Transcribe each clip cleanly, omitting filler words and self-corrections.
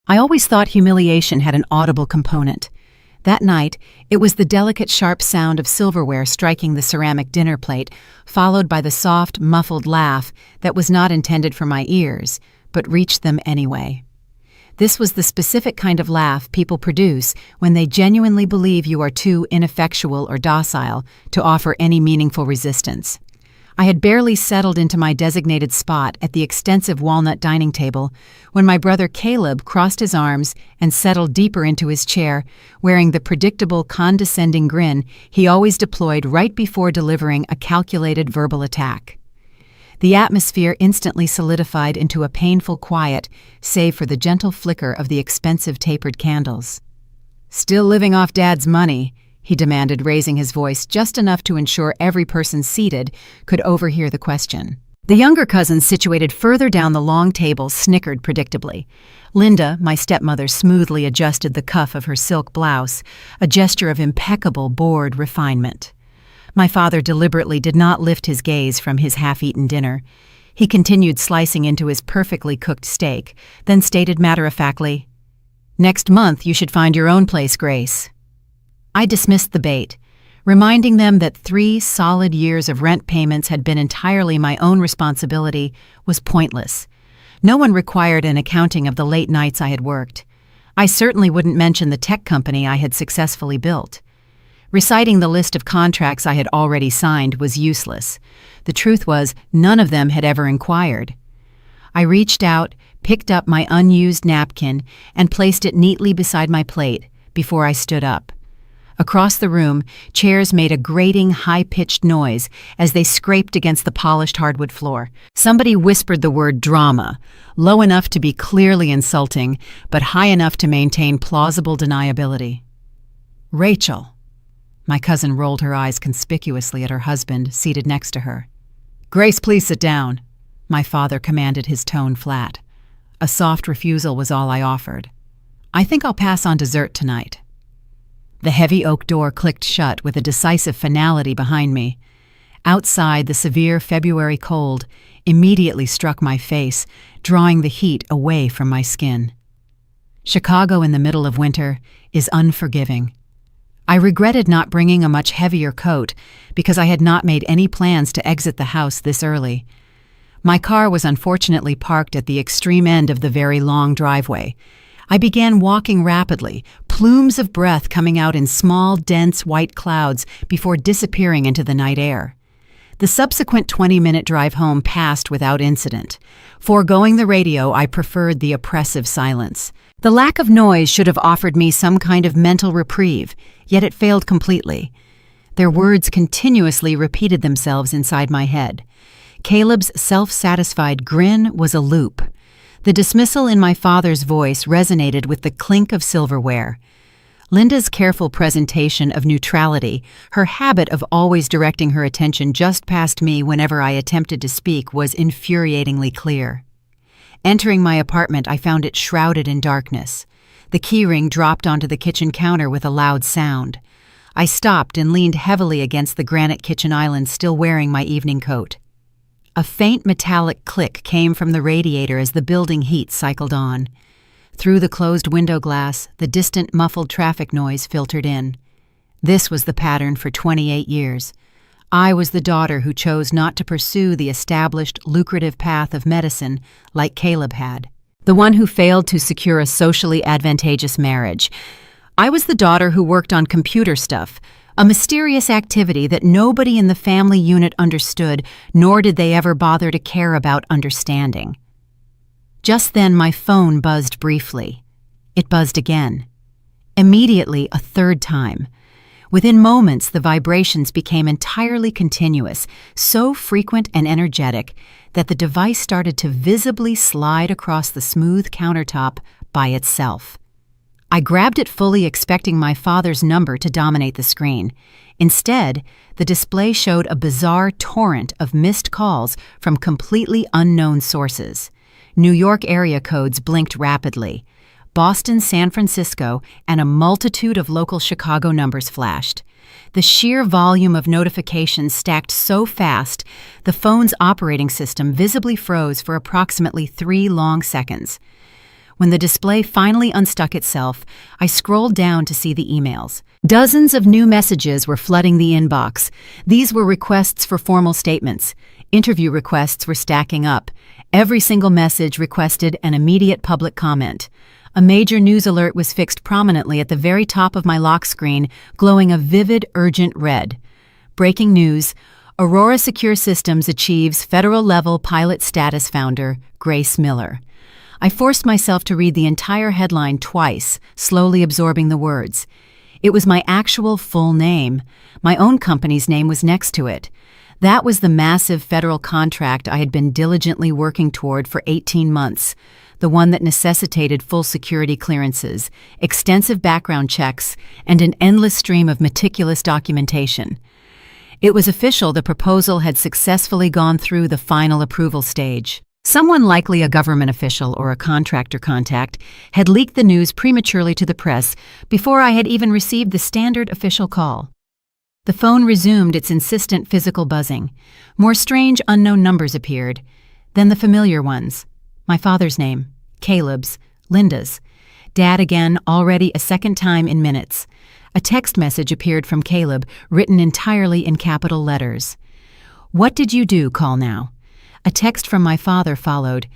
I always thought humiliation had an audible component. That night, it was the delicate, sharp sound of silverware striking the ceramic dinner plate, followed by the soft, muffled laugh that was not intended for my ears, but reached them anyway. This was the specific kind of laugh people produce when they genuinely believe you are too ineffectual or docile to offer any meaningful resistance. I had barely settled into my designated spot at the extensive walnut dining table when my brother Caleb crossed his arms and settled deeper into his chair, wearing the predictable condescending grin he always deployed right before delivering a calculated verbal attack. The atmosphere instantly solidified into a painful quiet, save for the gentle flicker of the expensive tapered candles. "Still living off Dad's money?" he demanded, raising his voice just enough to ensure every person seated could overhear the question. The younger cousins situated further down the long table snickered predictably. Linda, my stepmother, smoothly adjusted the cuff of her silk blouse, a gesture of impeccable bored refinement. My father deliberately did not lift his gaze from his half-eaten dinner. He continued slicing into his perfectly cooked steak, then stated matter-of-factly, "Next month you should find your own place, Grace." I dismissed the bait, reminding them that 3 solid years of rent payments had been entirely my own responsibility was pointless. No one required an accounting of the late nights I had worked. I certainly wouldn't mention the tech company I had successfully built. Reciting the list of contracts I had already signed was useless. The truth was, none of them had ever inquired. I reached out, picked up my unused napkin, and placed it neatly beside my plate before I stood up. Across the room, chairs made a grating, high-pitched noise as they scraped against the polished hardwood floor. Somebody whispered the word drama, low enough to be clearly insulting, but high enough to maintain plausible deniability. "Rachel." My cousin rolled her eyes conspicuously at her husband, seated next to her. "Grace, please sit down," my father commanded, his tone flat. A soft refusal was all I offered. "I think I'll pass on dessert tonight." The heavy oak door clicked shut with a decisive finality behind me. Outside, the severe February cold immediately struck my face, drawing the heat away from my skin. Chicago in the middle of winter is unforgiving. I regretted not bringing a much heavier coat because I had not made any plans to exit the house this early. My car was unfortunately parked at the extreme end of the very long driveway. I began walking rapidly, plumes of breath coming out in small, dense white clouds before disappearing into the night air. The subsequent 20-minute drive home passed without incident. Foregoing the radio, I preferred the oppressive silence. The lack of noise should have offered me some kind of mental reprieve, yet it failed completely. Their words continuously repeated themselves inside my head. Caleb's self-satisfied grin was a loop. The dismissal in my father's voice resonated with the clink of silverware. Linda's careful presentation of neutrality, her habit of always directing her attention just past me whenever I attempted to speak, was infuriatingly clear. Entering my apartment, I found it shrouded in darkness. The keyring dropped onto the kitchen counter with a loud sound. I stopped and leaned heavily against the granite kitchen island, still wearing my evening coat. A faint metallic click came from the radiator as the building heat cycled on. Through the closed window glass, the distant muffled traffic noise filtered in. This was the pattern for 28 years. I was the daughter who chose not to pursue the established, lucrative path of medicine like Caleb had. The one who failed to secure a socially advantageous marriage. I was the daughter who worked on computer stuff, a mysterious activity that nobody in the family unit understood, nor did they ever bother to care about understanding. Just then my phone buzzed briefly. It buzzed again. Immediately, a third time. Within moments, the vibrations became entirely continuous, so frequent and energetic that the device started to visibly slide across the smooth countertop by itself. I grabbed it fully expecting my father's number to dominate the screen. Instead, the display showed a bizarre torrent of missed calls from completely unknown sources. New York area codes blinked rapidly. Boston, San Francisco, and a multitude of local Chicago numbers flashed. The sheer volume of notifications stacked so fast, the phone's operating system visibly froze for approximately 3 long seconds. When the display finally unstuck itself, I scrolled down to see the emails. Dozens of new messages were flooding the inbox. These were requests for formal statements. Interview requests were stacking up. Every single message requested an immediate public comment. A major news alert was fixed prominently at the very top of my lock screen, glowing a vivid, urgent red. Breaking news: Aurora Secure Systems achieves federal-level pilot status. Founder, Grace Miller. I forced myself to read the entire headline twice, slowly absorbing the words. It was my actual full name. My own company's name was next to it. That was the massive federal contract I had been diligently working toward for 18 months, the one that necessitated full security clearances, extensive background checks, and an endless stream of meticulous documentation. It was official. The proposal had successfully gone through the final approval stage. Someone, likely a government official or a contractor contact, had leaked the news prematurely to the press before I had even received the standard official call. The phone resumed its insistent physical buzzing. More strange, unknown numbers appeared. Then the familiar ones. My father's name, Caleb's, Linda's. Dad again, already a second time in minutes. A text message appeared from Caleb, written entirely in capital letters. "What did you do? Call now." A text from my father followed.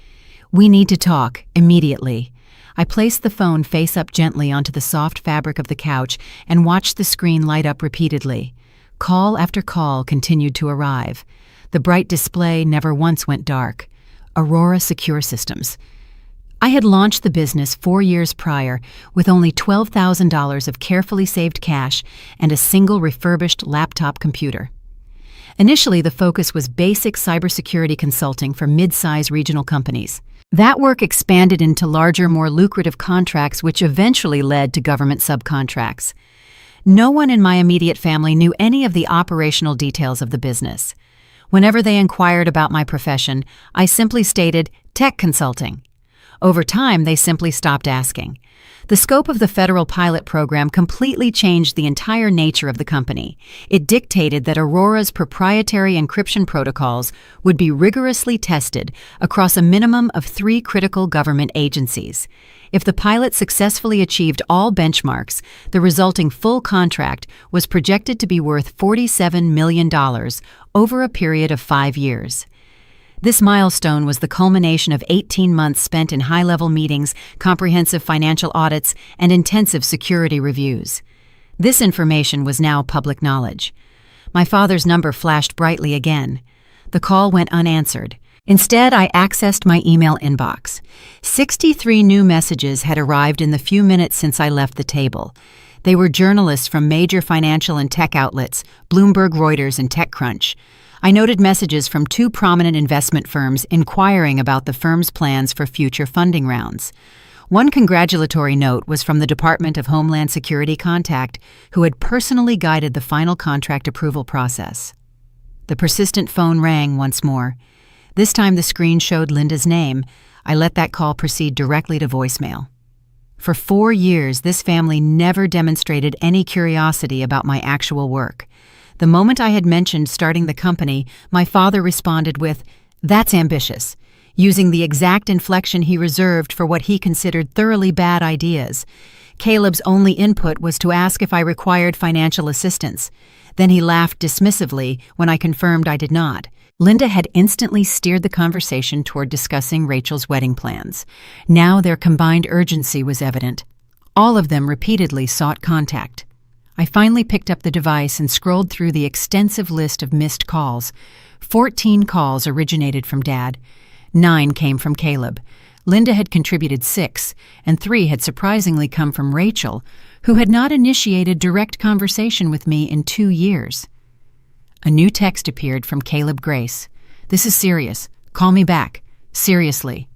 "We need to talk, immediately." I placed the phone face up gently onto the soft fabric of the couch and watched the screen light up repeatedly. Call after call continued to arrive. The bright display never once went dark. Aurora Secure Systems. I had launched the business 4 years prior with only $12,000 of carefully saved cash and a single refurbished laptop computer. Initially, the focus was basic cybersecurity consulting for mid-size regional companies. That work expanded into larger, more lucrative contracts, which eventually led to government subcontracts. No one in my immediate family knew any of the operational details of the business. Whenever they inquired about my profession, I simply stated, tech consulting. Over time, they simply stopped asking. The scope of the federal pilot program completely changed the entire nature of the company. It dictated that Aurora's proprietary encryption protocols would be rigorously tested across a minimum of 3 critical government agencies. If the pilot successfully achieved all benchmarks, the resulting full contract was projected to be worth $47 million over a period of 5 years. This milestone was the culmination of 18 months spent in high-level meetings, comprehensive financial audits, and intensive security reviews. This information was now public knowledge. My father's number flashed brightly again. The call went unanswered. Instead, I accessed my email inbox. 63 new messages had arrived in the few minutes since I left the table. They were journalists from major financial and tech outlets, Bloomberg, Reuters, and TechCrunch. I noted messages from 2 prominent investment firms inquiring about the firm's plans for future funding rounds. One congratulatory note was from the Department of Homeland Security contact, who had personally guided the final contract approval process. The persistent phone rang once more. This time the screen showed Linda's name. I let that call proceed directly to voicemail. For 4 years, this family never demonstrated any curiosity about my actual work. The moment I had mentioned starting the company, my father responded with, "That's ambitious," using the exact inflection he reserved for what he considered thoroughly bad ideas. Caleb's only input was to ask if I required financial assistance. Then he laughed dismissively when I confirmed I did not. Linda had instantly steered the conversation toward discussing Rachel's wedding plans. Now their combined urgency was evident. All of them repeatedly sought contact. I finally picked up the device and scrolled through the extensive list of missed calls. 14 calls originated from Dad. 9 came from Caleb. Linda had contributed 6, and 3 had surprisingly come from Rachel, who had not initiated direct conversation with me in 2 years. A new text appeared from Caleb Grace. "This is serious. Call me back. Seriously."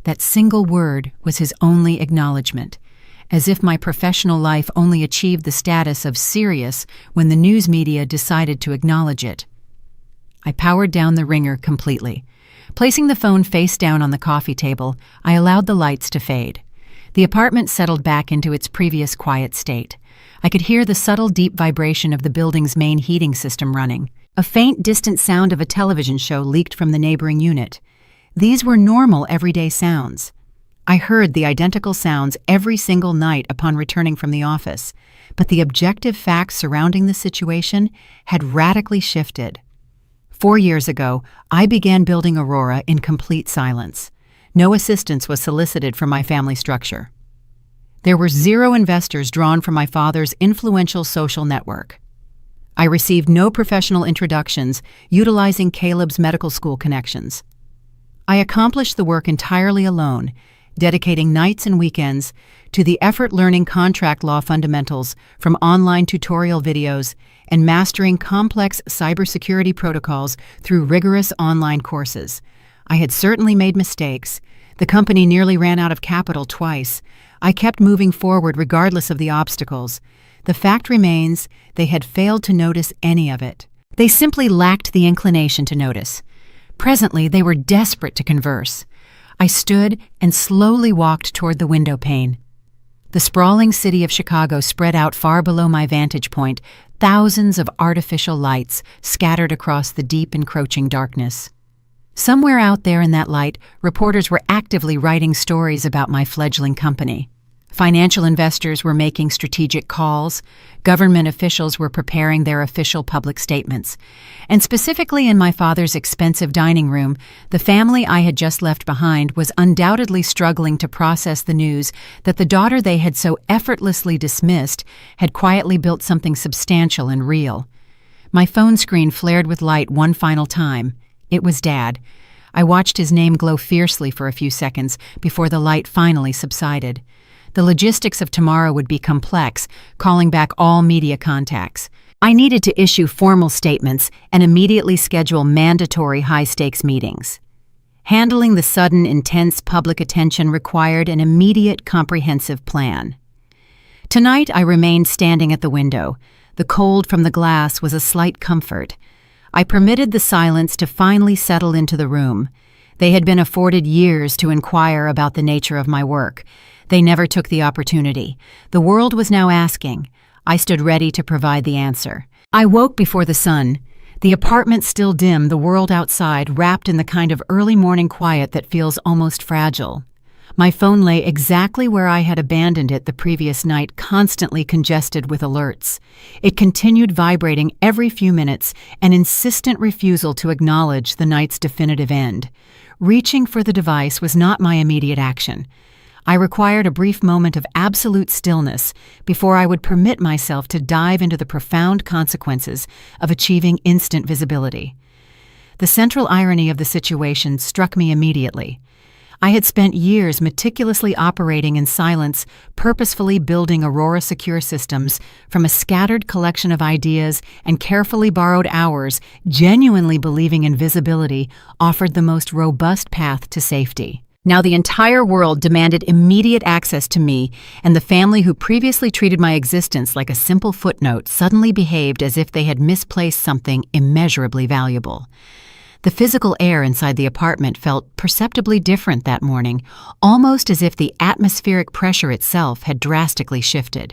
That single word was his only acknowledgement, as if my professional life only achieved the status of serious when the news media decided to acknowledge it. I powered down the ringer completely. Placing the phone face down on the coffee table, I allowed the lights to fade. The apartment settled back into its previous quiet state. I could hear the subtle, deep vibration of the building's main heating system running. A faint, distant sound of a television show leaked from the neighboring unit. These were normal, everyday sounds. I heard the identical sounds every single night upon returning from the office, but the objective facts surrounding the situation had radically shifted. 4 years ago, I began building Aurora in complete silence. No assistance was solicited from my family structure. There were 0 investors drawn from my father's influential social network. I received no professional introductions utilizing Caleb's medical school connections. I accomplished the work entirely alone, dedicating nights and weekends to the effort learning contract law fundamentals from online tutorial videos and mastering complex cybersecurity protocols through rigorous online courses. I had certainly made mistakes. The company nearly ran out of capital twice. I kept moving forward regardless of the obstacles. The fact remains, they had failed to notice any of it. They simply lacked the inclination to notice. Presently, they were desperate to converse. I stood and slowly walked toward the window pane. The sprawling city of Chicago spread out far below my vantage point, thousands of artificial lights scattered across the deep encroaching darkness. Somewhere out there in that light, reporters were actively writing stories about my fledgling company. Financial investors were making strategic calls, government officials were preparing their official public statements, and specifically in my father's expensive dining room, the family I had just left behind was undoubtedly struggling to process the news that the daughter they had so effortlessly dismissed had quietly built something substantial and real. My phone screen flared with light one final time. It was Dad. I watched his name glow fiercely for a few seconds before the light finally subsided. The logistics of tomorrow would be complex, calling back all media contacts. I needed to issue formal statements and immediately schedule mandatory high-stakes meetings. Handling the sudden, intense public attention required an immediate, comprehensive plan. Tonight, I remained standing at the window. The cold from the glass was a slight comfort. I permitted the silence to finally settle into the room. They had been afforded years to inquire about the nature of my work. They never took the opportunity. The world was now asking. I stood ready to provide the answer. I woke before the sun. The apartment still dim, the world outside wrapped in the kind of early morning quiet that feels almost fragile. My phone lay exactly where I had abandoned it the previous night, constantly congested with alerts. It continued vibrating every few minutes, an insistent refusal to acknowledge the night's definitive end. Reaching for the device was not my immediate action. I required a brief moment of absolute stillness before I would permit myself to dive into the profound consequences of achieving instant visibility. The central irony of the situation struck me immediately. I had spent years meticulously operating in silence, purposefully building Aurora secure systems from a scattered collection of ideas and carefully borrowed hours, genuinely believing invisibility offered the most robust path to safety. Now the entire world demanded immediate access to me, and the family who previously treated my existence like a simple footnote suddenly behaved as if they had misplaced something immeasurably valuable. The physical air inside the apartment felt perceptibly different that morning, almost as if the atmospheric pressure itself had drastically shifted.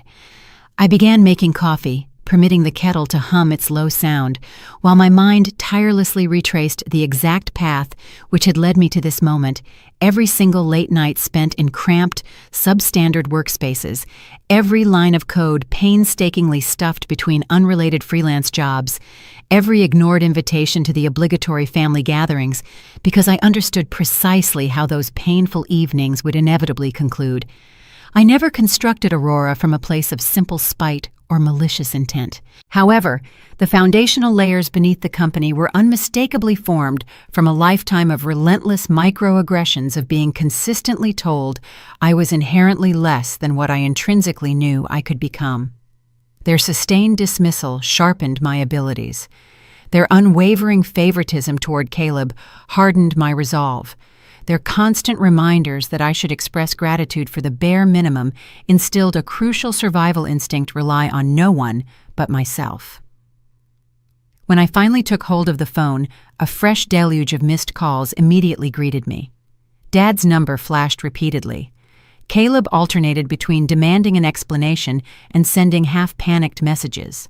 I began making coffee, permitting the kettle to hum its low sound, while my mind tirelessly retraced the exact path which had led me to this moment, every single late night spent in cramped, substandard workspaces, every line of code painstakingly stuffed between unrelated freelance jobs, every ignored invitation to the obligatory family gatherings, because I understood precisely how those painful evenings would inevitably conclude. I never constructed Aurora from a place of simple spite or malicious intent. However, the foundational layers beneath the company were unmistakably formed from a lifetime of relentless microaggressions of being consistently told I was inherently less than what I intrinsically knew I could become. Their sustained dismissal sharpened my abilities. Their unwavering favoritism toward Caleb hardened my resolve. Their constant reminders that I should express gratitude for the bare minimum instilled a crucial survival instinct rely on no one but myself. When I finally took hold of the phone, a fresh deluge of missed calls immediately greeted me. Dad's number flashed repeatedly. Caleb alternated between demanding an explanation and sending half-panicked messages.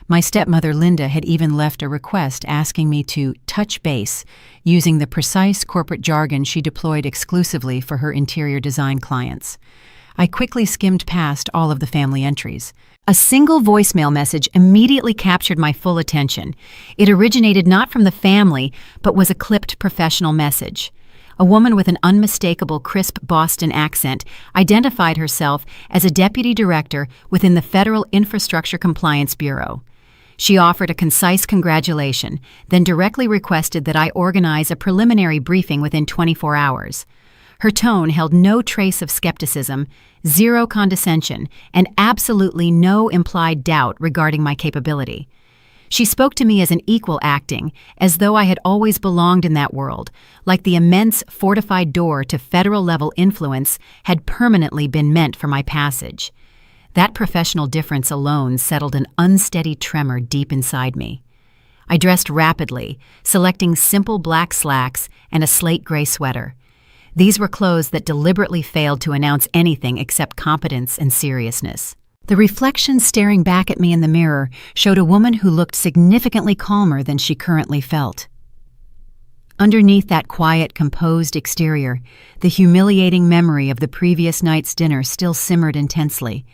My stepmother Linda had even left a request asking me to touch base, using the precise corporate jargon she deployed exclusively for her interior design clients. I quickly skimmed past all of the family entries. A single voicemail message immediately captured my full attention. It originated not from the family, but was a clipped professional message. A woman with an unmistakable, crisp Boston accent identified herself as a deputy director within the Federal Infrastructure Compliance Bureau. She offered a concise congratulation, then directly requested that I organize a preliminary briefing within 24 hours. Her tone held no trace of skepticism, zero condescension, and absolutely no implied doubt regarding my capability. She spoke to me as an equal, acting as though I had always belonged in that world, like the immense fortified door to federal-level influence had permanently been meant for my passage. That professional difference alone settled an unsteady tremor deep inside me. I dressed rapidly, selecting simple black slacks and a slate gray sweater. These were clothes that deliberately failed to announce anything except competence and seriousness. The reflection staring back at me in the mirror showed a woman who looked significantly calmer than she currently felt. Underneath that quiet, composed exterior, the humiliating memory of the previous night's dinner still simmered intensely,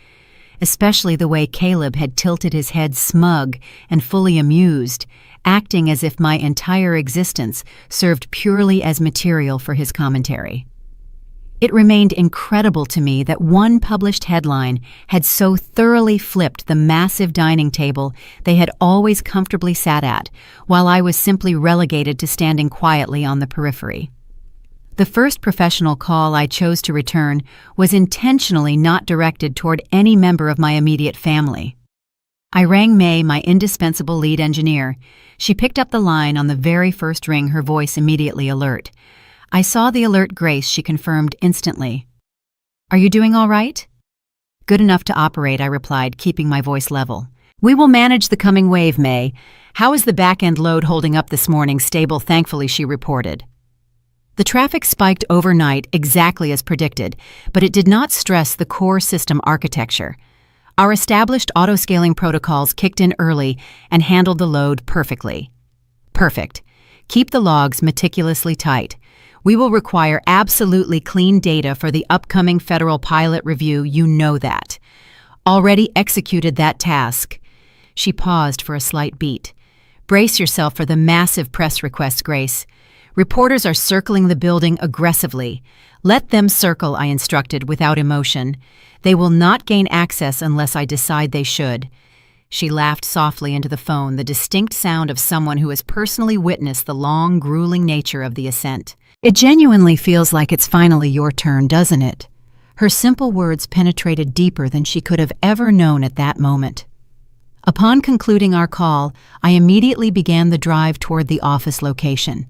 especially the way Caleb had tilted his head smug and fully amused, acting as if my entire existence served purely as material for his commentary. It remained incredible to me that one published headline had so thoroughly flipped the massive dining table they had always comfortably sat at, while I was simply relegated to standing quietly on the periphery. The first professional call I chose to return was intentionally not directed toward any member of my immediate family. I rang May, my indispensable lead engineer. She picked up the line on the very first ring, her voice immediately alert. I saw the alert, Grace, she confirmed instantly. Are you doing all right? Good enough to operate, I replied, keeping my voice level. We will manage the coming wave, May. How is the back-end load holding up this morning? Stable, thankfully, she reported. The traffic spiked overnight exactly as predicted, but it did not stress the core system architecture. Our established auto-scaling protocols kicked in early and handled the load perfectly. Perfect. Keep the logs meticulously tight. We will require absolutely clean data for the upcoming federal pilot review, you know that. Already executed that task. She paused for a slight beat. Brace yourself for the massive press request, Grace. Reporters are circling the building aggressively. Let them circle, I instructed without emotion. They will not gain access unless I decide they should. She laughed softly into the phone, the distinct sound of someone who has personally witnessed the long, grueling nature of the ascent. It genuinely feels like it's finally your turn, doesn't it? Her simple words penetrated deeper than she could have ever known at that moment. Upon concluding our call, I immediately began the drive toward the office location.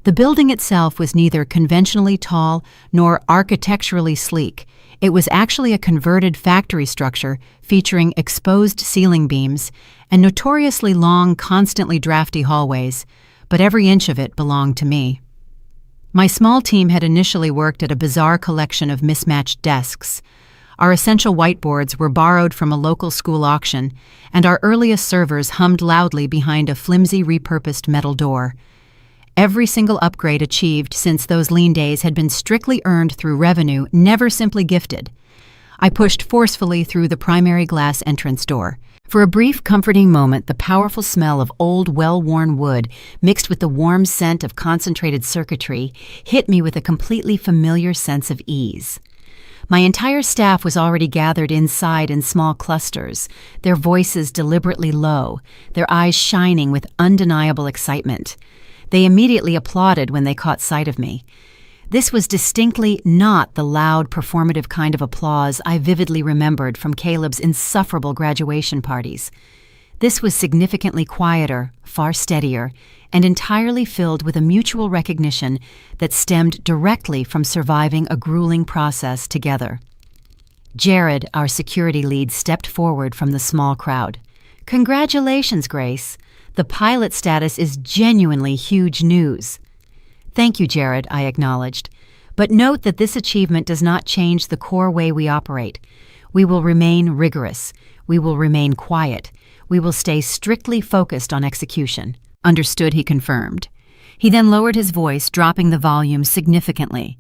The building itself was neither conventionally tall nor architecturally sleek. It was actually a converted factory structure featuring exposed ceiling beams and notoriously long, constantly drafty hallways, but every inch of it belonged to me. My small team had initially worked at a bizarre collection of mismatched desks. Our essential whiteboards were borrowed from a local school auction, and our earliest servers hummed loudly behind a flimsy, repurposed metal door. Every single upgrade achieved since those lean days had been strictly earned through revenue, never simply gifted. I pushed forcefully through the primary glass entrance door. For a brief, comforting moment, the powerful smell of old, well-worn wood, mixed with the warm scent of concentrated circuitry, hit me with a completely familiar sense of ease. My entire staff was already gathered inside in small clusters, their voices deliberately low, their eyes shining with undeniable excitement. They immediately applauded when they caught sight of me. This was distinctly not the loud, performative kind of applause I vividly remembered from Caleb's insufferable graduation parties. This was significantly quieter, far steadier, and entirely filled with a mutual recognition that stemmed directly from surviving a grueling process together. Jared, our security lead, stepped forward from the small crowd. "Congratulations, Grace. The pilot status is genuinely huge news." "Thank you, Jared," I acknowledged. "But note that this achievement does not change the core way we operate. We will remain rigorous. We will remain quiet. We will stay strictly focused on execution." "Understood," he confirmed. He then lowered his voice, dropping the volume significantly.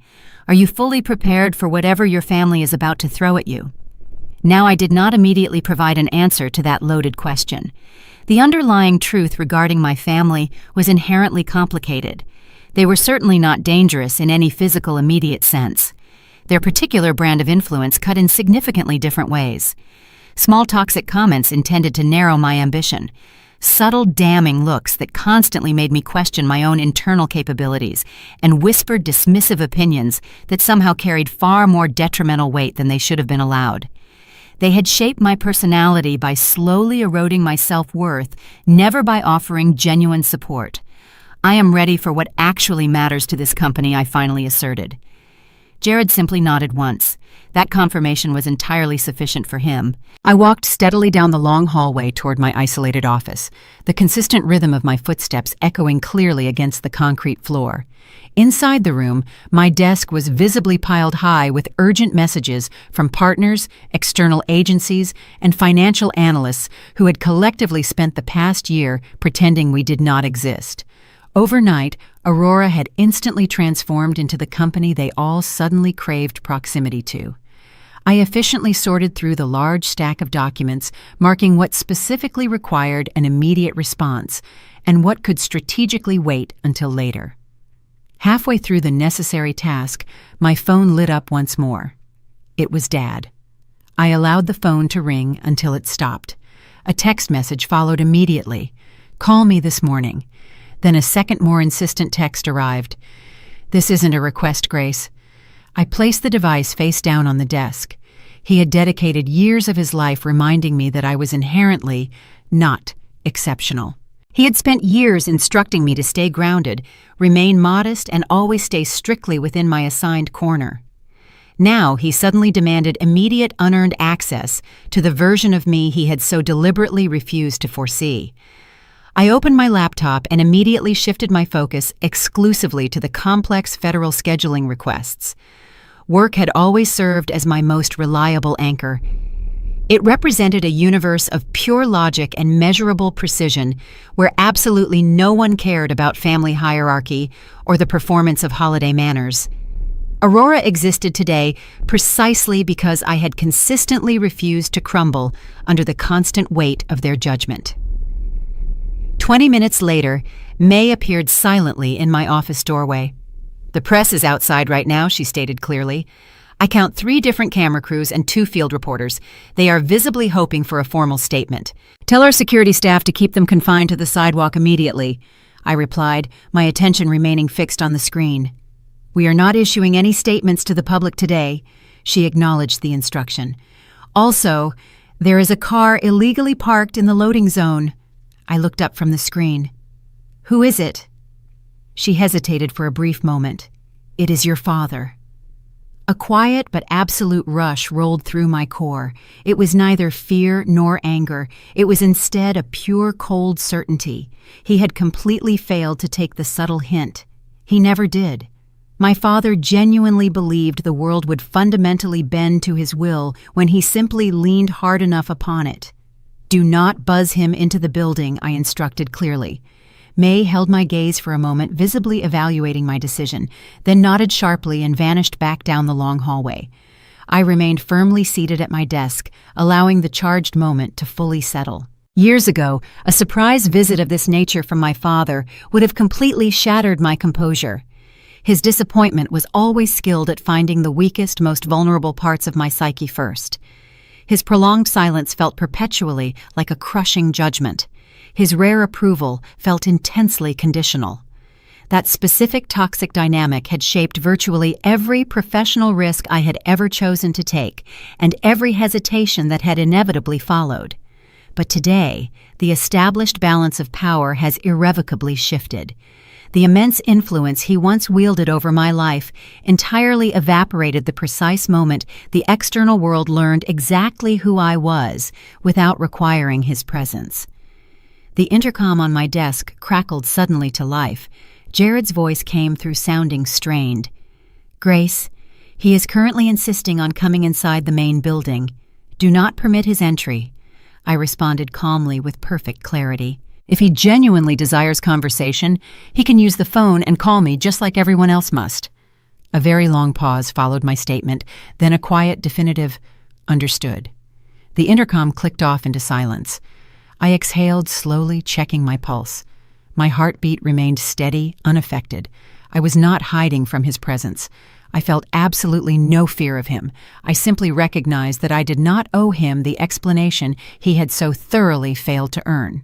"Are you fully prepared for whatever your family is about to throw at you?" Now I did not immediately provide an answer to that loaded question. The underlying truth regarding my family was inherently complicated. They were certainly not dangerous in any physical immediate sense. Their particular brand of influence cut in significantly different ways. Small toxic comments intended to narrow my ambition. Subtle damning looks that constantly made me question my own internal capabilities, and whispered dismissive opinions that somehow carried far more detrimental weight than they should have been allowed. They had shaped my personality by slowly eroding my self-worth, never by offering genuine support. "I am ready for what actually matters to this company," I finally asserted. Jared simply nodded once. That confirmation was entirely sufficient for him. I walked steadily down the long hallway toward my isolated office, the consistent rhythm of my footsteps echoing clearly against the concrete floor. Inside the room, my desk was visibly piled high with urgent messages from partners, external agencies, and financial analysts who had collectively spent the past year pretending we did not exist. Overnight, Aurora had instantly transformed into the company they all suddenly craved proximity to. I efficiently sorted through the large stack of documents, marking what specifically required an immediate response and what could strategically wait until later. Halfway through the necessary task, my phone lit up once more. It was Dad. I allowed the phone to ring until it stopped. A text message followed immediately. "Call me this morning." Then a second more insistent text arrived. "This isn't a request, Grace." I placed the device face down on the desk. He had dedicated years of his life reminding me that I was inherently not exceptional. He had spent years instructing me to stay grounded, remain modest, and always stay strictly within my assigned corner. Now he suddenly demanded immediate unearned access to the version of me he had so deliberately refused to foresee. I opened my laptop and immediately shifted my focus exclusively to the complex federal scheduling requests. Work had always served as my most reliable anchor. It represented a universe of pure logic and measurable precision where absolutely no one cared about family hierarchy or the performance of holiday manners. Aurora existed today precisely because I had consistently refused to crumble under the constant weight of their judgment. 20 minutes later, May appeared silently in my office doorway. "The press is outside right now," she stated clearly. "I count 3 different camera crews and 2 field reporters. They are visibly hoping for a formal statement. Tell our security staff to keep them confined to the sidewalk immediately," I replied, my attention remaining fixed on the screen. "We are not issuing any statements to the public today," she acknowledged the instruction. "Also, there is a car illegally parked in the loading zone." I looked up from the screen. "Who is it?" She hesitated for a brief moment. "It is your father." A quiet but absolute rush rolled through my core. It was neither fear nor anger. It was instead a pure, cold certainty. He had completely failed to take the subtle hint. He never did. My father genuinely believed the world would fundamentally bend to his will when he simply leaned hard enough upon it. "Do not buzz him into the building," I instructed clearly. May held my gaze for a moment, visibly evaluating my decision, then nodded sharply and vanished back down the long hallway. I remained firmly seated at my desk, allowing the charged moment to fully settle. Years ago, a surprise visit of this nature from my father would have completely shattered my composure. His disappointment was always skilled at finding the weakest, most vulnerable parts of my psyche first. His prolonged silence felt perpetually like a crushing judgment. His rare approval felt intensely conditional. That specific toxic dynamic had shaped virtually every professional risk I had ever chosen to take, and every hesitation that had inevitably followed. But today, the established balance of power has irrevocably shifted. The immense influence he once wielded over my life entirely evaporated the precise moment the external world learned exactly who I was without requiring his presence. The intercom on my desk crackled suddenly to life. Jared's voice came through sounding strained. "Grace, he is currently insisting on coming inside the main building. Do not permit his entry. I responded calmly with perfect clarity. If he genuinely desires conversation, he can use the phone and call me just like everyone else must. A very long pause followed my statement, then a quiet, definitive, understood. The intercom clicked off into silence. I exhaled slowly, checking my pulse. My heartbeat remained steady, unaffected. I was not hiding from his presence. I felt absolutely no fear of him. I simply recognized that I did not owe him the explanation he had so thoroughly failed to earn.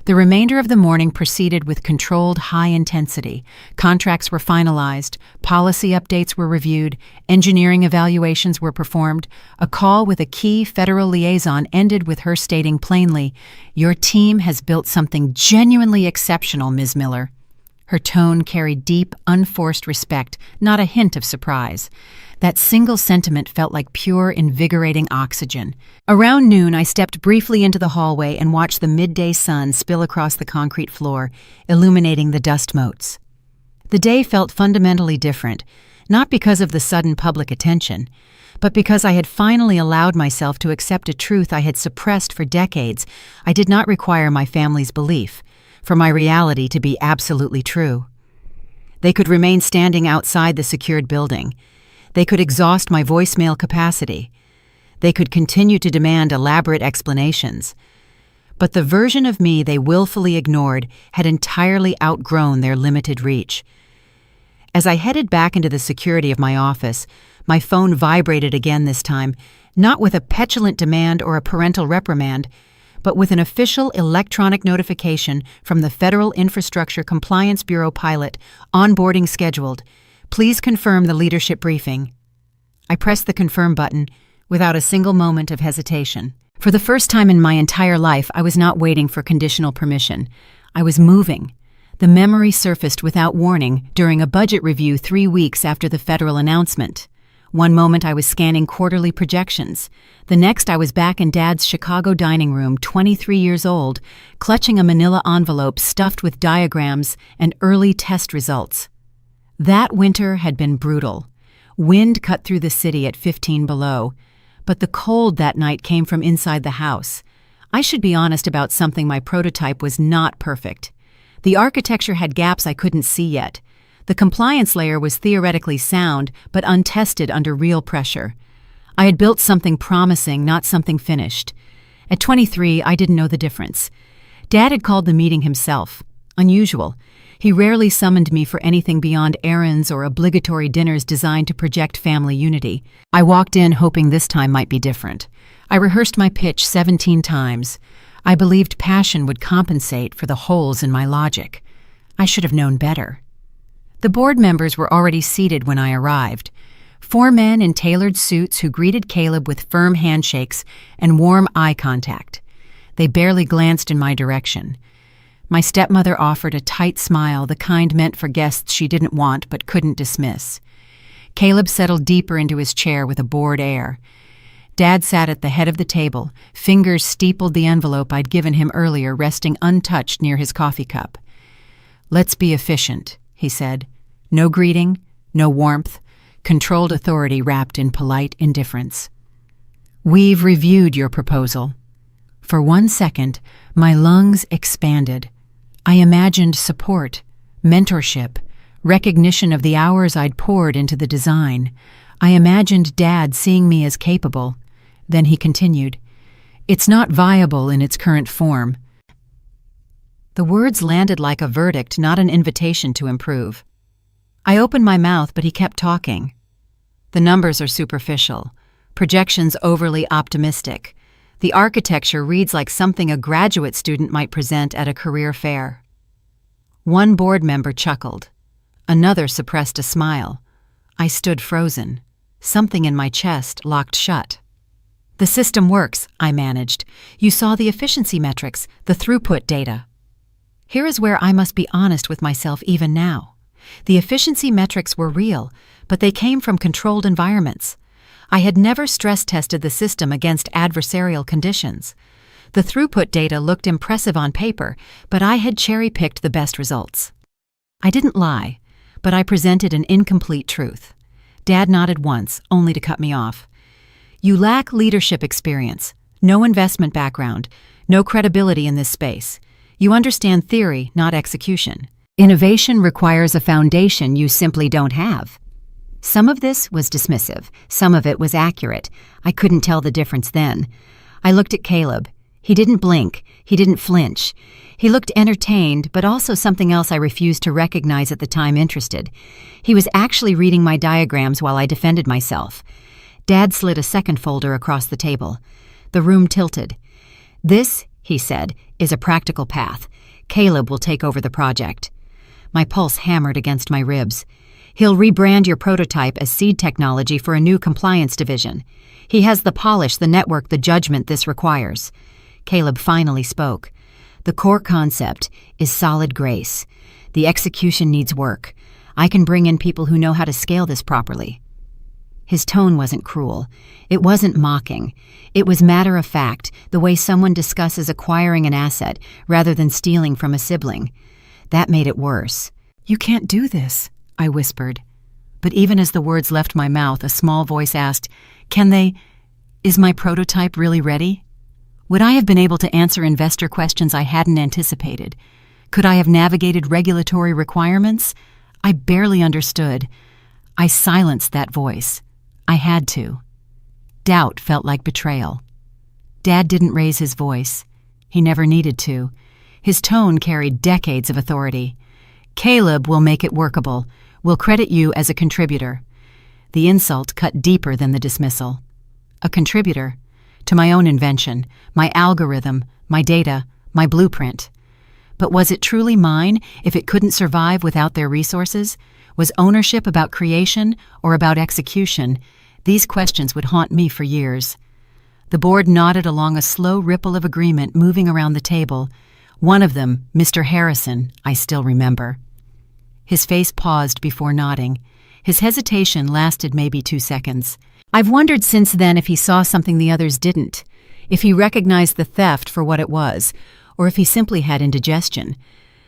The remainder of the morning proceeded with controlled high intensity. Contracts were finalized, policy updates were reviewed, engineering evaluations were performed. A call with a key federal liaison ended with her stating plainly, "Your team has built something genuinely exceptional, Ms. Miller." Her tone carried deep, unforced respect, not a hint of surprise. That single sentiment felt like pure, invigorating oxygen. Around noon, I stepped briefly into the hallway and watched the midday sun spill across the concrete floor, illuminating the dust motes. The day felt fundamentally different, not because of the sudden public attention, but because I had finally allowed myself to accept a truth I had suppressed for decades. I did not require my family's belief for my reality to be absolutely true. They could remain standing outside the secured building. They could exhaust my voicemail capacity. They could continue to demand elaborate explanations. But the version of me they willfully ignored had entirely outgrown their limited reach. As I headed back into the security of my office, my phone vibrated again this time, not with a petulant demand or a parental reprimand, but with an official electronic notification from the Federal Infrastructure Compliance Bureau pilot, onboarding scheduled. Please confirm the leadership briefing. I pressed the confirm button without a single moment of hesitation. For the first time in my entire life, I was not waiting for conditional permission. I was moving. The memory surfaced without warning during a budget review 3 weeks after the federal announcement. One moment I was scanning quarterly projections. The next I was back in Dad's Chicago dining room, 23 years old, clutching a manila envelope stuffed with diagrams and early test results. That winter had been brutal. Wind cut through the city at 15 below, but the cold that night came from inside the house. I should be honest about something. My prototype was not perfect. The architecture had gaps I couldn't see yet. The compliance layer was theoretically sound, but untested under real pressure. I had built something promising, not something finished. At 23, I didn't know the difference. Dad had called the meeting himself. Unusual. He rarely summoned me for anything beyond errands or obligatory dinners designed to project family unity. I walked in hoping this time might be different. I rehearsed my pitch 17 times. I believed passion would compensate for the holes in my logic. I should have known better. The board members were already seated when I arrived. 4 men in tailored suits who greeted Caleb with firm handshakes and warm eye contact. They barely glanced in my direction. My stepmother offered a tight smile, the kind meant for guests she didn't want but couldn't dismiss. Caleb settled deeper into his chair with a bored air. Dad sat at the head of the table, fingers steepled the envelope I'd given him earlier, resting untouched near his coffee cup. "Let's be efficient," he said. "No greeting, no warmth, controlled authority wrapped in polite indifference. We've reviewed your proposal." For 1 second, my lungs expanded. I imagined support, mentorship, recognition of the hours I'd poured into the design. I imagined Dad seeing me as capable. Then he continued, "It's not viable in its current form." The words landed like a verdict, not an invitation to improve. I opened my mouth, but he kept talking. "The numbers are superficial, projections overly optimistic. The architecture reads like something a graduate student might present at a career fair." One board member chuckled. Another suppressed a smile. I stood frozen. Something in my chest locked shut. "The system works," I managed. "You saw the efficiency metrics, the throughput data." Here is where I must be honest with myself even now. The efficiency metrics were real, but they came from controlled environments. I had never stress-tested the system against adversarial conditions. The throughput data looked impressive on paper, but I had cherry-picked the best results. I didn't lie, but I presented an incomplete truth. Dad nodded once, only to cut me off. You lack leadership experience, no investment background, no credibility in this space. You understand theory, not execution. Innovation requires a foundation you simply don't have. Some of this was dismissive, some of it was accurate. I couldn't tell the difference then. I looked at Caleb. He didn't blink, he didn't flinch. He looked entertained, but also something else I refused to recognize at the time interested. He was actually reading my diagrams while I defended myself. Dad slid a second folder across the table. The room tilted. "This," he said, "is a practical path. Caleb will take over the project." My pulse hammered against my ribs. "He'll rebrand your prototype as seed technology for a new compliance division. He has the polish, the network, the judgment this requires." Caleb finally spoke. "The core concept is solid grace. The execution needs work. I can bring in people who know how to scale this properly." His tone wasn't cruel. It wasn't mocking. It was matter of fact, the way someone discusses acquiring an asset rather than stealing from a sibling. That made it worse. "You can't do this," I whispered. But even as the words left my mouth, a small voice asked, "Can they? Is my prototype really ready?" Would I have been able to answer investor questions I hadn't anticipated? Could I have navigated regulatory requirements? I barely understood. I silenced that voice. I had to. Doubt felt like betrayal. Dad didn't raise his voice. He never needed to. His tone carried decades of authority. "Caleb will make it workable. We'll credit you as a contributor." The insult cut deeper than the dismissal. A contributor? To my own invention, my algorithm, my data, my blueprint. But was it truly mine if it couldn't survive without their resources? Was ownership about creation or about execution? These questions would haunt me for years. The board nodded along a slow ripple of agreement moving around the table. One of them, Mr. Harrison, I still remember. His face paused before nodding. His hesitation lasted maybe 2 seconds. I've wondered since then if he saw something the others didn't, if he recognized the theft for what it was, or if he simply had indigestion.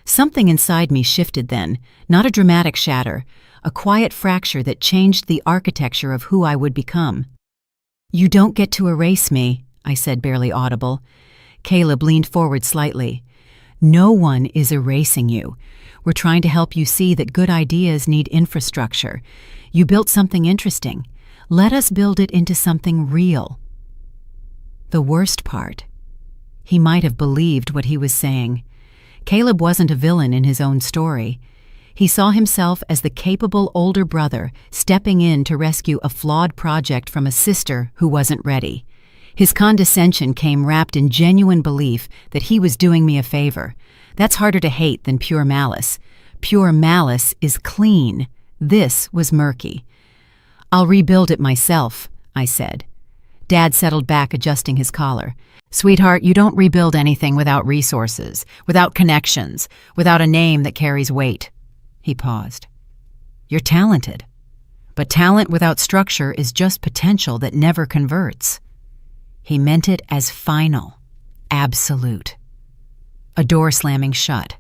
Something inside me shifted then, not a dramatic shatter, a quiet fracture that changed the architecture of who I would become. "You don't get to erase me," I said, barely audible. Caleb leaned forward slightly. "No one is erasing you. We're trying to help you see that good ideas need infrastructure. You built something interesting. Let us build it into something real." The worst part, he might have believed what he was saying. Caleb wasn't a villain in his own story. He saw himself as the capable older brother stepping in to rescue a flawed project from a sister who wasn't ready. His condescension came wrapped in genuine belief that he was doing me a favor. That's harder to hate than pure malice. Pure malice is clean. This was murky. "I'll rebuild it myself," I said. Dad settled back, adjusting his collar. "Sweetheart, you don't rebuild anything without resources, without connections, without a name that carries weight." He paused. "You're talented. But talent without structure is just potential that never converts." He meant it as final, absolute. A door slamming shut.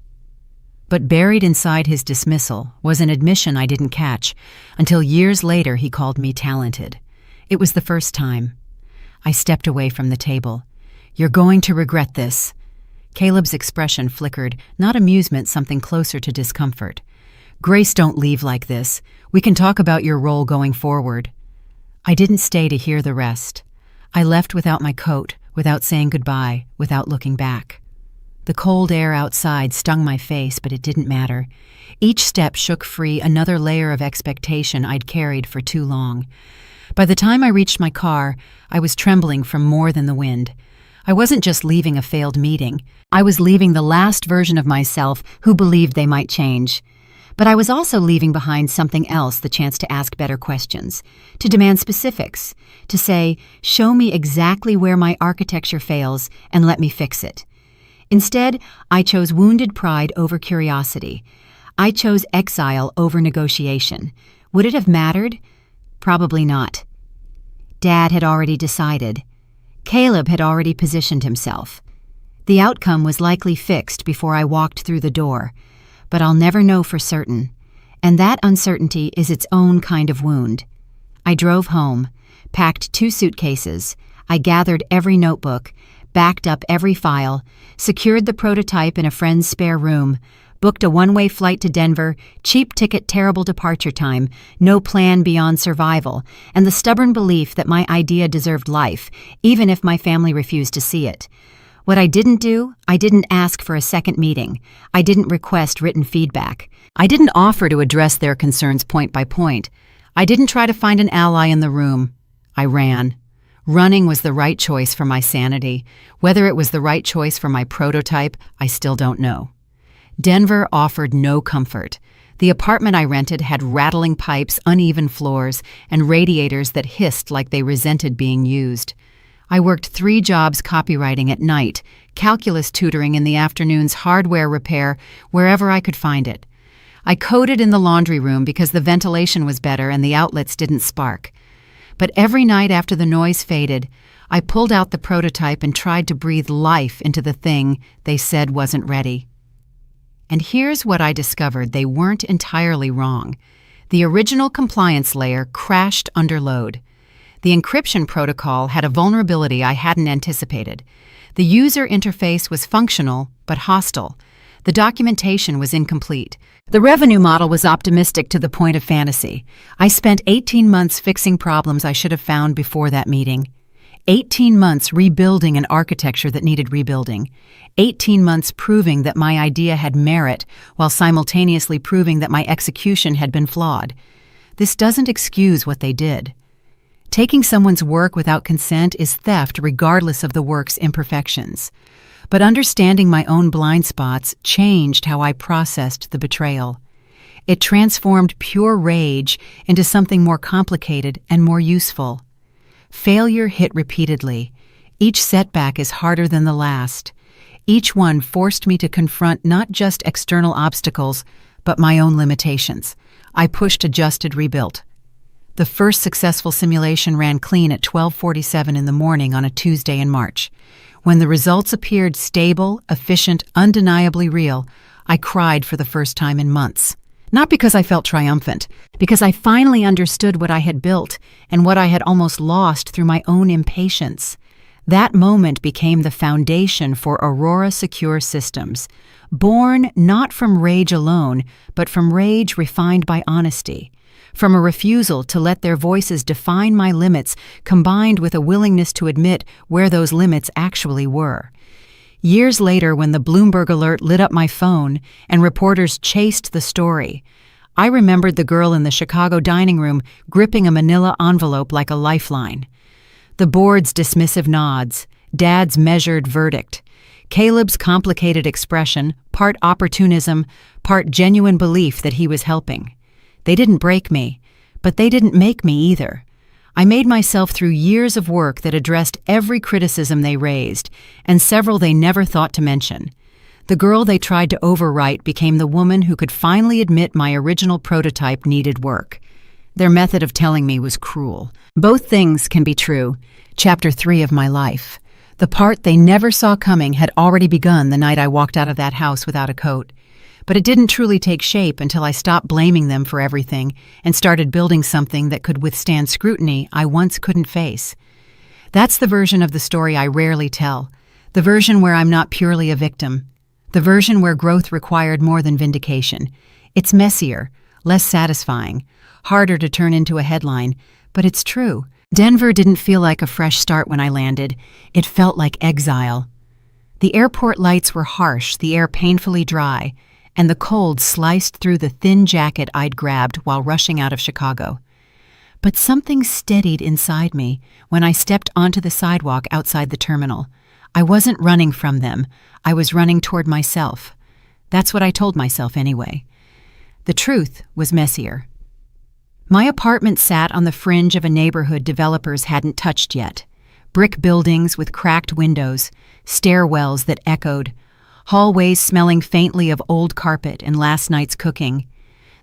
But buried inside his dismissal was an admission I didn't catch until years later he called me talented. It was the first time. I stepped away from the table. "You're going to regret this." Caleb's expression flickered, not amusement, something closer to discomfort. "Grace, don't leave like this. We can talk about your role going forward." I didn't stay to hear the rest. I left without my coat, without saying goodbye, without looking back. The cold air outside stung my face, but it didn't matter. Each step shook free another layer of expectation I'd carried for too long. By the time I reached my car, I was trembling from more than the wind. I wasn't just leaving a failed meeting. I was leaving the last version of myself who believed they might change. But I was also leaving behind something else, the chance to ask better questions, to demand specifics, to say, "Show me exactly where my architecture fails and let me fix it." Instead, I chose wounded pride over curiosity. I chose exile over negotiation. Would it have mattered? Probably not. Dad had already decided. Caleb had already positioned himself. The outcome was likely fixed before I walked through the door, but I'll never know for certain, and that uncertainty is its own kind of wound. I drove home, packed 2 suitcases. I gathered every notebook, backed up every file, secured the prototype in a friend's spare room, booked a one-way flight to Denver, cheap ticket, terrible departure time, no plan beyond survival, and the stubborn belief that my idea deserved life, even if my family refused to see it. What I didn't do, I didn't ask for a second meeting. I didn't request written feedback. I didn't offer to address their concerns point by point. I didn't try to find an ally in the room. I ran. Running was the right choice for my sanity. Whether it was the right choice for my prototype, I still don't know. Denver offered no comfort. The apartment I rented had rattling pipes, uneven floors, and radiators that hissed like they resented being used. I worked 3 jobs copywriting at night, calculus tutoring in the afternoons, hardware repair, wherever I could find it. I coded in the laundry room because the ventilation was better and the outlets didn't spark. But every night after the noise faded, I pulled out the prototype and tried to breathe life into the thing they said wasn't ready. And here's what I discovered: they weren't entirely wrong. The original compliance layer crashed under load. The encryption protocol had a vulnerability I hadn't anticipated. The user interface was functional, but hostile. The documentation was incomplete. The revenue model was optimistic to the point of fantasy. I spent 18 months fixing problems I should have found before that meeting. 18 months rebuilding an architecture that needed rebuilding. 18 months proving that my idea had merit while simultaneously proving that my execution had been flawed. This doesn't excuse what they did. Taking someone's work without consent is theft regardless of the work's imperfections. But understanding my own blind spots changed how I processed the betrayal. It transformed pure rage into something more complicated and more useful. Failure hit repeatedly. Each setback is harder than the last. Each one forced me to confront not just external obstacles, but my own limitations. I pushed, adjusted, rebuilt. The first successful simulation ran clean at 12:47 in the morning on a Tuesday in March. When the results appeared stable, efficient, undeniably real, I cried for the first time in months. Not because I felt triumphant, because I finally understood what I had built and what I had almost lost through my own impatience. That moment became the foundation for Aurora Secure Systems, born not from rage alone, but from rage refined by honesty. From a refusal to let their voices define my limits, combined with a willingness to admit where those limits actually were. Years later, when the Bloomberg alert lit up my phone and reporters chased the story, I remembered the girl in the Chicago dining room gripping a manila envelope like a lifeline. The board's dismissive nods, Dad's measured verdict, Caleb's complicated expression, part opportunism, part genuine belief that he was helping. They didn't break me, but they didn't make me either. I made myself through years of work that addressed every criticism they raised, and several they never thought to mention. The girl they tried to overwrite became the woman who could finally admit my original prototype needed work. Their method of telling me was cruel. Both things can be true. Chapter 3 of my life. The part they never saw coming had already begun the night I walked out of that house without a coat. But it didn't truly take shape until I stopped blaming them for everything and started building something that could withstand scrutiny I once couldn't face. That's the version of the story I rarely tell, the version where I'm not purely a victim, the version where growth required more than vindication. It's messier, less satisfying, harder to turn into a headline, but it's true. Denver didn't feel like a fresh start when I landed. It felt like exile. The airport lights were harsh, the air painfully dry, and the cold sliced through the thin jacket I'd grabbed while rushing out of Chicago. But something steadied inside me when I stepped onto the sidewalk outside the terminal. I wasn't running from them. I was running toward myself. That's what I told myself anyway. The truth was messier. My apartment sat on the fringe of a neighborhood developers hadn't touched yet. Brick buildings with cracked windows, stairwells that echoed, hallways smelling faintly of old carpet and last night's cooking.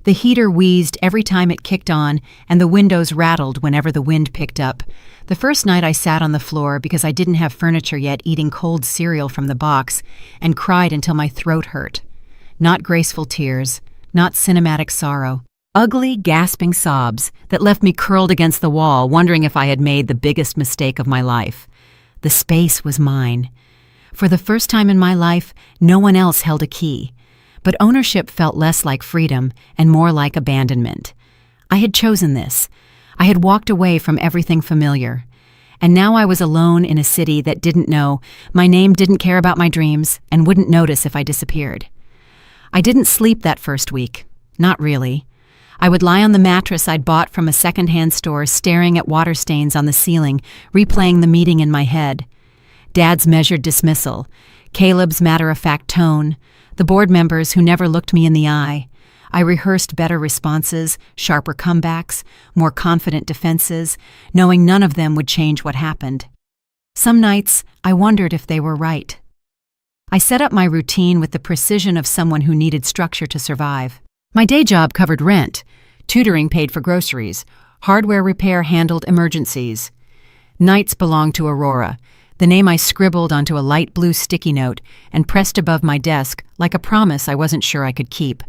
The heater wheezed every time it kicked on, and the windows rattled whenever the wind picked up. The first night I sat on the floor because I didn't have furniture yet, eating cold cereal from the box, and cried until my throat hurt. Not graceful tears, not cinematic sorrow, Ugly, gasping sobs that left me curled against the wall, wondering if I had made the biggest mistake of my life. The space was mine. For the first time in my life, no one else held a key. But ownership felt less like freedom and more like abandonment. I had chosen this. I had walked away from everything familiar. And now I was alone in a city that didn't know, my name didn't care about my dreams, and wouldn't notice if I disappeared. I didn't sleep that first week. Not really. I would lie on the mattress I'd bought from a second-hand store, staring at water stains on the ceiling, replaying the meeting in my head. Dad's measured dismissal, Caleb's matter-of-fact tone, the board members who never looked me in the eye. I rehearsed better responses, sharper comebacks, more confident defenses, knowing none of them would change what happened. Some nights, I wondered if they were right. I set up my routine with the precision of someone who needed structure to survive. My day job covered rent, tutoring paid for groceries, hardware repair handled emergencies. Nights belonged to Aurora, the name I scribbled onto a light blue sticky note and pressed above my desk like a promise I wasn't sure I could keep.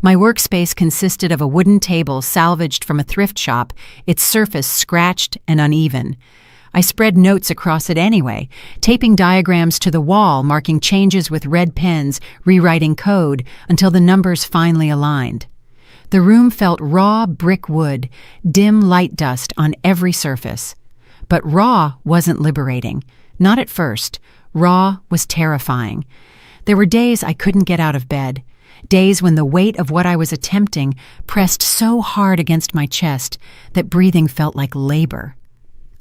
My workspace consisted of a wooden table salvaged from a thrift shop, its surface scratched and uneven. I spread notes across it anyway, taping diagrams to the wall, marking changes with red pens, rewriting code until the numbers finally aligned. The room felt raw brick wood, dim light dust on every surface. But raw wasn't liberating. Not at first. Raw was terrifying. There were days I couldn't get out of bed. Days when the weight of what I was attempting pressed so hard against my chest that breathing felt like labor.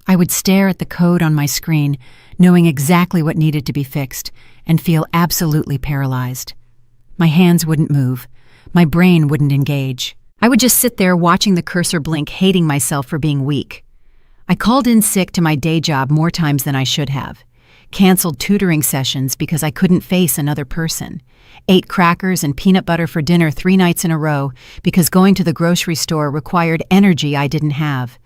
I would stare at the code on my screen, knowing exactly what needed to be fixed, and feel absolutely paralyzed. My hands wouldn't move. My brain wouldn't engage. I would just sit there watching the cursor blink, hating myself for being weak. I called in sick to my day job more times than I should have. Canceled tutoring sessions because I couldn't face another person. Ate crackers and peanut butter for dinner 3 nights in a row because going to the grocery store required energy I didn't have.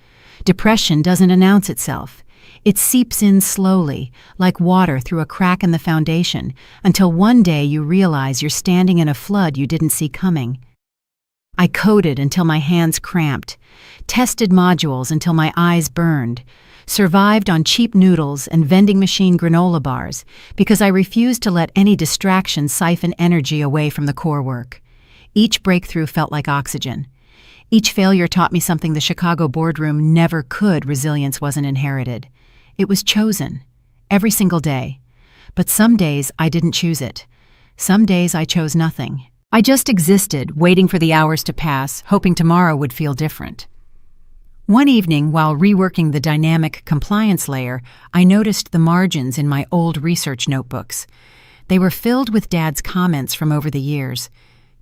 Depression doesn't announce itself. It seeps in slowly, like water through a crack in the foundation, until one day you realize you're standing in a flood you didn't see coming. I coded until my hands cramped, tested modules until my eyes burned, survived on cheap noodles and vending machine granola bars because I refused to let any distraction siphon energy away from the core work. Each breakthrough felt like oxygen. Each failure taught me something the Chicago boardroom never could. Resilience wasn't inherited. It was chosen, every single day. But some days I didn't choose it. Some days I chose nothing. I just existed, waiting for the hours to pass, hoping tomorrow would feel different. One evening, while reworking the dynamic compliance layer, I noticed the margins in my old research notebooks. They were filled with Dad's comments from over the years.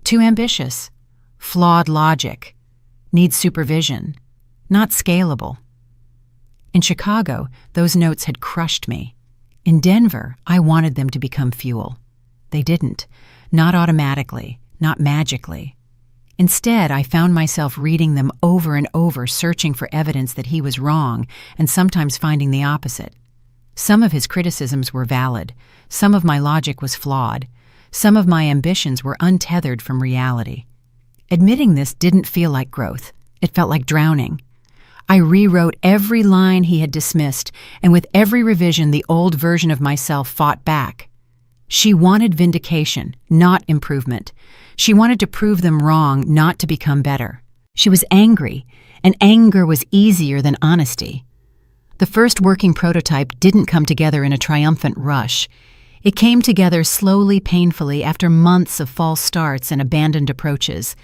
Too ambitious. Flawed logic. Needs supervision. Not scalable. In Chicago, those notes had crushed me. In Denver, I wanted them to become fuel. They didn't. Not automatically. Not magically. Instead, I found myself reading them over and over, searching for evidence that he was wrong, and sometimes finding the opposite. Some of his criticisms were valid. Some of my logic was flawed. Some of my ambitions were untethered from reality. Admitting this didn't feel like growth. It felt like drowning. I rewrote every line he had dismissed, and with every revision, the old version of myself fought back. She wanted vindication, not improvement. She wanted to prove them wrong, not to become better. She was angry, and anger was easier than honesty. The first working prototype didn't come together in a triumphant rush. It came together slowly, painfully, after months of false starts and abandoned approaches.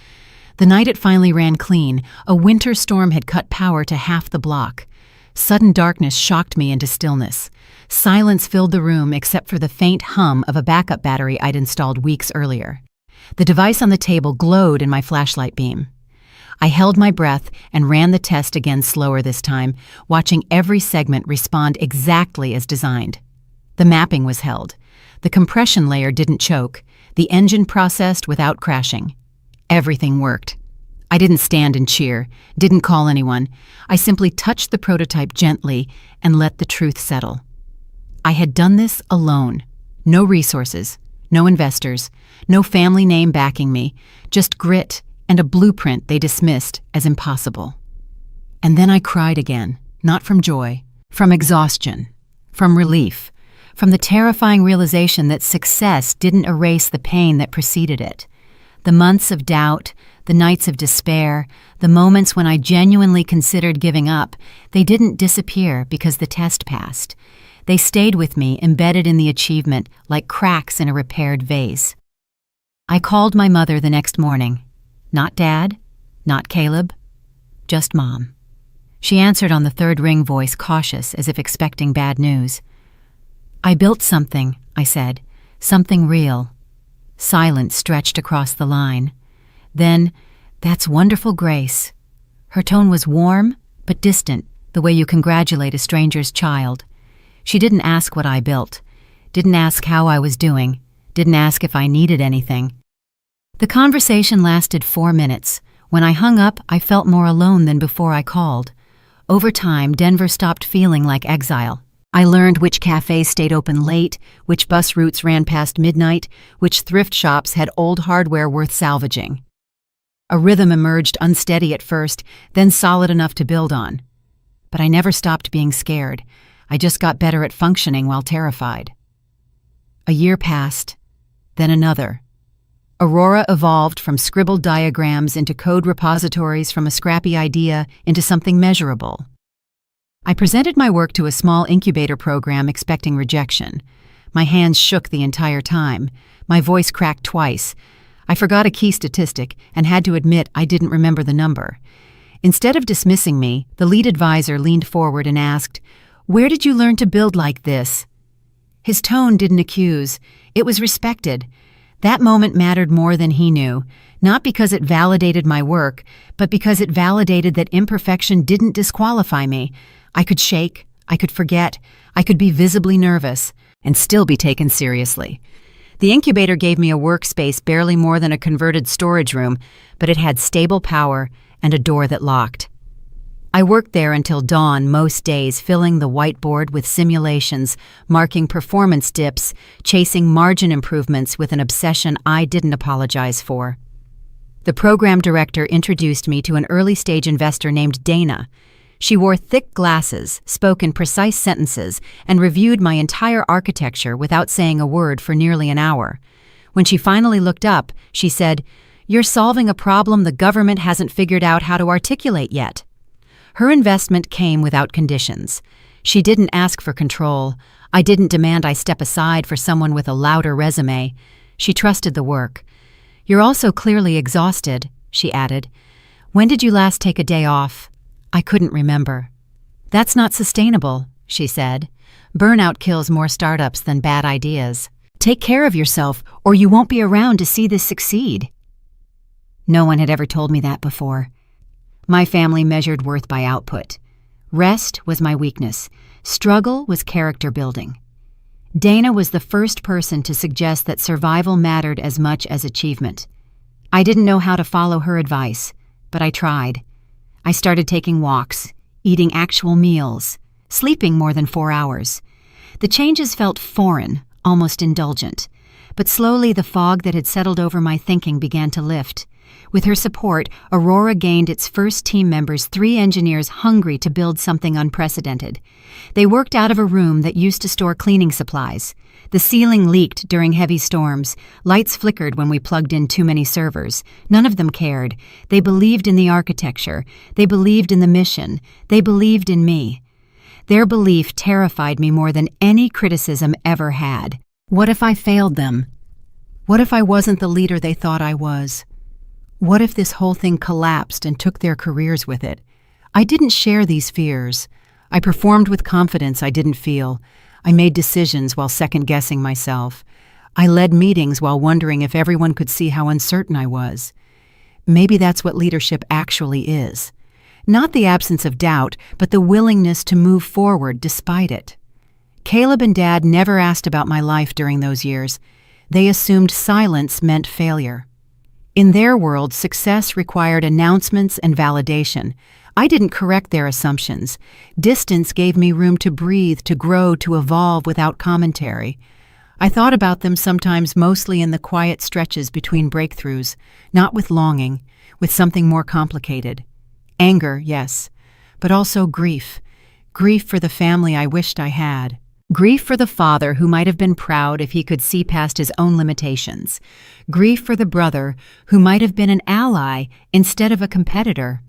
The night it finally ran clean, a winter storm had cut power to half the block. Sudden darkness shocked me into stillness. Silence filled the room except for the faint hum of a backup battery I'd installed weeks earlier. The device on the table glowed in my flashlight beam. I held my breath and ran the test again, slower this time, watching every segment respond exactly as designed. The mapping was held. The compression layer didn't choke. The engine processed without crashing. Everything worked. I didn't stand and cheer, didn't call anyone. I simply touched the prototype gently and let the truth settle. I had done this alone. No resources, no investors, no family name backing me, just grit, and a blueprint they dismissed as impossible. And then I cried again, not from joy, from exhaustion, from relief, from the terrifying realization that success didn't erase the pain that preceded it. The months of doubt, the nights of despair, the moments when I genuinely considered giving up, they didn't disappear because the test passed. They stayed with me, embedded in the achievement, like cracks in a repaired vase. I called my mother the next morning. Not Dad, not Caleb, just Mom. She answered on the third ring, voice cautious as if expecting bad news. "I built something," I said, "something real." Silence stretched across the line. Then, "That's wonderful, Grace." Her tone was warm, but distant, the way you congratulate a stranger's child. She didn't ask what I built, didn't ask how I was doing, didn't ask if I needed anything. The conversation lasted 4 minutes. When I hung up, I felt more alone than before I called. Over time, Denver stopped feeling like exile. I learned which cafes stayed open late, which bus routes ran past midnight, which thrift shops had old hardware worth salvaging. A rhythm emerged, unsteady at first, then solid enough to build on. But I never stopped being scared. I just got better at functioning while terrified. A year passed, then another. Aurora evolved from scribbled diagrams into code repositories, from a scrappy idea into something measurable. I presented my work to a small incubator program expecting rejection. My hands shook the entire time. My voice cracked twice. I forgot a key statistic and had to admit I didn't remember the number. Instead of dismissing me, the lead advisor leaned forward and asked, "Where did you learn to build like this?" His tone didn't accuse. It was respected. That moment mattered more than he knew, not because it validated my work, but because it validated that imperfection didn't disqualify me. I could shake, I could forget, I could be visibly nervous, and still be taken seriously. The incubator gave me a workspace barely more than a converted storage room, but it had stable power and a door that locked. I worked there until dawn most days, filling the whiteboard with simulations, marking performance dips, chasing margin improvements with an obsession I didn't apologize for. The program director introduced me to an early-stage investor named Dana. She wore thick glasses, spoke in precise sentences, and reviewed my entire architecture without saying a word for nearly an hour. When she finally looked up, she said, "You're solving a problem the government hasn't figured out how to articulate yet." Her investment came without conditions. She didn't ask for control. I didn't demand I step aside for someone with a louder resume. She trusted the work. "You're also clearly exhausted," she added. "When did you last take a day off?" I couldn't remember. "That's not sustainable," she said. "Burnout kills more startups than bad ideas. Take care of yourself, or you won't be around to see this succeed." No one had ever told me that before. My family measured worth by output. Rest was my weakness. Struggle was character building. Dana was the first person to suggest that survival mattered as much as achievement. I didn't know how to follow her advice, but I tried. I started taking walks, eating actual meals, sleeping more than 4 hours. The changes felt foreign, almost indulgent, but slowly the fog that had settled over my thinking began to lift. With her support, Aurora gained its first team members, 3 engineers hungry to build something unprecedented. They worked out of a room that used to store cleaning supplies. The ceiling leaked during heavy storms. Lights flickered when we plugged in too many servers. None of them cared. They believed in the architecture. They believed in the mission. They believed in me. Their belief terrified me more than any criticism ever had. What if I failed them? What if I wasn't the leader they thought I was? What if this whole thing collapsed and took their careers with it? I didn't share these fears. I performed with confidence I didn't feel. I made decisions while second-guessing myself. I led meetings while wondering if everyone could see how uncertain I was. Maybe that's what leadership actually is. Not the absence of doubt, but the willingness to move forward despite it. Caleb and Dad never asked about my life during those years. They assumed silence meant failure. In their world, success required announcements and validation. I didn't correct their assumptions. Distance gave me room to breathe, to grow, to evolve without commentary. I thought about them sometimes, mostly in the quiet stretches between breakthroughs, not with longing, with something more complicated. Anger, yes, but also grief. Grief for the family I wished I had. Grief for the father who might have been proud if he could see past his own limitations. Grief for the brother who might have been an ally instead of a competitor.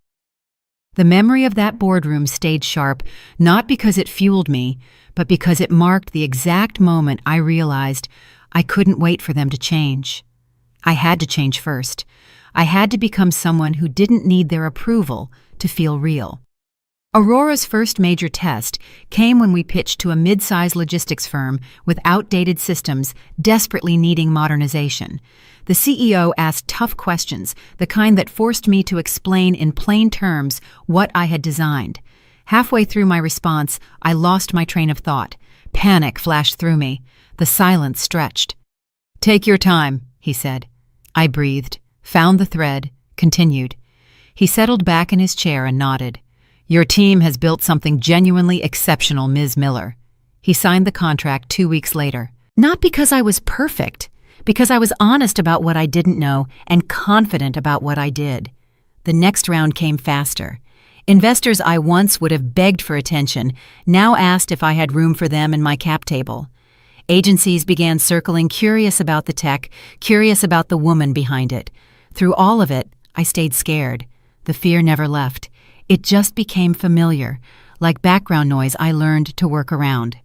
The memory of that boardroom stayed sharp, not because it fueled me, but because it marked the exact moment I realized I couldn't wait for them to change. I had to change first. I had to become someone who didn't need their approval to feel real. Aurora's first major test came when we pitched to a mid-size logistics firm with outdated systems desperately needing modernization. The CEO asked tough questions, the kind that forced me to explain in plain terms what I had designed. Halfway through my response, I lost my train of thought. Panic flashed through me. The silence stretched. "Take your time," he said. I breathed, found the thread, continued. He settled back in his chair and nodded. "Your team has built something genuinely exceptional, Ms. Miller." He signed the contract 2 weeks later. Not because I was perfect, because I was honest about what I didn't know and confident about what I did. The next round came faster. Investors I once would have begged for attention now asked if I had room for them in my cap table. Agencies began circling, curious about the tech, curious about the woman behind it. Through all of it, I stayed scared. The fear never left. It just became familiar, like background noise I learned to work around.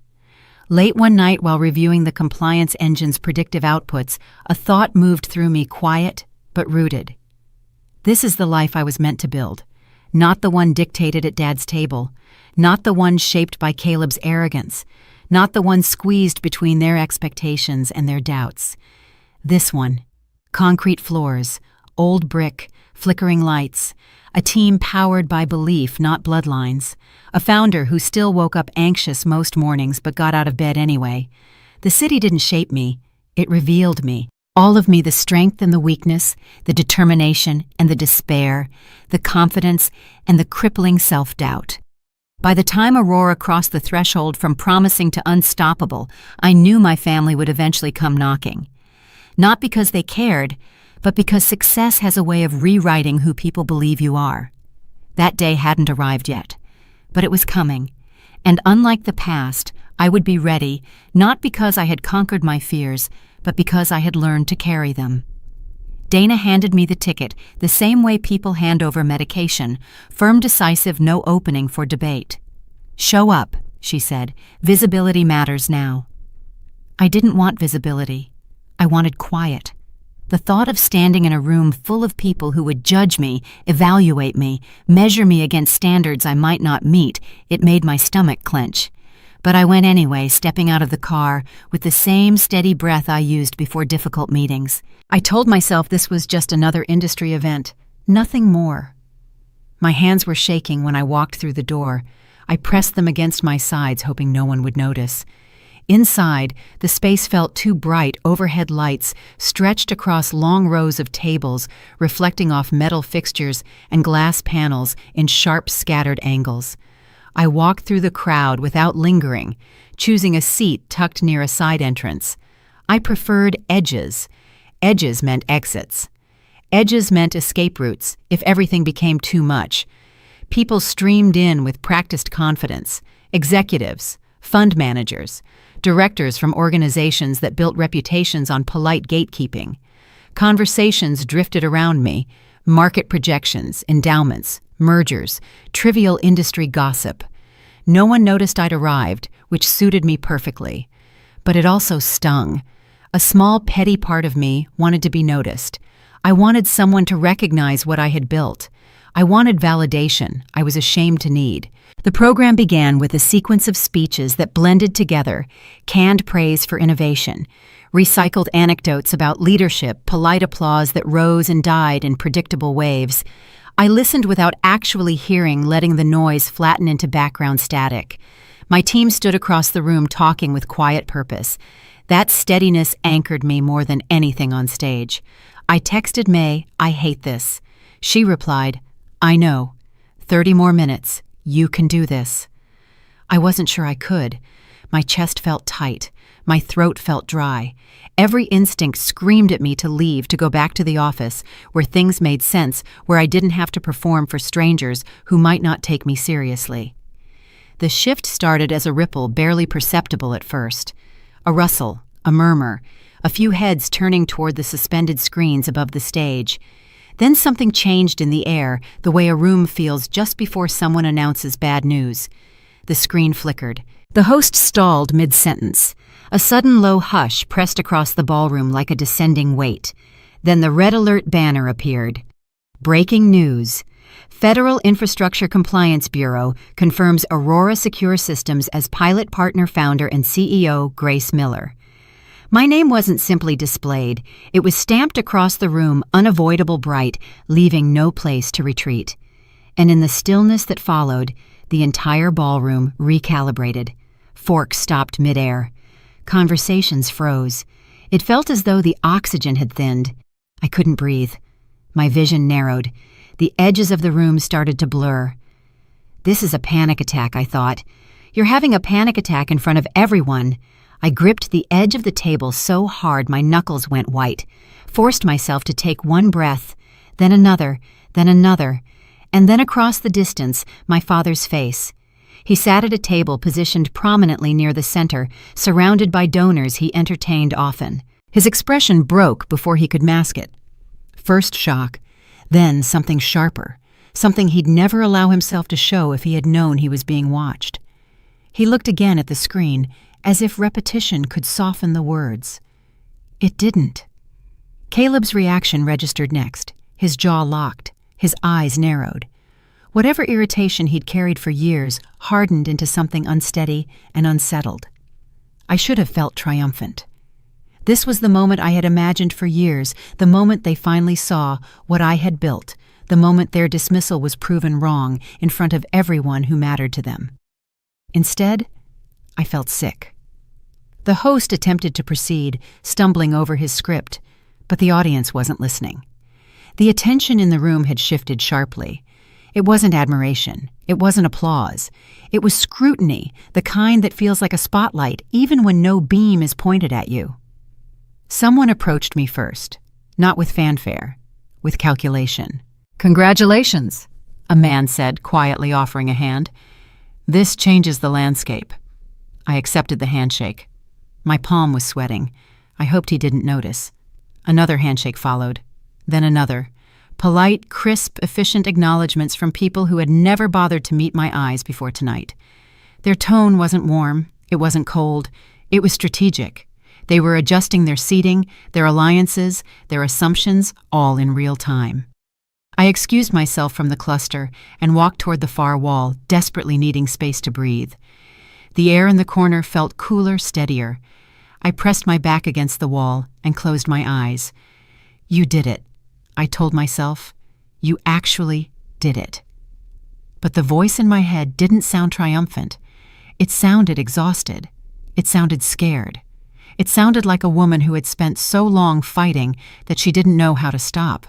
Late one night while reviewing the compliance engine's predictive outputs, a thought moved through me, quiet but rooted. This is the life I was meant to build. Not the one dictated at Dad's table. Not the one shaped by Caleb's arrogance. Not the one squeezed between their expectations and their doubts. This one. Concrete floors, old brick, flickering lights, a team powered by belief, not bloodlines, a founder who still woke up anxious most mornings but got out of bed anyway. The city didn't shape me, it revealed me. All of me, the strength and the weakness, the determination and the despair, the confidence and the crippling self-doubt. By the time Aurora crossed the threshold from promising to unstoppable, I knew my family would eventually come knocking. Not because they cared, but because success has a way of rewriting who people believe you are. That day hadn't arrived yet, but it was coming. And unlike the past, I would be ready, not because I had conquered my fears, but because I had learned to carry them. Dana handed me the ticket, the same way people hand over medication, firm, decisive, no opening for debate. "Show up," she said. "Visibility matters now." I didn't want visibility. I wanted quiet. The thought of standing in a room full of people who would judge me, evaluate me, measure me against standards I might not meet, it made my stomach clench. But I went anyway, stepping out of the car with the same steady breath I used before difficult meetings. I told myself this was just another industry event, nothing more. My hands were shaking when I walked through the door. I pressed them against my sides, hoping no one would notice. Inside, the space felt too bright. Overhead lights stretched across long rows of tables, reflecting off metal fixtures and glass panels in sharp, scattered angles. I walked through the crowd without lingering, choosing a seat tucked near a side entrance. I preferred edges. Edges meant exits. Edges meant escape routes if everything became too much. People streamed in with practiced confidence. Executives, fund managers, directors from organizations that built reputations on polite gatekeeping. Conversations drifted around me, market projections, endowments, mergers, trivial industry gossip. No one noticed I'd arrived, which suited me perfectly. But it also stung. A small, petty part of me wanted to be noticed. I wanted someone to recognize what I had built. I wanted validation I was ashamed to need. The program began with a sequence of speeches that blended together canned praise for innovation, recycled anecdotes about leadership, polite applause that rose and died in predictable waves. I listened without actually hearing, letting the noise flatten into background static. My team stood across the room talking with quiet purpose. That steadiness anchored me more than anything on stage. I texted May, "I hate this." She replied, "I know. 30 more minutes. You can do this." I wasn't sure I could, My chest felt tight. My throat felt dry. Every instinct screamed at me to leave, to go back to the office, where things made sense, where I didn't have to perform for strangers who might not take me seriously. The shift started as a ripple barely perceptible at first. A rustle, a murmur, a few heads turning toward the suspended screens above the stage. Then something changed in the air, the way a room feels just before someone announces bad news. The screen flickered. The host stalled mid-sentence. A sudden low hush pressed across the ballroom like a descending weight. Then the red alert banner appeared. Breaking news. Federal Infrastructure Compliance Bureau confirms Aurora Secure Systems as pilot partner founder and CEO Grace Miller. My name wasn't simply displayed. It was stamped across the room, unavoidable bright, leaving no place to retreat. And in the stillness that followed, the entire ballroom recalibrated. Forks stopped midair. Conversations froze. It felt as though the oxygen had thinned. I couldn't breathe. My vision narrowed. The edges of the room started to blur. This is a panic attack, I thought. You're having a panic attack in front of everyone. I gripped the edge of the table so hard my knuckles went white, forced myself to take one breath, then another, and then across the distance, my father's face. He sat at a table positioned prominently near the center, surrounded by donors he entertained often. His expression broke before he could mask it. First shock, then something sharper, something he'd never allow himself to show if he had known he was being watched. He looked again at the screen, as if repetition could soften the words. It didn't. Caleb's reaction registered next, his jaw locked, his eyes narrowed. Whatever irritation he'd carried for years hardened into something unsteady and unsettled. I should have felt triumphant. This was the moment I had imagined for years, the moment they finally saw what I had built, the moment their dismissal was proven wrong in front of everyone who mattered to them. Instead, I felt sick. The host attempted to proceed, stumbling over his script, but the audience wasn't listening. The attention in the room had shifted sharply. It wasn't admiration. It wasn't applause. It was scrutiny, the kind that feels like a spotlight even when no beam is pointed at you. Someone approached me first, not with fanfare, with calculation. "Congratulations," a man said, quietly offering a hand. "This changes the landscape." I accepted the handshake. My palm was sweating. I hoped he didn't notice. Another handshake followed, then another. Polite, crisp, efficient acknowledgments from people who had never bothered to meet my eyes before tonight. Their tone wasn't warm, it wasn't cold, it was strategic. They were adjusting their seating, their alliances, their assumptions, all in real time. I excused myself from the cluster and walked toward the far wall, desperately needing space to breathe. The air in the corner felt cooler, steadier. I pressed my back against the wall and closed my eyes. "You did it," I told myself. "You actually did it." But the voice in my head didn't sound triumphant. It sounded exhausted. It sounded scared. It sounded like a woman who had spent so long fighting that she didn't know how to stop.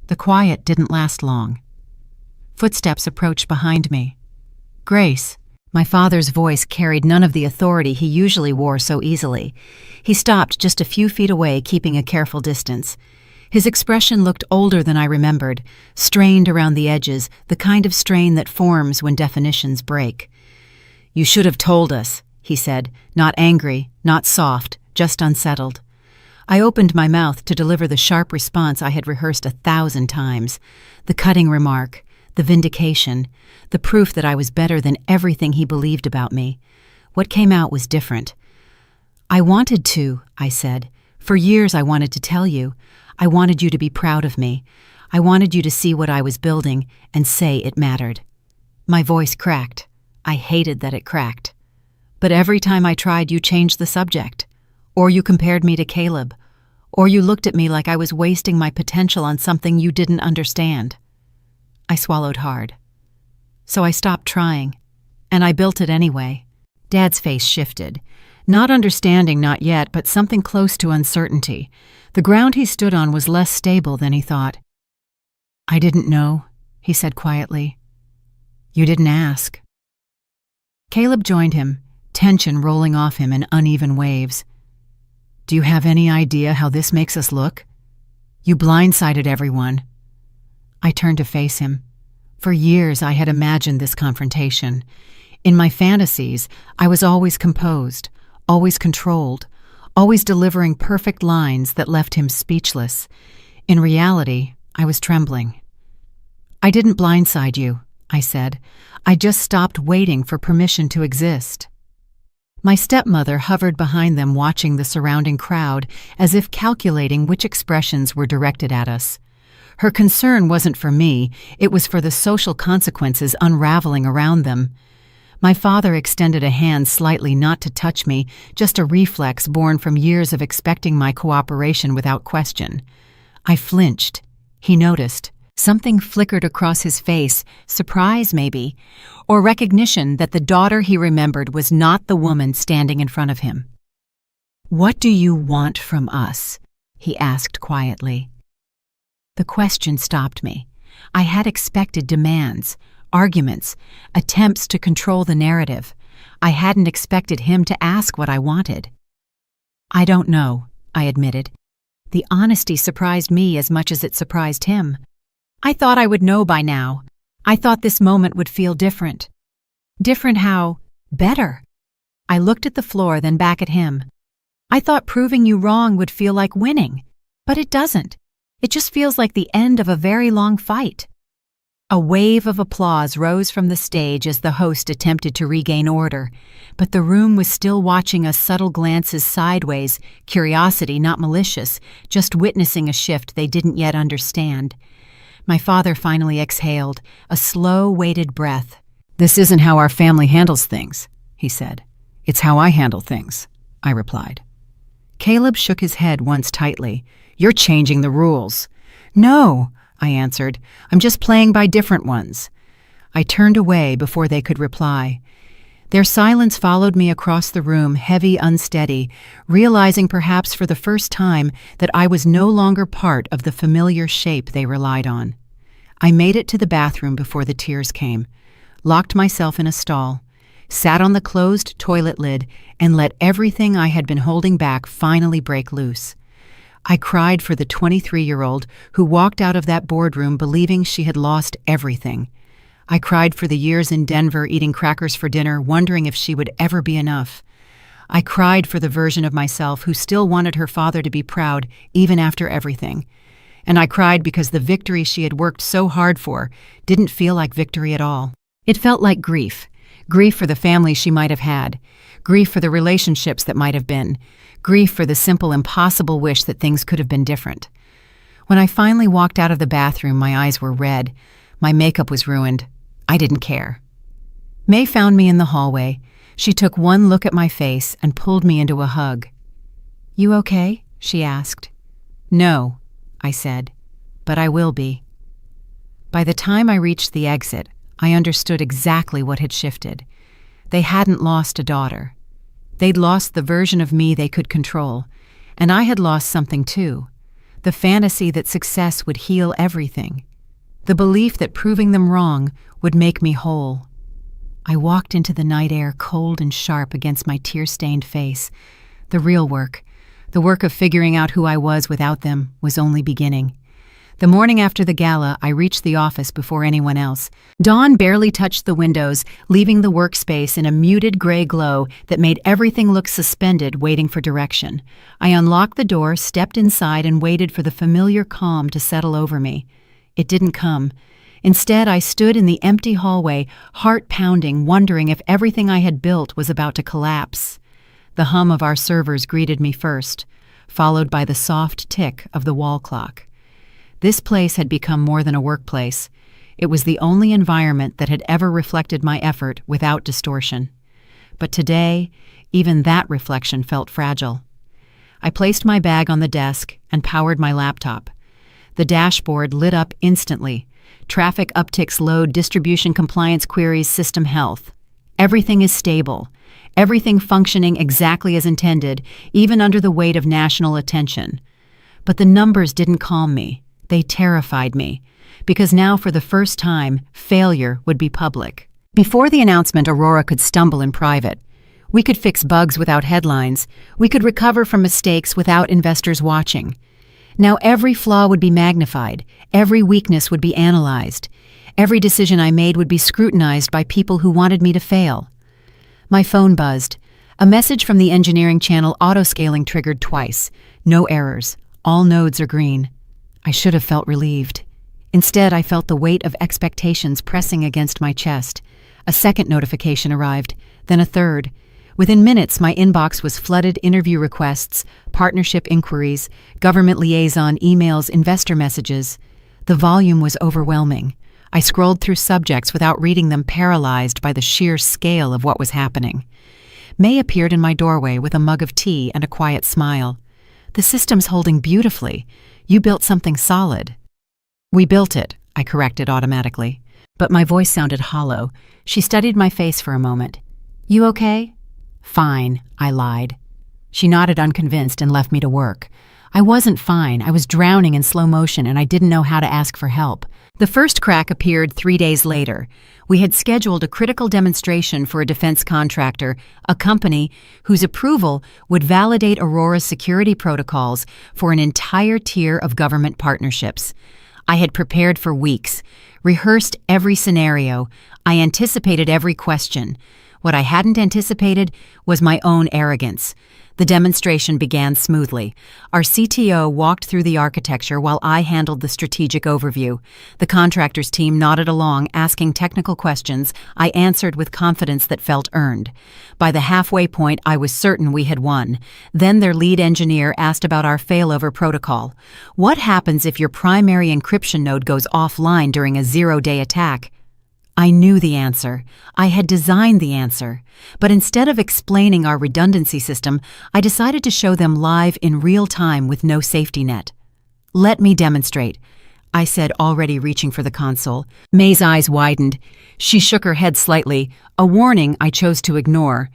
The quiet didn't last long. Footsteps approached behind me. "Grace." My father's voice carried none of the authority he usually wore so easily. He stopped just a few feet away, keeping a careful distance. His expression looked older than I remembered, strained around the edges, the kind of strain that forms when definitions break. "You should have told us," he said, not angry, not soft, just unsettled. I opened my mouth to deliver the sharp response I had rehearsed 1,000 times, the cutting remark, the vindication, the proof that I was better than everything he believed about me. What came out was different. "I wanted to," I said. "For years I wanted to tell you. I wanted you to be proud of me. I wanted you to see what I was building and say it mattered." My voice cracked. I hated that it cracked. But every time I tried, you changed the subject. Or you compared me to Caleb. Or you looked at me like I was wasting my potential on something you didn't understand. I swallowed hard. So I stopped trying, and I built it anyway. Dad's face shifted. Not understanding, not yet, but something close to uncertainty. The ground he stood on was less stable than he thought. "I didn't know," he said quietly. "You didn't ask." Caleb joined him, tension rolling off him in uneven waves. "Do you have any idea how this makes us look? You blindsided everyone." I turned to face him. For years I had imagined this confrontation. In my fantasies, I was always composed, always controlled, always delivering perfect lines that left him speechless. In reality, I was trembling. "I didn't blindside you," I said. "I just stopped waiting for permission to exist." My stepmother hovered behind them, watching the surrounding crowd, as if calculating which expressions were directed at us. Her concern wasn't for me, it was for the social consequences unraveling around them. My father extended a hand slightly, not to touch me, just a reflex born from years of expecting my cooperation without question. I flinched. He noticed. Something flickered across his face, surprise maybe, or recognition that the daughter he remembered was not the woman standing in front of him. "What do you want from us?" he asked quietly. The question stopped me. I had expected demands, arguments, attempts to control the narrative. I hadn't expected him to ask what I wanted. "I don't know," I admitted. The honesty surprised me as much as it surprised him. I thought I would know by now. I thought this moment would feel different. Different how? Better. I looked at the floor, then back at him. I thought proving you wrong would feel like winning, but it doesn't. It just feels like the end of a very long fight. A wave of applause rose from the stage as the host attempted to regain order, but the room was still watching us, subtle glances sideways, curiosity, not malicious, just witnessing a shift they didn't yet understand. My father finally exhaled, a slow, weighted breath. "This isn't how our family handles things," he said. "It's how I handle things," I replied. Caleb shook his head once tightly. "You're changing the rules." "No," I answered. "I'm just playing by different ones." I turned away before they could reply. Their silence followed me across the room, heavy, unsteady, realizing perhaps for the first time that I was no longer part of the familiar shape they relied on. I made it to the bathroom before the tears came, locked myself in a stall, sat on the closed toilet lid, and let everything I had been holding back finally break loose. I cried for the 23-year-old who walked out of that boardroom believing she had lost everything. I cried for the years in Denver eating crackers for dinner, wondering if she would ever be enough. I cried for the version of myself who still wanted her father to be proud, even after everything. And I cried because the victory she had worked so hard for didn't feel like victory at all. It felt like grief. Grief for the family she might have had. Grief for the relationships that might have been. Grief for the simple, impossible wish that things could have been different. When I finally walked out of the bathroom, my eyes were red. My makeup was ruined. I didn't care. May found me in the hallway. She took one look at my face and pulled me into a hug. "You okay?" she asked. "No," I said, "but I will be." By the time I reached the exit, I understood exactly what had shifted. They hadn't lost a daughter. They'd lost the version of me they could control, and I had lost something too, the fantasy that success would heal everything, the belief that proving them wrong would make me whole. I walked into the night air cold and sharp against my tear-stained face. The real work, the work of figuring out who I was without them, was only beginning. The morning after the gala, I reached the office before anyone else. Dawn barely touched the windows, leaving the workspace in a muted gray glow that made everything look suspended, waiting for direction. I unlocked the door, stepped inside, and waited for the familiar calm to settle over me. It didn't come. Instead, I stood in the empty hallway, heart pounding, wondering if everything I had built was about to collapse. The hum of our servers greeted me first, followed by the soft tick of the wall clock. This place had become more than a workplace. It was the only environment that had ever reflected my effort without distortion. But today, even that reflection felt fragile. I placed my bag on the desk and powered my laptop. The dashboard lit up instantly. Traffic upticks load, distribution compliance queries, system health. Everything is stable. Everything functioning exactly as intended, even under the weight of national attention. But the numbers didn't calm me. They terrified me. Because now, for the first time, failure would be public. Before the announcement, Aurora could stumble in private. We could fix bugs without headlines. We could recover from mistakes without investors watching. Now every flaw would be magnified. Every weakness would be analyzed. Every decision I made would be scrutinized by people who wanted me to fail. My phone buzzed. A message from the engineering channel autoscaling triggered twice. No errors. All nodes are green. I should have felt relieved. Instead, I felt the weight of expectations pressing against my chest. A second notification arrived, then a third. Within minutes, my inbox was flooded: interview requests, partnership inquiries, government liaison emails, investor messages. The volume was overwhelming. I scrolled through subjects without reading them, paralyzed by the sheer scale of what was happening. May appeared in my doorway with a mug of tea and a quiet smile. "The system's holding beautifully. You built something solid." "We built it," I corrected automatically. But my voice sounded hollow. She studied my face for a moment. "You okay?" "Fine," I lied. She nodded, unconvinced, and left me to work. I wasn't fine. I was drowning in slow motion, and I didn't know how to ask for help. The first crack appeared 3 days later. We had scheduled a critical demonstration for a defense contractor, a company whose approval would validate Aurora's security protocols for an entire tier of government partnerships. I had prepared for weeks, rehearsed every scenario. I anticipated every question. What I hadn't anticipated was my own arrogance. The demonstration began smoothly. Our CTO walked through the architecture while I handled the strategic overview. The contractor's team nodded along, asking technical questions. I answered with confidence that felt earned. By the halfway point, I was certain we had won. Then their lead engineer asked about our failover protocol. What happens if your primary encryption node goes offline during a zero-day attack? I knew the answer. I had designed the answer. But instead of explaining our redundancy system, I decided to show them live in real time with no safety net. "Let me demonstrate," I said, already reaching for the console. May's eyes widened. She shook her head slightly, a warning I chose to ignore.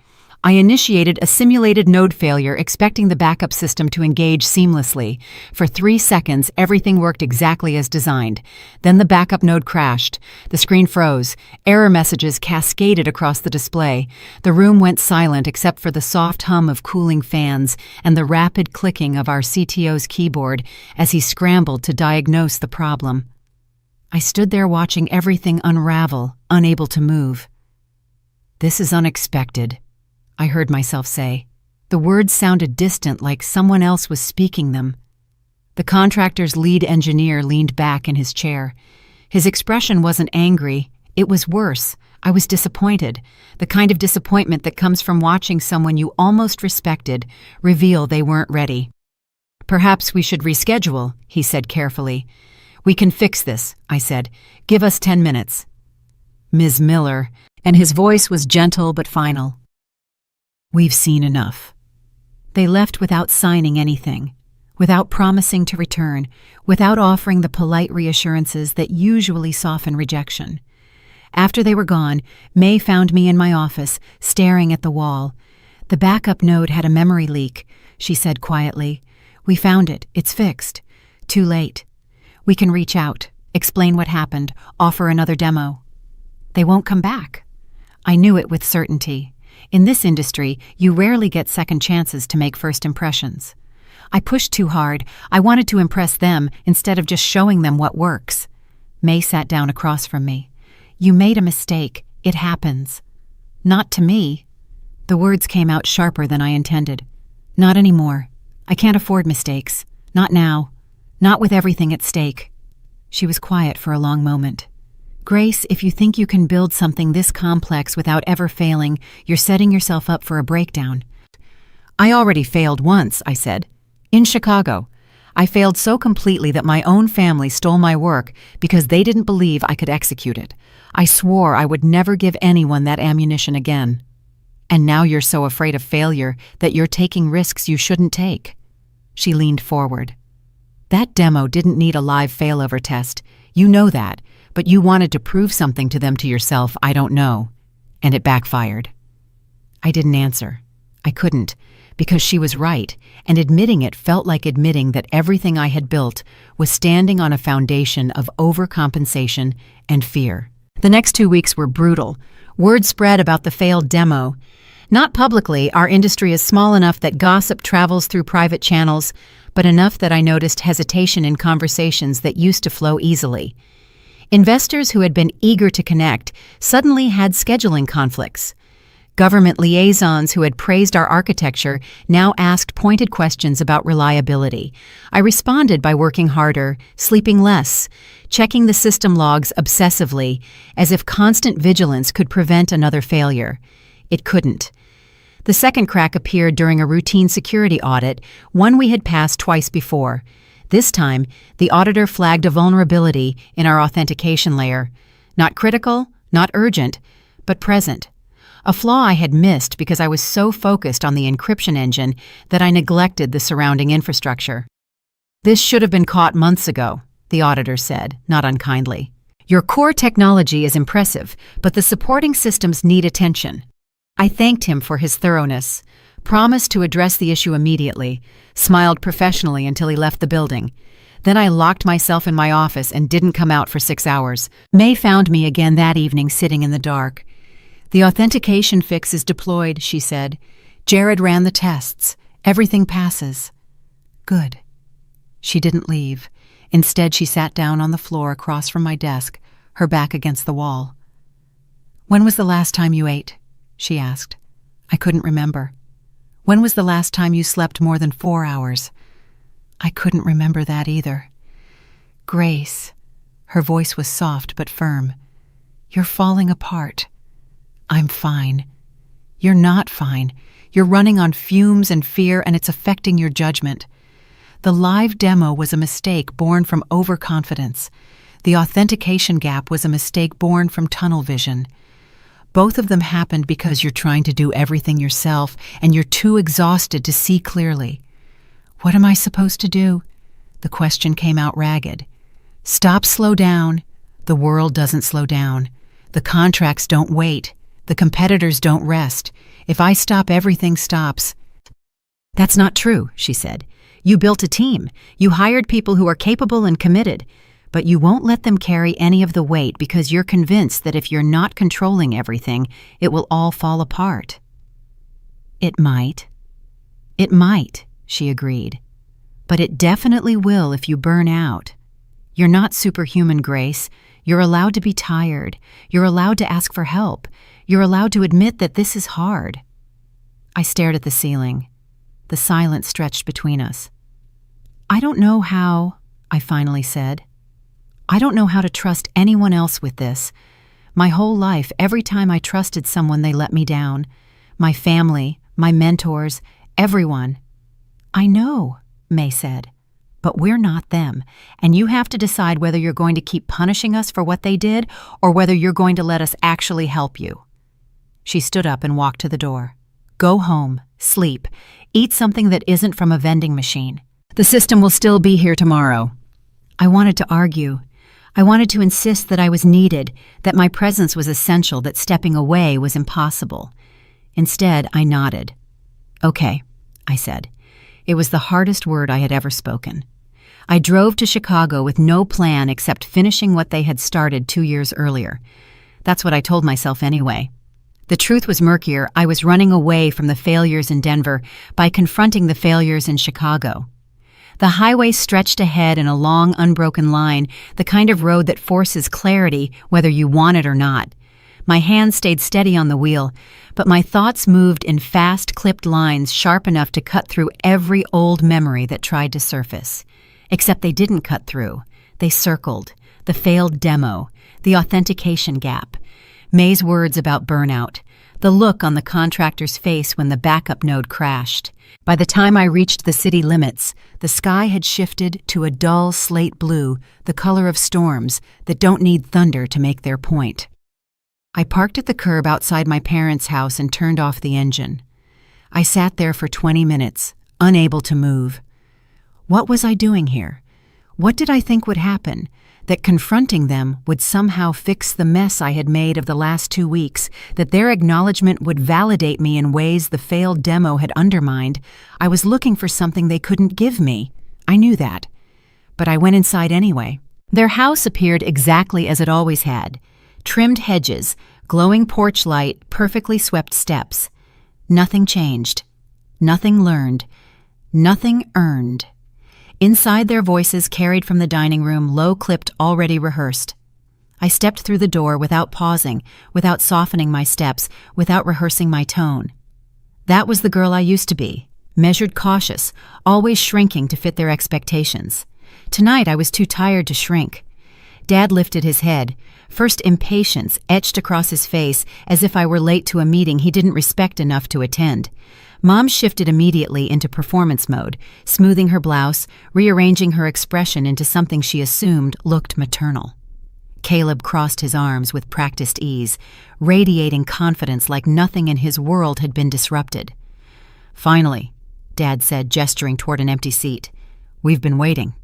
I initiated a simulated node failure, expecting the backup system to engage seamlessly. For 3 seconds, everything worked exactly as designed. Then the backup node crashed. The screen froze. Error messages cascaded across the display. The room went silent except for the soft hum of cooling fans and the rapid clicking of our CTO's keyboard as he scrambled to diagnose the problem. I stood there watching everything unravel, unable to move. "This is unexpected," I heard myself say. The words sounded distant, like someone else was speaking them. The contractor's lead engineer leaned back in his chair. His expression wasn't angry. It was worse. I was disappointed. The kind of disappointment that comes from watching someone you almost respected reveal they weren't ready. "Perhaps we should reschedule," he said carefully. "We can fix this," I said. "Give us 10 minutes. "Ms. Miller," and his voice was gentle but final. "We've seen enough." They left without signing anything, without promising to return, without offering the polite reassurances that usually soften rejection. After they were gone, May found me in my office, staring at the wall. "The backup node had a memory leak," she said quietly. "We found it. It's fixed. Too late. We can reach out, explain what happened, offer another demo. They won't come back." I knew it with certainty. In this industry, you rarely get second chances to make first impressions. I pushed too hard. I wanted to impress them instead of just showing them what works. May sat down across from me. "You made a mistake. It happens." "Not to me." The words came out sharper than I intended. "Not anymore. I can't afford mistakes. Not now. Not with everything at stake." She was quiet for a long moment. "Grace, if you think you can build something this complex without ever failing, you're setting yourself up for a breakdown." "I already failed once," I said. "In Chicago. I failed so completely that my own family stole my work because they didn't believe I could execute it. I swore I would never give anyone that ammunition again. And now you're so afraid of failure that you're taking risks you shouldn't take." She leaned forward. "That demo didn't need a live failover test. You know that. But you wanted to prove something to them, to yourself, I don't know. And it backfired." I didn't answer. I couldn't, because she was right, and admitting it felt like admitting that everything I had built was standing on a foundation of overcompensation and fear. The next 2 weeks were brutal. Word spread about the failed demo. Not publicly, our industry is small enough that gossip travels through private channels, but enough that I noticed hesitation in conversations that used to flow easily. Investors who had been eager to connect suddenly had scheduling conflicts. Government liaisons who had praised our architecture now asked pointed questions about reliability. I responded by working harder, sleeping less, checking the system logs obsessively, as if constant vigilance could prevent another failure. It couldn't. The second crack appeared during a routine security audit, one we had passed twice before. This time, the auditor flagged a vulnerability in our authentication layer. Not critical, not urgent, but present. A flaw I had missed because I was so focused on the encryption engine that I neglected the surrounding infrastructure. "This should have been caught months ago," the auditor said, not unkindly. "Your core technology is impressive, but the supporting systems need attention." I thanked him for his thoroughness, promised to address the issue immediately, smiled professionally until he left the building. Then I locked myself in my office and didn't come out for 6 hours. May found me again that evening sitting in the dark. "The authentication fix is deployed," she said. "Jared ran the tests. Everything passes." "Good." She didn't leave. Instead, she sat down on the floor across from my desk, her back against the wall. "When was the last time you ate?" she asked. I couldn't remember. "When was the last time you slept more than 4 hours?" I couldn't remember that either. "Grace," her voice was soft but firm, "you're falling apart." "I'm fine." "You're not fine. You're running on fumes and fear, and it's affecting your judgment. The live demo was a mistake born from overconfidence. The authentication gap was a mistake born from tunnel vision. Both of them happened because you're trying to do everything yourself, and you're too exhausted to see clearly." "What am I supposed to do?" The question came out ragged. "Stop, slow down." The world doesn't slow down. The contracts don't wait. The competitors don't rest. If I stop, everything stops. "That's not true," she said. "You built a team. You hired people who are capable and committed. But you won't let them carry any of the weight because you're convinced that if you're not controlling everything, it will all fall apart." "It might." "It might," she agreed. "But it definitely will if you burn out. You're not superhuman, Grace. You're allowed to be tired. You're allowed to ask for help. You're allowed to admit that this is hard." I stared at the ceiling. The silence stretched between us. "I don't know how," I finally said. "I don't know how to trust anyone else with this. My whole life, every time I trusted someone, they let me down. My family, my mentors, everyone." "I know," May said, "but we're not them, and you have to decide whether you're going to keep punishing us for what they did or whether you're going to let us actually help you." She stood up and walked to the door. "Go home, sleep, eat something that isn't from a vending machine. The system will still be here tomorrow." I wanted to argue. I wanted to insist that I was needed, that my presence was essential, that stepping away was impossible. Instead, I nodded. "Okay," I said. It was the hardest word I had ever spoken. I drove to Chicago with no plan except finishing what they had started 2 years earlier. That's what I told myself anyway. The truth was murkier. I was running away from the failures in Denver by confronting the failures in Chicago. The highway stretched ahead in a long, unbroken line, the kind of road that forces clarity whether you want it or not. My hand stayed steady on the wheel, but my thoughts moved in fast, clipped lines sharp enough to cut through every old memory that tried to surface. Except they didn't cut through. They circled. The failed demo. The authentication gap. May's words about burnout. The look on the contractor's face when the backup node crashed. By the time I reached the city limits, the sky had shifted to a dull slate blue, the color of storms that don't need thunder to make their point. I parked at the curb outside my parents' house and turned off the engine. I sat there for 20 minutes, unable to move. What was I doing here? What did I think would happen? That confronting them would somehow fix the mess I had made of the last 2 weeks, that their acknowledgement would validate me in ways the failed demo had undermined. I was looking for something they couldn't give me. I knew that. But I went inside anyway. Their house appeared exactly as it always had. Trimmed hedges, glowing porch light, perfectly swept steps. Nothing changed. Nothing learned. Nothing earned. Inside, their voices carried from the dining room, low-clipped, already rehearsed. I stepped through the door without pausing, without softening my steps, without rehearsing my tone. That was the girl I used to be, measured, cautious, always shrinking to fit their expectations. Tonight I was too tired to shrink. Dad lifted his head. First impatience etched across his face, as if I were late to a meeting he didn't respect enough to attend. Mom shifted immediately into performance mode, smoothing her blouse, rearranging her expression into something she assumed looked maternal. Caleb crossed his arms with practiced ease, radiating confidence like nothing in his world had been disrupted. "Finally," Dad said, gesturing toward an empty seat. "We've been waiting."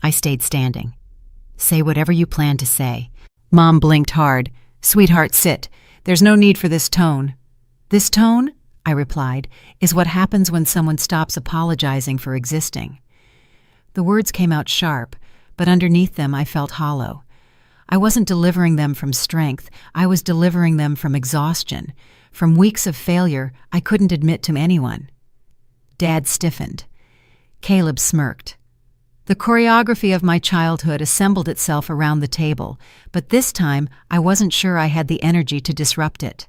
I stayed standing. "Say whatever you plan to say." Mom blinked hard. "Sweetheart, sit. There's no need for this tone." "This tone?" I replied, "is what happens when someone stops apologizing for existing." The words came out sharp, but underneath them I felt hollow. I wasn't delivering them from strength, I was delivering them from exhaustion, from weeks of failure I couldn't admit to anyone. Dad stiffened. Caleb smirked. The choreography of my childhood assembled itself around the table, but this time I wasn't sure I had the energy to disrupt it.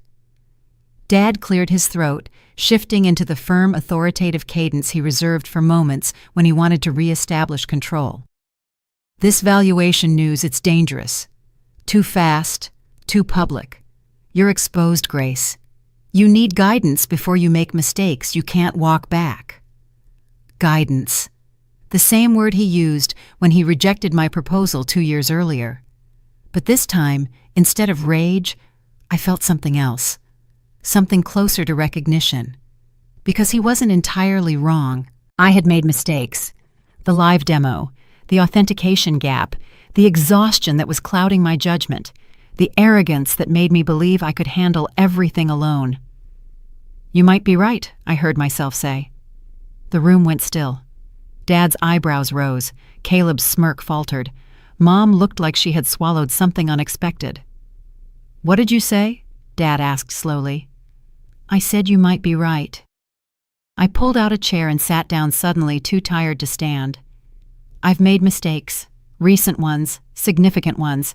Dad cleared his throat, shifting into the firm, authoritative cadence he reserved for moments when he wanted to reestablish control. "This valuation news, it's dangerous. Too fast, too public. You're exposed, Grace. You need guidance before you make mistakes you can't walk back." Guidance. The same word he used when he rejected my proposal 2 years earlier. But this time, instead of rage, I felt something else. Something closer to recognition. Because he wasn't entirely wrong. I had made mistakes. The live demo, the authentication gap, the exhaustion that was clouding my judgment, the arrogance that made me believe I could handle everything alone. "You might be right," I heard myself say. The room went still. Dad's eyebrows rose. Caleb's smirk faltered. Mom looked like she had swallowed something unexpected. "What did you say?" Dad asked slowly. "I said you might be right." I pulled out a chair and sat down, suddenly too tired to stand. "I've made mistakes. Recent ones, significant ones.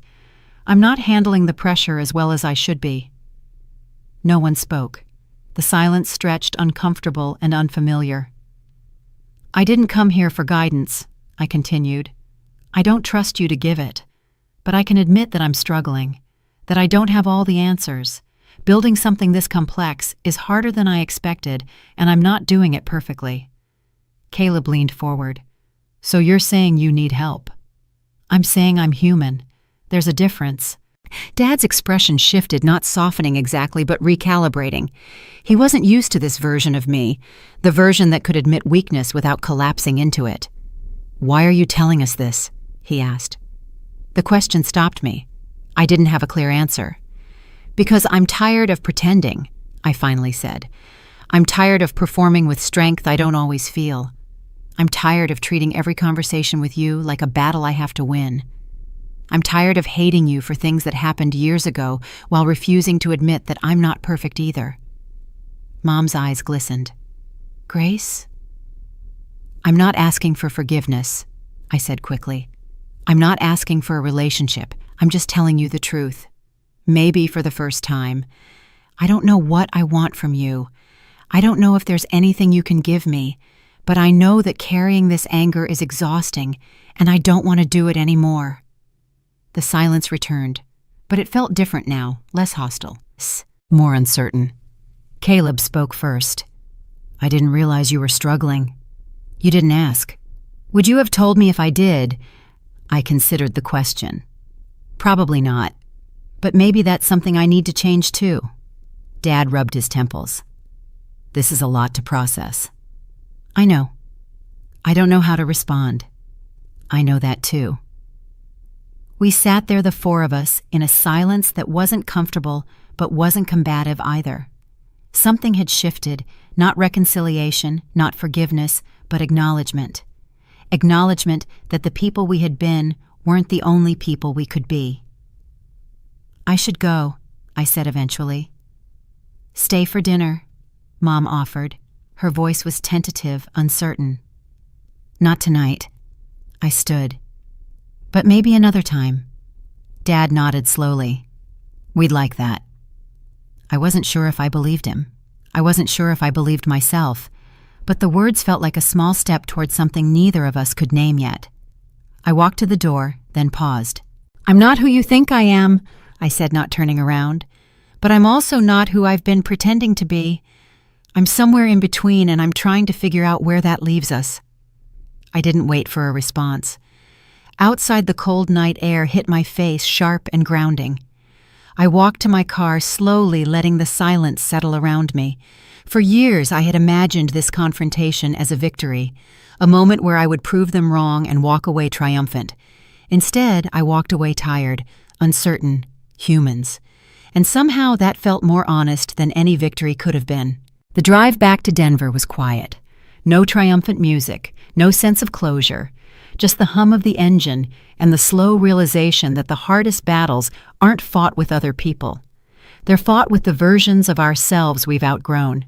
I'm not handling the pressure as well as I should be." No one spoke. The silence stretched, uncomfortable and unfamiliar. "I didn't come here for guidance," I continued. "I don't trust you to give it. But I can admit that I'm struggling, that I don't have all the answers. Building something this complex is harder than I expected, and I'm not doing it perfectly." Caleb leaned forward. "So you're saying you need help?" "I'm saying I'm human. There's a difference." Dad's expression shifted, not softening exactly, but recalibrating. He wasn't used to this version of me, the version that could admit weakness without collapsing into it. "Why are you telling us this?" he asked. The question stopped me. I didn't have a clear answer. "Because I'm tired of pretending," I finally said. "I'm tired of performing with strength I don't always feel. I'm tired of treating every conversation with you like a battle I have to win. I'm tired of hating you for things that happened years ago while refusing to admit that I'm not perfect either." Mom's eyes glistened. "Grace?" "I'm not asking for forgiveness," I said quickly. "I'm not asking for a relationship. I'm just telling you the truth. Maybe for the first time. I don't know what I want from you. I don't know if there's anything you can give me, but I know that carrying this anger is exhausting, and I don't want to do it anymore." The silence returned, but it felt different now, less hostile, more uncertain. Caleb spoke first. "I didn't realize you were struggling." "You didn't ask." "Would you have told me if I did?" I considered the question. "Probably not. But maybe that's something I need to change too." Dad rubbed his temples. "This is a lot to process." "I know. I don't know how to respond." "I know that too." We sat there, the four of us, in a silence that wasn't comfortable but wasn't combative either. Something had shifted, not reconciliation, not forgiveness, but acknowledgement. Acknowledgement that the people we had been weren't the only people we could be. "I should go," I said eventually. "Stay for dinner." Mom offered. Her voice was tentative, uncertain. Not tonight. I stood. But maybe another time. Dad nodded slowly. We'd like that. I wasn't sure if I believed him. I wasn't sure if I believed myself. But the words felt like a small step toward something neither of us could name yet. I walked to the door, then paused. I'm not who you think I am, I said, not turning around. But I'm also not who I've been pretending to be. I'm somewhere in between, and I'm trying to figure out where that leaves us. I didn't wait for a response. Outside, the cold night air hit my face, sharp and grounding. I walked to my car, slowly letting the silence settle around me. For years, I had imagined this confrontation as a victory, a moment where I would prove them wrong and walk away triumphant. Instead, I walked away tired, uncertain, humans. And somehow that felt more honest than any victory could have been. The drive back to Denver was quiet. No triumphant music, no sense of closure, just the hum of the engine and the slow realization that the hardest battles aren't fought with other people. They're fought with the versions of ourselves we've outgrown.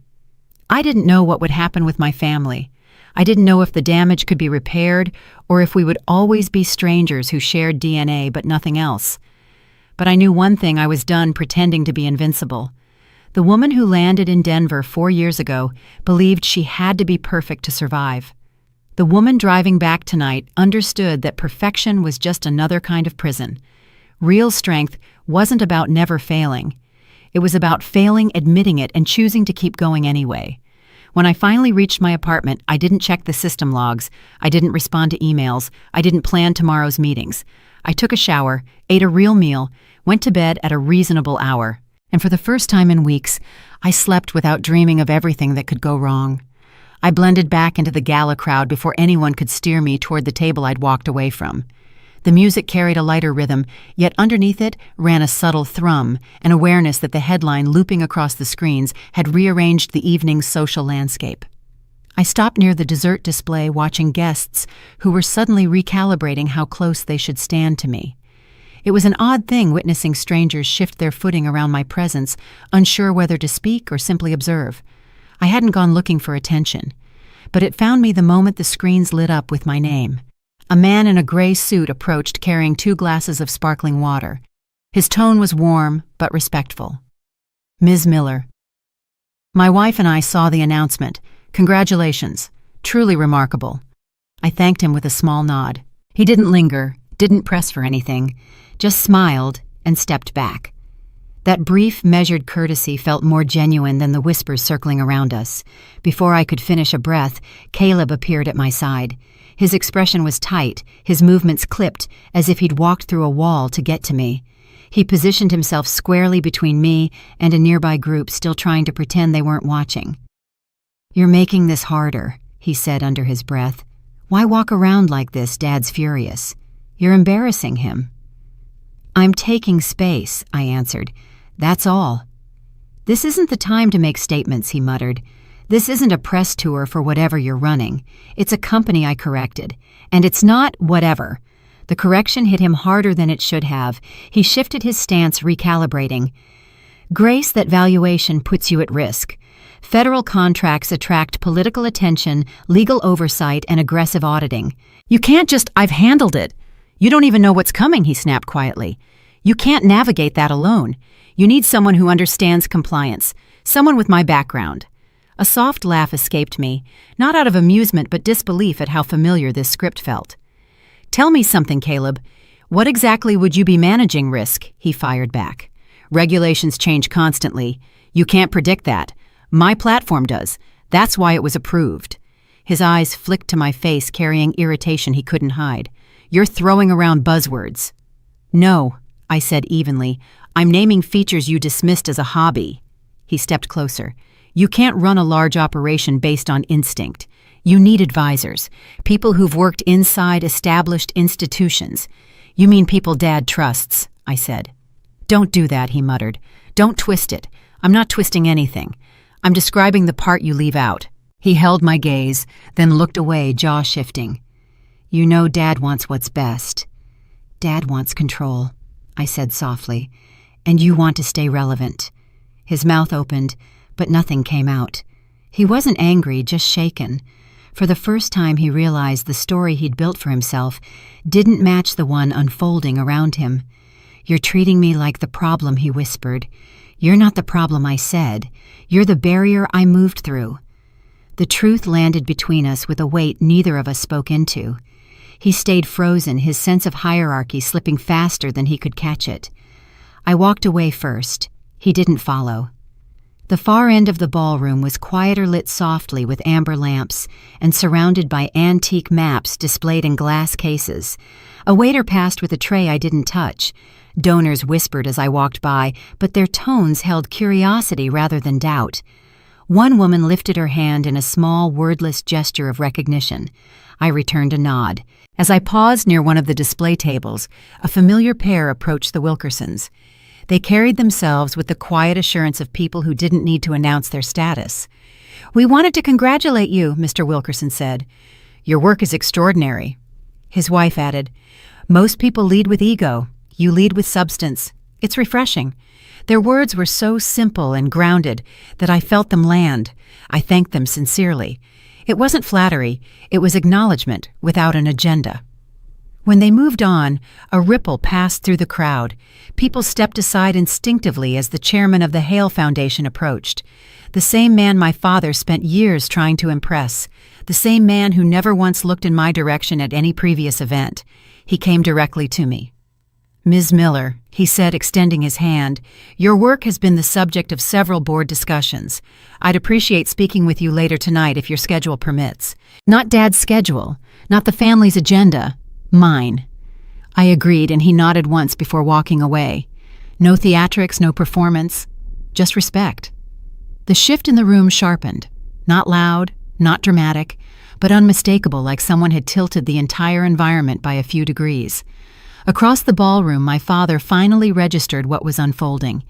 I didn't know what would happen with my family. I didn't know if the damage could be repaired or if we would always be strangers who shared DNA but nothing else. But I knew one thing: I was done pretending to be invincible. The woman who landed in Denver 4 years ago believed she had to be perfect to survive. The woman driving back tonight understood that perfection was just another kind of prison. Real strength wasn't about never failing. It was about failing, admitting it, and choosing to keep going anyway. When I finally reached my apartment, I didn't check the system logs. I didn't respond to emails. I didn't plan tomorrow's meetings. I took a shower, ate a real meal, went to bed at a reasonable hour. And for the first time in weeks, I slept without dreaming of everything that could go wrong. I blended back into the gala crowd before anyone could steer me toward the table I'd walked away from. The music carried a lighter rhythm, yet underneath it ran a subtle thrum, an awareness that the headline looping across the screens had rearranged the evening's social landscape. I stopped near the dessert display, watching guests who were suddenly recalibrating how close they should stand to me. It was an odd thing witnessing strangers shift their footing around my presence, unsure whether to speak or simply observe. I hadn't gone looking for attention, but it found me the moment the screens lit up with my name. A man in a gray suit approached, carrying 2 glasses of sparkling water. His tone was warm but respectful. Ms. Miller. My wife and I saw the announcement. Congratulations. Truly remarkable. I thanked him with a small nod. He didn't linger, didn't press for anything, just smiled and stepped back. That brief, measured courtesy felt more genuine than the whispers circling around us. Before I could finish a breath, Caleb appeared at my side. His expression was tight, his movements clipped, as if he'd walked through a wall to get to me. He positioned himself squarely between me and a nearby group, still trying to pretend they weren't watching. "You're making this harder," he said under his breath. "Why walk around like this? Dad's furious. You're embarrassing him." "I'm taking space," I answered. "That's all." "This isn't the time to make statements," he muttered. "This isn't a press tour for whatever you're running. It's a company," I corrected. "And it's not whatever." The correction hit him harder than it should have. He shifted his stance, recalibrating. "Grace, that valuation puts you at risk. Federal contracts attract political attention, legal oversight, and aggressive auditing. You can't just, I've handled it. You don't even know what's coming," he snapped quietly. "You can't navigate that alone. You need someone who understands compliance, someone with my background." A soft laugh escaped me, not out of amusement but disbelief at how familiar this script felt. "Tell me something, Caleb. What exactly would you be managing risk?" he fired back. "Regulations change constantly. You can't predict that. My platform does. That's why it was approved." His eyes flicked to my face, carrying irritation he couldn't hide. "You're throwing around buzzwords." "No," I said evenly. "I'm naming features you dismissed as a hobby." He stepped closer. "You can't run a large operation based on instinct. You need advisors, people who've worked inside established institutions." "You mean people Dad trusts," I said. "Don't do that," he muttered. "Don't twist it. I'm not twisting anything. I'm describing the part you leave out." He held my gaze, then looked away, jaw shifting. "You know Dad wants what's best. Dad wants control," I said softly. "And you want to stay relevant." His mouth opened, but nothing came out. He wasn't angry, just shaken. For the first time he realized the story he'd built for himself didn't match the one unfolding around him. "You're treating me like the problem," he whispered. "You're not the problem I said. You're the barrier I moved through." The truth landed between us with a weight neither of us spoke into. He stayed frozen, his sense of hierarchy slipping faster than he could catch it. I walked away first. He didn't follow. The far end of the ballroom was quieter, lit softly with amber lamps and surrounded by antique maps displayed in glass cases. A waiter passed with a tray I didn't touch. Donors whispered as I walked by, but their tones held curiosity rather than doubt. One woman lifted her hand in a small, wordless gesture of recognition. I returned a nod. As I paused near one of the display tables, a familiar pair approached the Wilkersons. They carried themselves with the quiet assurance of people who didn't need to announce their status. "We wanted to congratulate you," Mr. Wilkerson said. "Your work is extraordinary." His wife added, "Most people lead with ego. You lead with substance. It's refreshing." Their words were so simple and grounded that I felt them land. I thanked them sincerely. It wasn't flattery, it was acknowledgement without an agenda. When they moved on, a ripple passed through the crowd. People stepped aside instinctively as the chairman of the Hale Foundation approached. The same man my father spent years trying to impress. The same man who never once looked in my direction at any previous event. He came directly to me. "Ms. Miller," he said, extending his hand, "your work has been the subject of several board discussions. I'd appreciate speaking with you later tonight if your schedule permits." Not Dad's schedule, not the family's agenda. Mine. I agreed, and he nodded once before walking away. No theatrics, no performance, just respect. The shift in the room sharpened. Not loud, not dramatic, but unmistakable, like someone had tilted the entire environment by a few degrees. Across the ballroom, my father finally registered what was unfolding.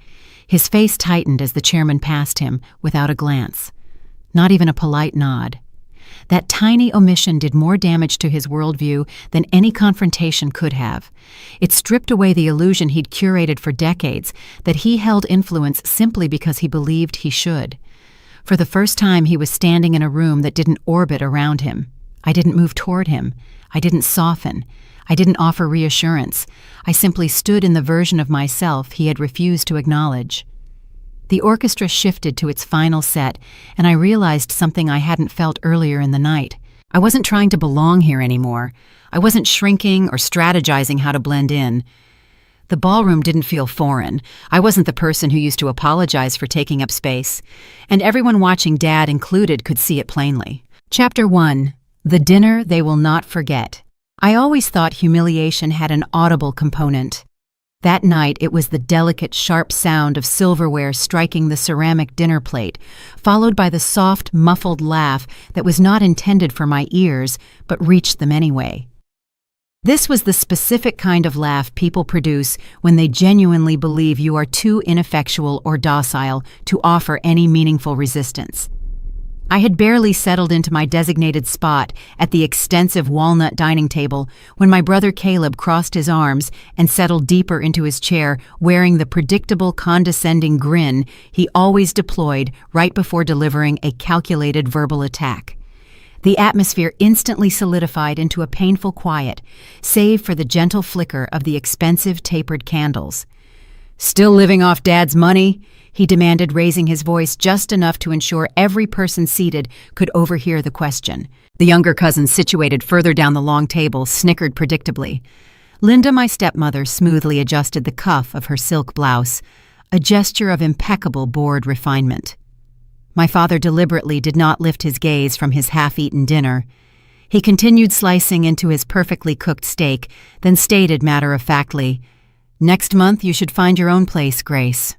His face tightened as the chairman passed him, without a glance. Not even a polite nod. That tiny omission did more damage to his worldview than any confrontation could have. It stripped away the illusion he'd curated for decades that he held influence simply because he believed he should. For the first time, he was standing in a room that didn't orbit around him. I didn't move toward him. I didn't soften. I didn't offer reassurance. I simply stood in the version of myself he had refused to acknowledge. The orchestra shifted to its final set, and I realized something I hadn't felt earlier in the night. I wasn't trying to belong here anymore. I wasn't shrinking or strategizing how to blend in. The ballroom didn't feel foreign. I wasn't the person who used to apologize for taking up space, and everyone watching, Dad included, could see it plainly. Chapter 1. The Dinner They Will Not Forget. I always thought humiliation had an audible component. That night, it was the delicate, sharp sound of silverware striking the ceramic dinner plate, followed by the soft, muffled laugh that was not intended for my ears, but reached them anyway. This was the specific kind of laugh people produce when they genuinely believe you are too ineffectual or docile to offer any meaningful resistance. I had barely settled into my designated spot at the extensive walnut dining table when my brother Caleb crossed his arms and settled deeper into his chair, wearing the predictable, condescending grin he always deployed right before delivering a calculated verbal attack. The atmosphere instantly solidified into a painful quiet, save for the gentle flicker of the expensive tapered candles. "Still living off Dad's money?" he demanded, raising his voice just enough to ensure every person seated could overhear the question. The younger cousin, situated further down the long table, snickered predictably. Linda, my stepmother, smoothly adjusted the cuff of her silk blouse, a gesture of impeccable bored refinement. My father deliberately did not lift his gaze from his half-eaten dinner. He continued slicing into his perfectly cooked steak, then stated matter-of-factly, "Next month you should find your own place, Grace."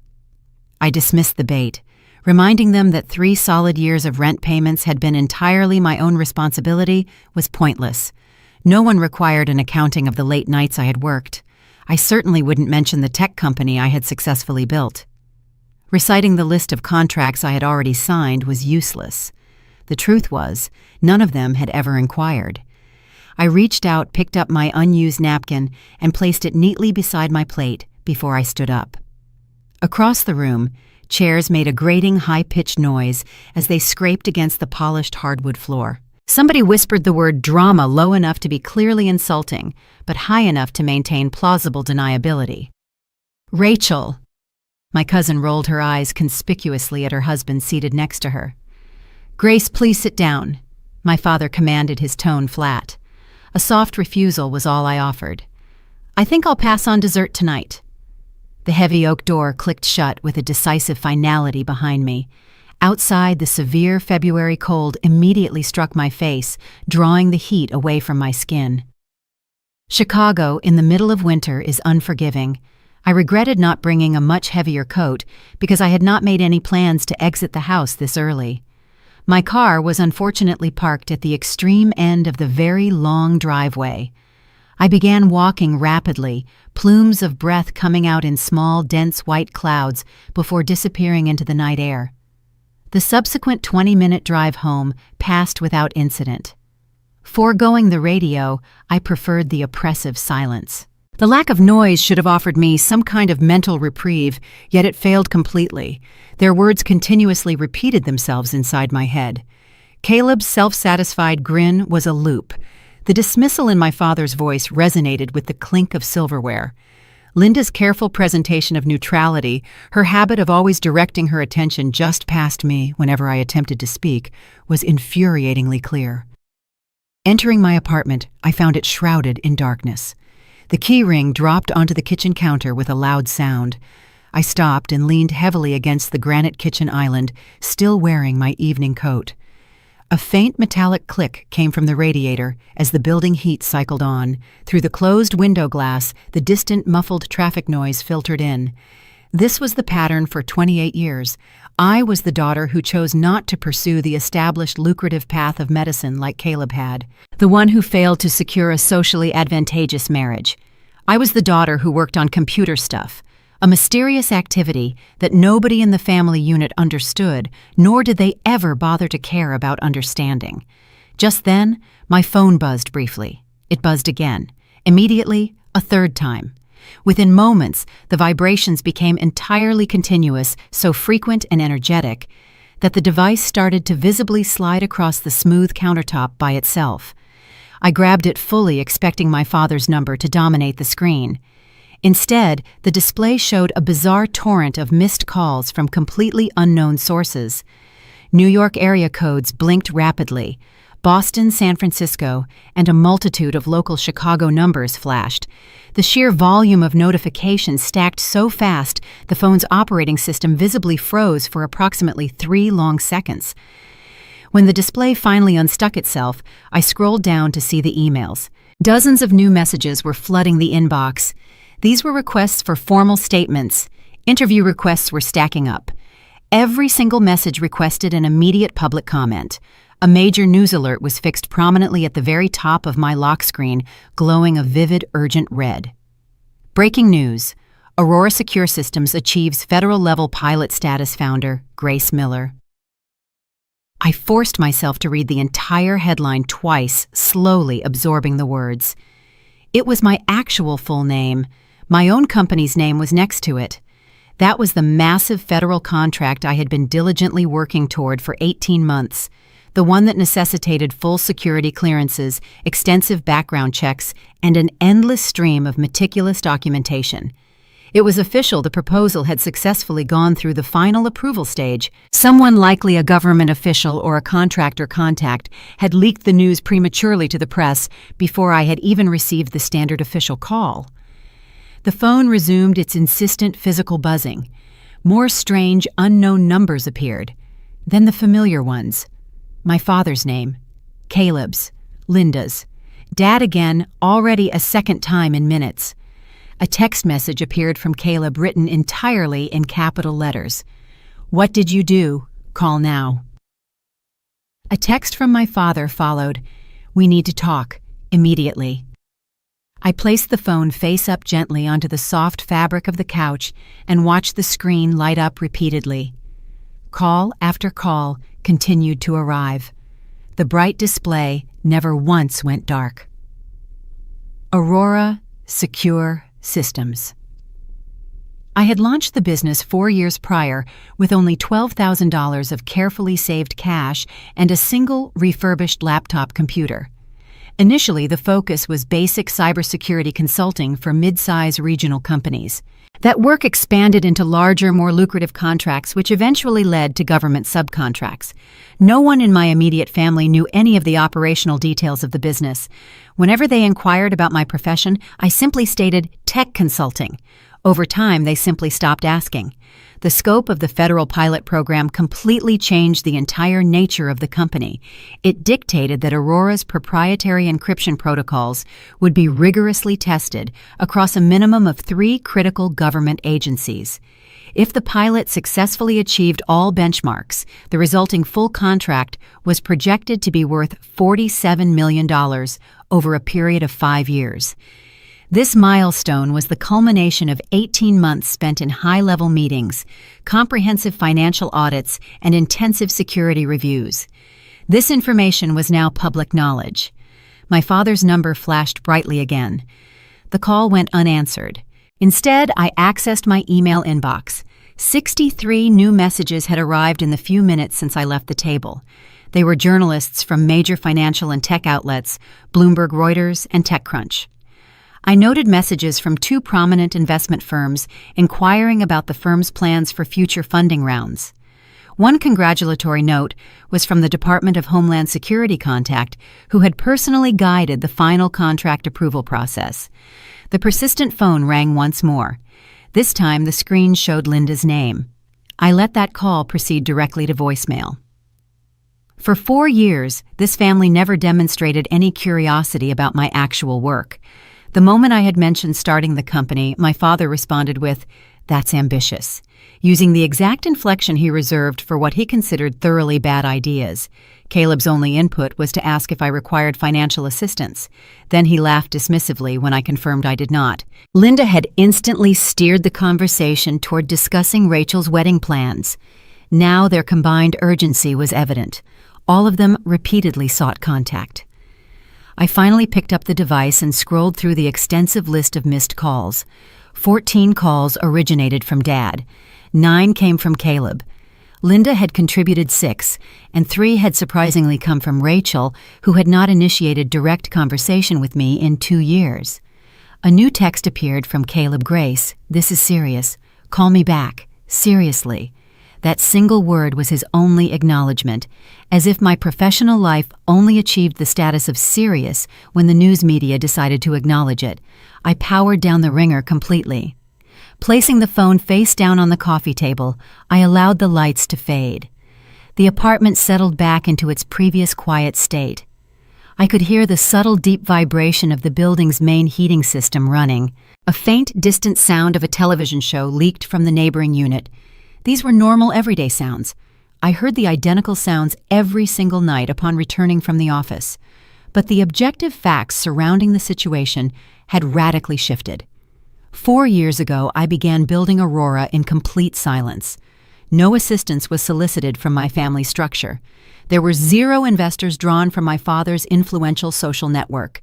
I dismissed the bait, reminding them that 3 solid years of rent payments had been entirely my own responsibility was pointless. No one required an accounting of the late nights I had worked. I certainly wouldn't mention the tech company I had successfully built. Reciting the list of contracts I had already signed was useless. The truth was, none of them had ever inquired. I reached out, picked up my unused napkin, and placed it neatly beside my plate before I stood up. Across the room, Chairs made a grating, high-pitched noise as they scraped against the polished hardwood floor. Somebody whispered the word drama low enough to be clearly insulting, but high enough to maintain plausible deniability. "Rachel!" My cousin rolled her eyes conspicuously at her husband seated next to her. "Grace, please sit down," my father commanded, his tone flat. A soft refusal was all I offered. "I think I'll pass on dessert tonight." The heavy oak door clicked shut with a decisive finality behind me. Outside, the severe February cold immediately struck my face, drawing the heat away from my skin. Chicago in the middle of winter is unforgiving. I regretted not bringing a much heavier coat because I had not made any plans to exit the house this early. My car was unfortunately parked at the extreme end of the very long driveway. I began walking rapidly, plumes of breath coming out in small, dense white clouds before disappearing into the night air. The subsequent 20-minute drive home passed without incident. Foregoing the radio, I preferred the oppressive silence. The lack of noise should have offered me some kind of mental reprieve, yet it failed completely. Their words continuously repeated themselves inside my head. Caleb's self-satisfied grin was a loop. The dismissal in my father's voice resonated with the clink of silverware. Linda's careful presentation of neutrality, her habit of always directing her attention just past me whenever I attempted to speak, was infuriatingly clear. Entering my apartment, I found it shrouded in darkness. The key ring dropped onto the kitchen counter with a loud sound. I stopped and leaned heavily against the granite kitchen island, still wearing my evening coat. A faint metallic click came from the radiator as the building heat cycled on. Through the closed window glass, the distant muffled traffic noise filtered in. This was the pattern for 28 years. I was the daughter who chose not to pursue the established lucrative path of medicine like Caleb had, the one who failed to secure a socially advantageous marriage. I was the daughter who worked on computer stuff, a mysterious activity that nobody in the family unit understood, nor did they ever bother to care about understanding. Just then, my phone buzzed briefly. It buzzed again. Immediately, a third time. Within moments, the vibrations became entirely continuous, so frequent and energetic, that the device started to visibly slide across the smooth countertop by itself. I grabbed it fully, expecting my father's number to dominate the screen. Instead, the display showed a bizarre torrent of missed calls from completely unknown sources. New York area codes blinked rapidly. Boston, San Francisco, and a multitude of local Chicago numbers flashed. The sheer volume of notifications stacked so fast, the phone's operating system visibly froze for approximately 3 long seconds. When the display finally unstuck itself, I scrolled down to see the emails. Dozens of new messages were flooding the inbox. These were requests for formal statements. Interview requests were stacking up. Every single message requested an immediate public comment. A major news alert was fixed prominently at the very top of my lock screen, glowing a vivid, urgent red. Breaking news. Aurora Secure Systems achieves federal-level pilot status, founder Grace Miller. I forced myself to read the entire headline twice, slowly absorbing the words. It was my actual full name. My own company's name was next to it. That was the massive federal contract I had been diligently working toward for 18 months, the one that necessitated full security clearances, extensive background checks, and an endless stream of meticulous documentation. It was official the proposal had successfully gone through the final approval stage. Someone, likely a government official or a contractor contact, had leaked the news prematurely to the press before I had even received the standard official call. The phone resumed its insistent physical buzzing. More strange, unknown numbers appeared. Then the familiar ones. My father's name. Caleb's. Linda's. Dad again, already a second time in minutes. A text message appeared from Caleb written entirely in capital letters. "What did you do? Call now." A text from my father followed. "We need to talk. Immediately." I placed the phone face up gently onto the soft fabric of the couch and watched the screen light up repeatedly. Call after call continued to arrive. The bright display never once went dark. Aurora Secure Systems. I had launched the business 4 years prior with only $12,000 of carefully saved cash and a single refurbished laptop computer. Initially, the focus was basic cybersecurity consulting for mid-size regional companies. That work expanded into larger, more lucrative contracts, which eventually led to government subcontracts. No one in my immediate family knew any of the operational details of the business. Whenever they inquired about my profession, I simply stated tech consulting. Over time, they simply stopped asking. The scope of the federal pilot program completely changed the entire nature of the company. It dictated that Aurora's proprietary encryption protocols would be rigorously tested across a minimum of 3 critical government agencies. If the pilot successfully achieved all benchmarks, the resulting full contract was projected to be worth $47 million over a period of 5 years. This milestone was the culmination of 18 months spent in high-level meetings, comprehensive financial audits, and intensive security reviews. This information was now public knowledge. My father's number flashed brightly again. The call went unanswered. Instead, I accessed my email inbox. 63 new messages had arrived in the few minutes since I left the table. They were journalists from major financial and tech outlets, Bloomberg, Reuters, and TechCrunch. I noted messages from 2 prominent investment firms inquiring about the firm's plans for future funding rounds. One congratulatory note was from the Department of Homeland Security contact who had personally guided the final contract approval process. The persistent phone rang once more. This time the screen showed Linda's name. I let that call proceed directly to voicemail. For 4 years, this family never demonstrated any curiosity about my actual work. The moment I had mentioned starting the company, my father responded with, "That's ambitious," using the exact inflection he reserved for what he considered thoroughly bad ideas. Caleb's only input was to ask if I required financial assistance. Then he laughed dismissively when I confirmed I did not. Linda had instantly steered the conversation toward discussing Rachel's wedding plans. Now their combined urgency was evident. All of them repeatedly sought contact. I finally picked up the device and scrolled through the extensive list of missed calls. 14 calls originated from Dad. 9 came from Caleb. Linda had contributed 6, and 3 had surprisingly come from Rachel, who had not initiated direct conversation with me in 2 years. A new text appeared from Caleb Grace. "This is serious. Call me back. Seriously." That single word was his only acknowledgement, as if my professional life only achieved the status of serious when the news media decided to acknowledge it. I powered down the ringer completely. Placing the phone face down on the coffee table, I allowed the lights to fade. The apartment settled back into its previous quiet state. I could hear the subtle, deep vibration of the building's main heating system running. A faint, distant sound of a television show leaked from the neighboring unit. These were normal, everyday sounds. I heard the identical sounds every single night upon returning from the office. But the objective facts surrounding the situation had radically shifted. 4 years ago, I began building Aurora in complete silence. No assistance was solicited from my family structure. There were 0 investors drawn from my father's influential social network.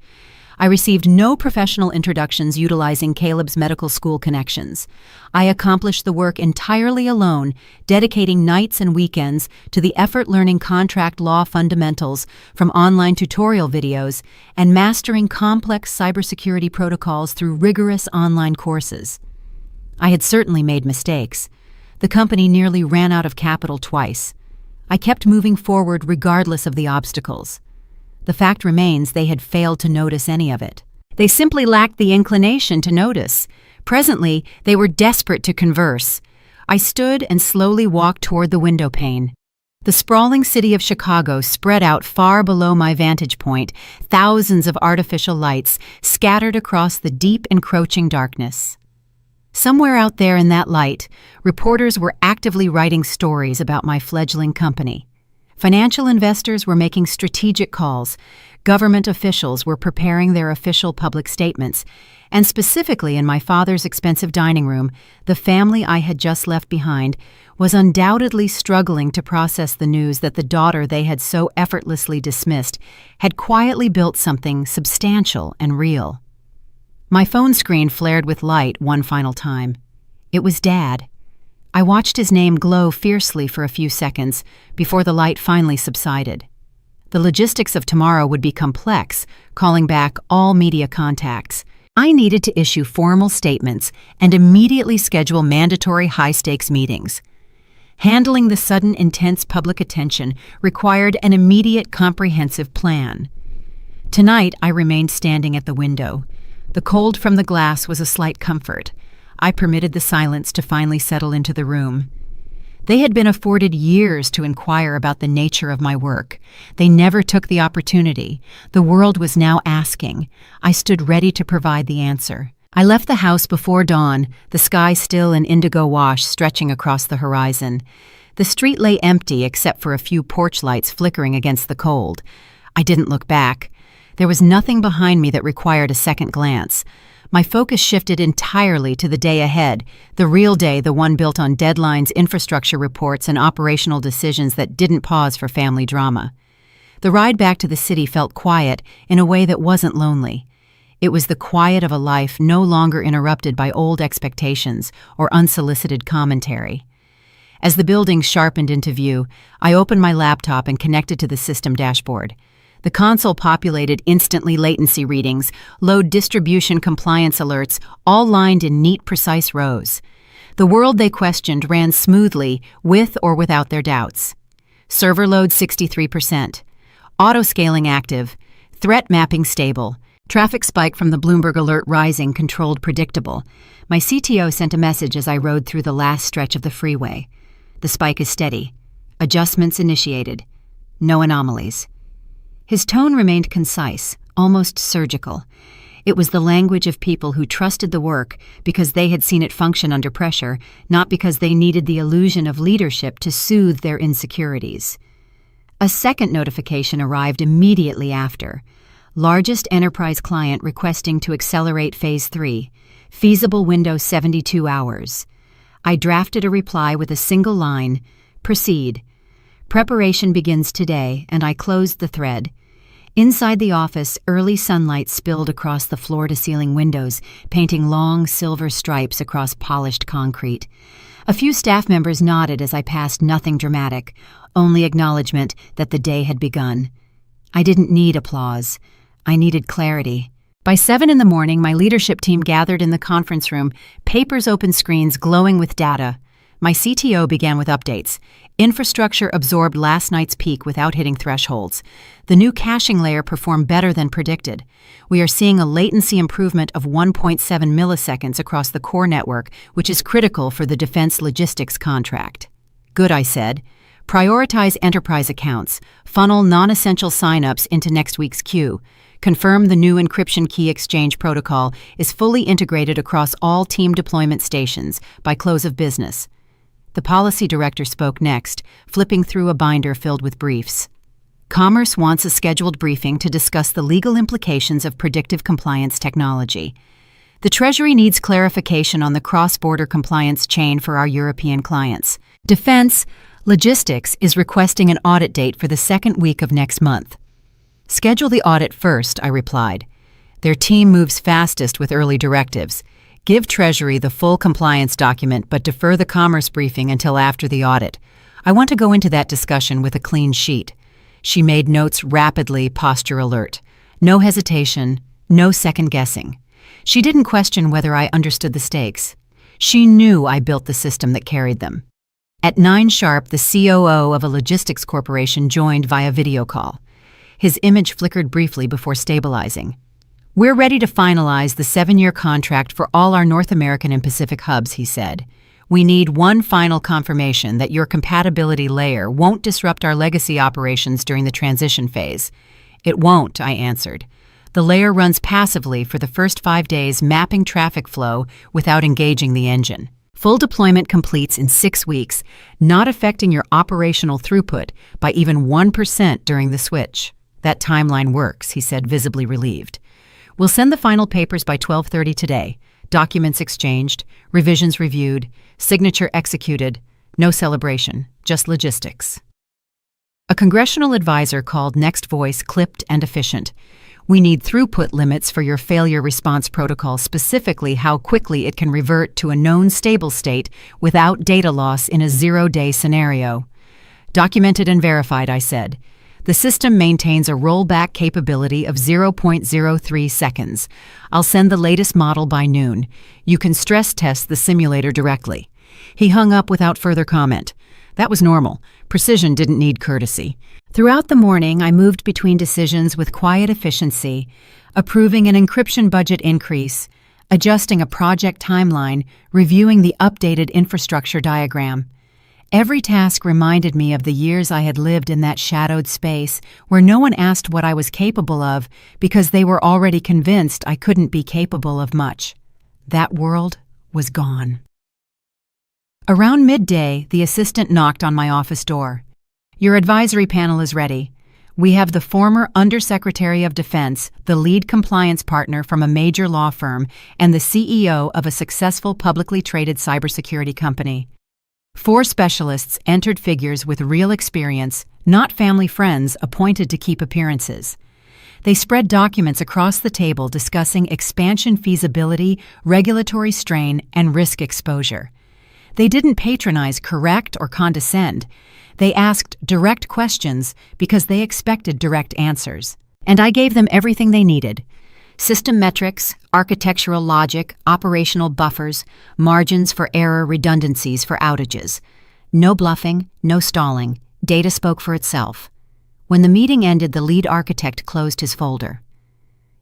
I received no professional introductions utilizing Caleb's medical school connections. I accomplished the work entirely alone, dedicating nights and weekends to the effort learning contract law fundamentals from online tutorial videos and mastering complex cybersecurity protocols through rigorous online courses. I had certainly made mistakes. The company nearly ran out of capital twice. I kept moving forward regardless of the obstacles. The fact remains they had failed to notice any of it. They simply lacked the inclination to notice. Presently, they were desperate to converse. I stood and slowly walked toward the window pane. The sprawling city of Chicago spread out far below my vantage point, thousands of artificial lights scattered across the deep, encroaching darkness. Somewhere out there in that light, reporters were actively writing stories about my fledgling company. Financial investors were making strategic calls, government officials were preparing their official public statements, and specifically in my father's expensive dining room, the family I had just left behind was undoubtedly struggling to process the news that the daughter they had so effortlessly dismissed had quietly built something substantial and real. My phone screen flared with light one final time. It was Dad. I watched his name glow fiercely for a few seconds before the light finally subsided. The logistics of tomorrow would be complex, calling back all media contacts. I needed to issue formal statements and immediately schedule mandatory high-stakes meetings. Handling the sudden, intense public attention required an immediate, comprehensive plan. Tonight, I remained standing at the window. The cold from the glass was a slight comfort. I permitted the silence to finally settle into the room. They had been afforded years to inquire about the nature of my work. They never took the opportunity. The world was now asking. I stood ready to provide the answer. I left the house before dawn, the sky still an indigo wash stretching across the horizon. The street lay empty except for a few porch lights flickering against the cold. I didn't look back. There was nothing behind me that required a second glance. My focus shifted entirely to the day ahead, the real day, the one built on deadlines, infrastructure reports, and operational decisions that didn't pause for family drama. The ride back to the city felt quiet in a way that wasn't lonely. It was the quiet of a life no longer interrupted by old expectations or unsolicited commentary. As the buildings sharpened into view, I opened my laptop and connected to the system dashboard. The console populated instantly latency readings, load distribution compliance alerts, all lined in neat, precise rows. The world they questioned ran smoothly, with or without their doubts. Server load 63%. Auto-scaling active. Threat mapping stable. Traffic spike from the Bloomberg alert rising, controlled, predictable. My CTO sent a message as I rode through the last stretch of the freeway. The spike is steady. Adjustments initiated. No anomalies. His tone remained concise, almost surgical. It was the language of people who trusted the work because they had seen it function under pressure, not because they needed the illusion of leadership to soothe their insecurities. A second notification arrived immediately after. Largest enterprise client requesting to accelerate Phase 3. Feasible window 72 hours. I drafted a reply with a single line, "Proceed." Preparation begins today, and I closed the thread. Inside the office, early sunlight spilled across the floor-to-ceiling windows, painting long silver stripes across polished concrete. A few staff members nodded as I passed, nothing dramatic, only acknowledgement that the day had begun. I didn't need applause. I needed clarity. By 7 in the morning, my leadership team gathered in the conference room, papers, open screens glowing with data. My CTO began with updates. Infrastructure absorbed last night's peak without hitting thresholds. The new caching layer performed better than predicted. We are seeing a latency improvement of 1.7 milliseconds across the core network, which is critical for the defense logistics contract. Good, I said. Prioritize enterprise accounts. Funnel non-essential signups into next week's queue. Confirm the new encryption key exchange protocol is fully integrated across all team deployment stations by close of business. The policy director spoke next, flipping through a binder filled with briefs. Commerce wants a scheduled briefing to discuss the legal implications of predictive compliance technology. The Treasury needs clarification on the cross-border compliance chain for our European clients. Defense Logistics is requesting an audit date for the second week of next month. Schedule the audit first, I replied. Their team moves fastest with early directives. Give Treasury the full compliance document, but defer the commerce briefing until after the audit. I want to go into that discussion with a clean sheet. She made notes rapidly, posture alert. No hesitation, no second guessing. She didn't question whether I understood the stakes. She knew I built the system that carried them. At 9 sharp, the COO of a logistics corporation joined via video call. His image flickered briefly before stabilizing. We're ready to finalize the 7-year contract for all our North American and Pacific hubs, he said. We need one final confirmation that your compatibility layer won't disrupt our legacy operations during the transition phase. It won't, I answered. The layer runs passively for the first 5 days, mapping traffic flow without engaging the engine. Full deployment completes in 6 weeks, not affecting your operational throughput by even 1% during the switch. That timeline works, he said, visibly relieved. We'll send the final papers by 12:30 today. Documents exchanged, revisions reviewed, signature executed. No celebration, just logistics. A congressional advisor called Next Voice, clipped and efficient. We need throughput limits for your failure response protocol, specifically how quickly it can revert to a known stable state without data loss in a zero-day scenario. Documented and verified, I said. The system maintains a rollback capability of 0.03 seconds. I'll send the latest model by noon. You can stress test the simulator directly. He hung up without further comment. That was normal. Precision didn't need courtesy. Throughout the morning, I moved between decisions with quiet efficiency, approving an encryption budget increase, adjusting a project timeline, reviewing the updated infrastructure diagram. Every task reminded me of the years I had lived in that shadowed space where no one asked what I was capable of because they were already convinced I couldn't be capable of much. That world was gone. Around midday, the assistant knocked on my office door. Your advisory panel is ready. We have the former Undersecretary of Defense, the lead compliance partner from a major law firm, and the CEO of a successful publicly traded cybersecurity company. 4 specialists entered figures with real experience, not family friends appointed to keep appearances. They spread documents across the table discussing expansion feasibility, regulatory strain, and risk exposure. They didn't patronize, correct, or condescend. They asked direct questions because they expected direct answers. And I gave them everything they needed. System metrics, architectural logic, operational buffers, margins for error, redundancies for outages. No bluffing, no stalling. Data spoke for itself. When the meeting ended, the lead architect closed his folder.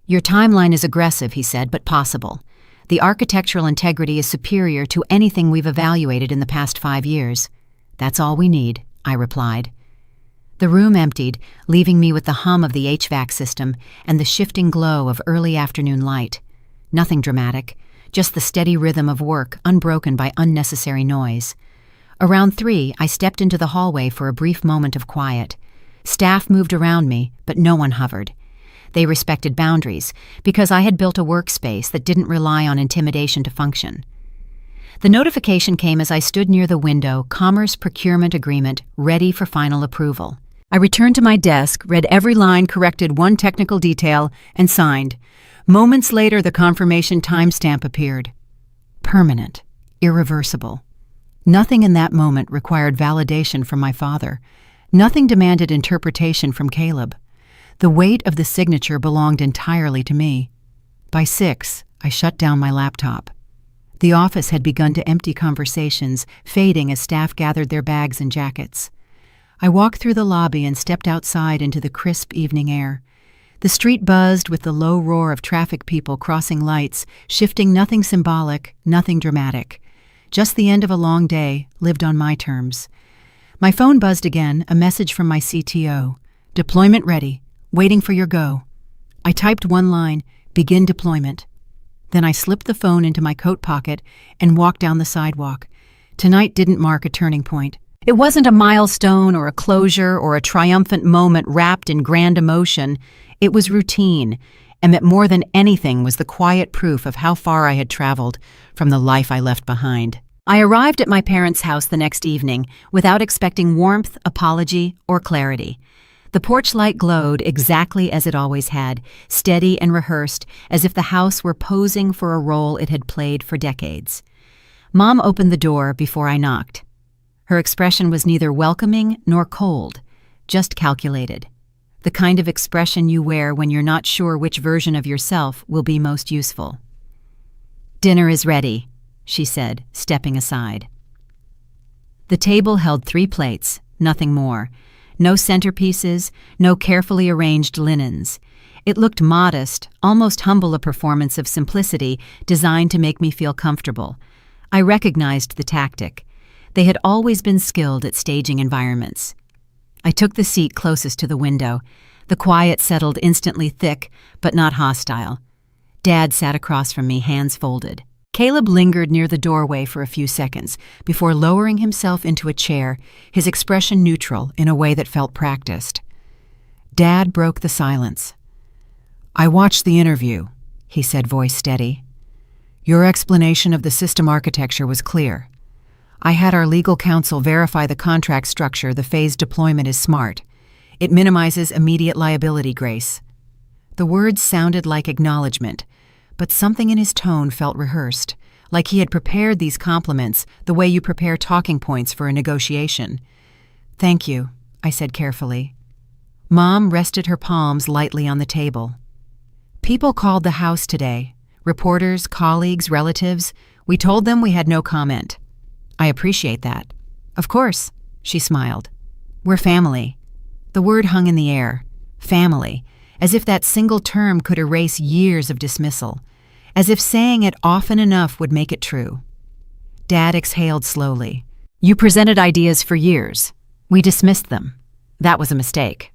Your timeline is aggressive, he said, but possible. The architectural integrity is superior to anything we've evaluated in the past 5 years. That's all we need, I replied. The room emptied, leaving me with the hum of the HVAC system and the shifting glow of early afternoon light. Nothing dramatic, just the steady rhythm of work unbroken by unnecessary noise. Around 3, I stepped into the hallway for a brief moment of quiet. Staff moved around me, but no one hovered. They respected boundaries, because I had built a workspace that didn't rely on intimidation to function. The notification came as I stood near the window, Commerce Procurement Agreement, ready for final approval. I returned to my desk, read every line, corrected one technical detail, and signed. Moments later, the confirmation timestamp appeared. Permanent. Irreversible. Nothing in that moment required validation from my father. Nothing demanded interpretation from Caleb. The weight of the signature belonged entirely to me. By 6, I shut down my laptop. The office had begun to empty, conversations fading as staff gathered their bags and jackets. I walked through the lobby and stepped outside into the crisp evening air. The street buzzed with the low roar of traffic, people crossing lights, shifting, nothing symbolic, nothing dramatic. Just the end of a long day, lived on my terms. My phone buzzed again, a message from my CTO. Deployment ready. Waiting for your go. I typed one line, begin deployment. Then I slipped the phone into my coat pocket and walked down the sidewalk. Tonight didn't mark a turning point. It wasn't a milestone or a closure or a triumphant moment wrapped in grand emotion. It was routine, and that more than anything was the quiet proof of how far I had traveled from the life I left behind. I arrived at my parents' house the next evening without expecting warmth, apology, or clarity. The porch light glowed exactly as it always had, steady and rehearsed, as if the house were posing for a role it had played for decades. Mom opened the door before I knocked. Her expression was neither welcoming nor cold, just calculated. The kind of expression you wear when you're not sure which version of yourself will be most useful. "Dinner is ready," she said, stepping aside. The table held 3 plates, nothing more. No centerpieces, no carefully arranged linens. It looked modest, almost humble, a performance of simplicity designed to make me feel comfortable. I recognized the tactic. They had always been skilled at staging environments. I took the seat closest to the window. The quiet settled instantly, thick, but not hostile. Dad sat across from me, hands folded. Caleb lingered near the doorway for a few seconds before lowering himself into a chair, his expression neutral in a way that felt practiced. Dad broke the silence. "I watched the interview," he said, voice steady. "Your explanation of the system architecture was clear. I had our legal counsel verify the contract structure. The phased deployment is smart. It minimizes immediate liability, Grace. The words sounded like acknowledgement, but something in his tone felt rehearsed, like he had prepared these compliments the way you prepare talking points for a negotiation. "Thank you," I said carefully. Mom rested her palms lightly on the table. "People called the house today. Reporters, colleagues, relatives. We told them we had no comment." "I appreciate that." "Of course," she smiled. "We're family." The word hung in the air. Family. As if that single term could erase years of dismissal. As if saying it often enough would make it true. Dad exhaled slowly. "You presented ideas for years. We dismissed them. That was a mistake.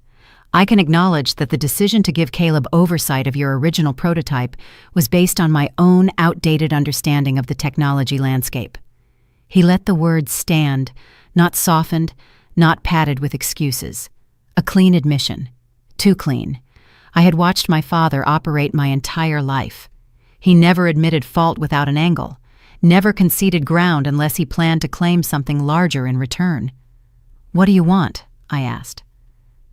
I can acknowledge that the decision to give Caleb oversight of your original prototype was based on my own outdated understanding of the technology landscape." He let the words stand, not softened, not padded with excuses. A clean admission. Too clean. I had watched my father operate my entire life. He never admitted fault without an angle, never conceded ground unless he planned to claim something larger in return. "What do you want?" I asked.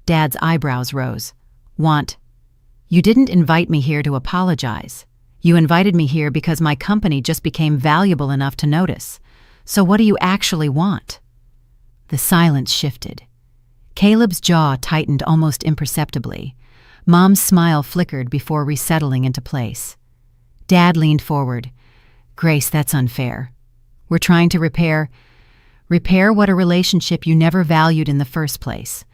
Dad's eyebrows rose. "Want? You didn't invite me here to apologize. You invited me here because my company just became valuable enough to notice. So what do you actually want?" The silence shifted. Caleb's jaw tightened almost imperceptibly. Mom's smile flickered before resettling into place. Dad leaned forward. "Grace, that's unfair. We're trying to repair what a relationship you never valued in the first place."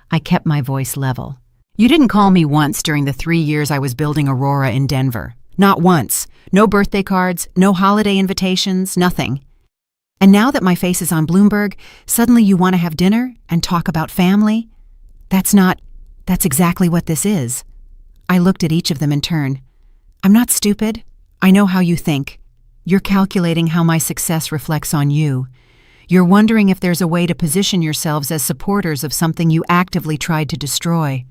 I kept my voice level. "You didn't call me once during the 3 years I was building Aurora in Denver. Not once. No birthday cards, no holiday invitations, nothing. And now that my face is on Bloomberg, suddenly you want to have dinner and talk about family? That's exactly what this is." I looked at each of them in turn. "I'm not stupid. I know how you think. You're calculating how my success reflects on you. You're wondering if there's a way to position yourselves as supporters of something you actively tried to destroy."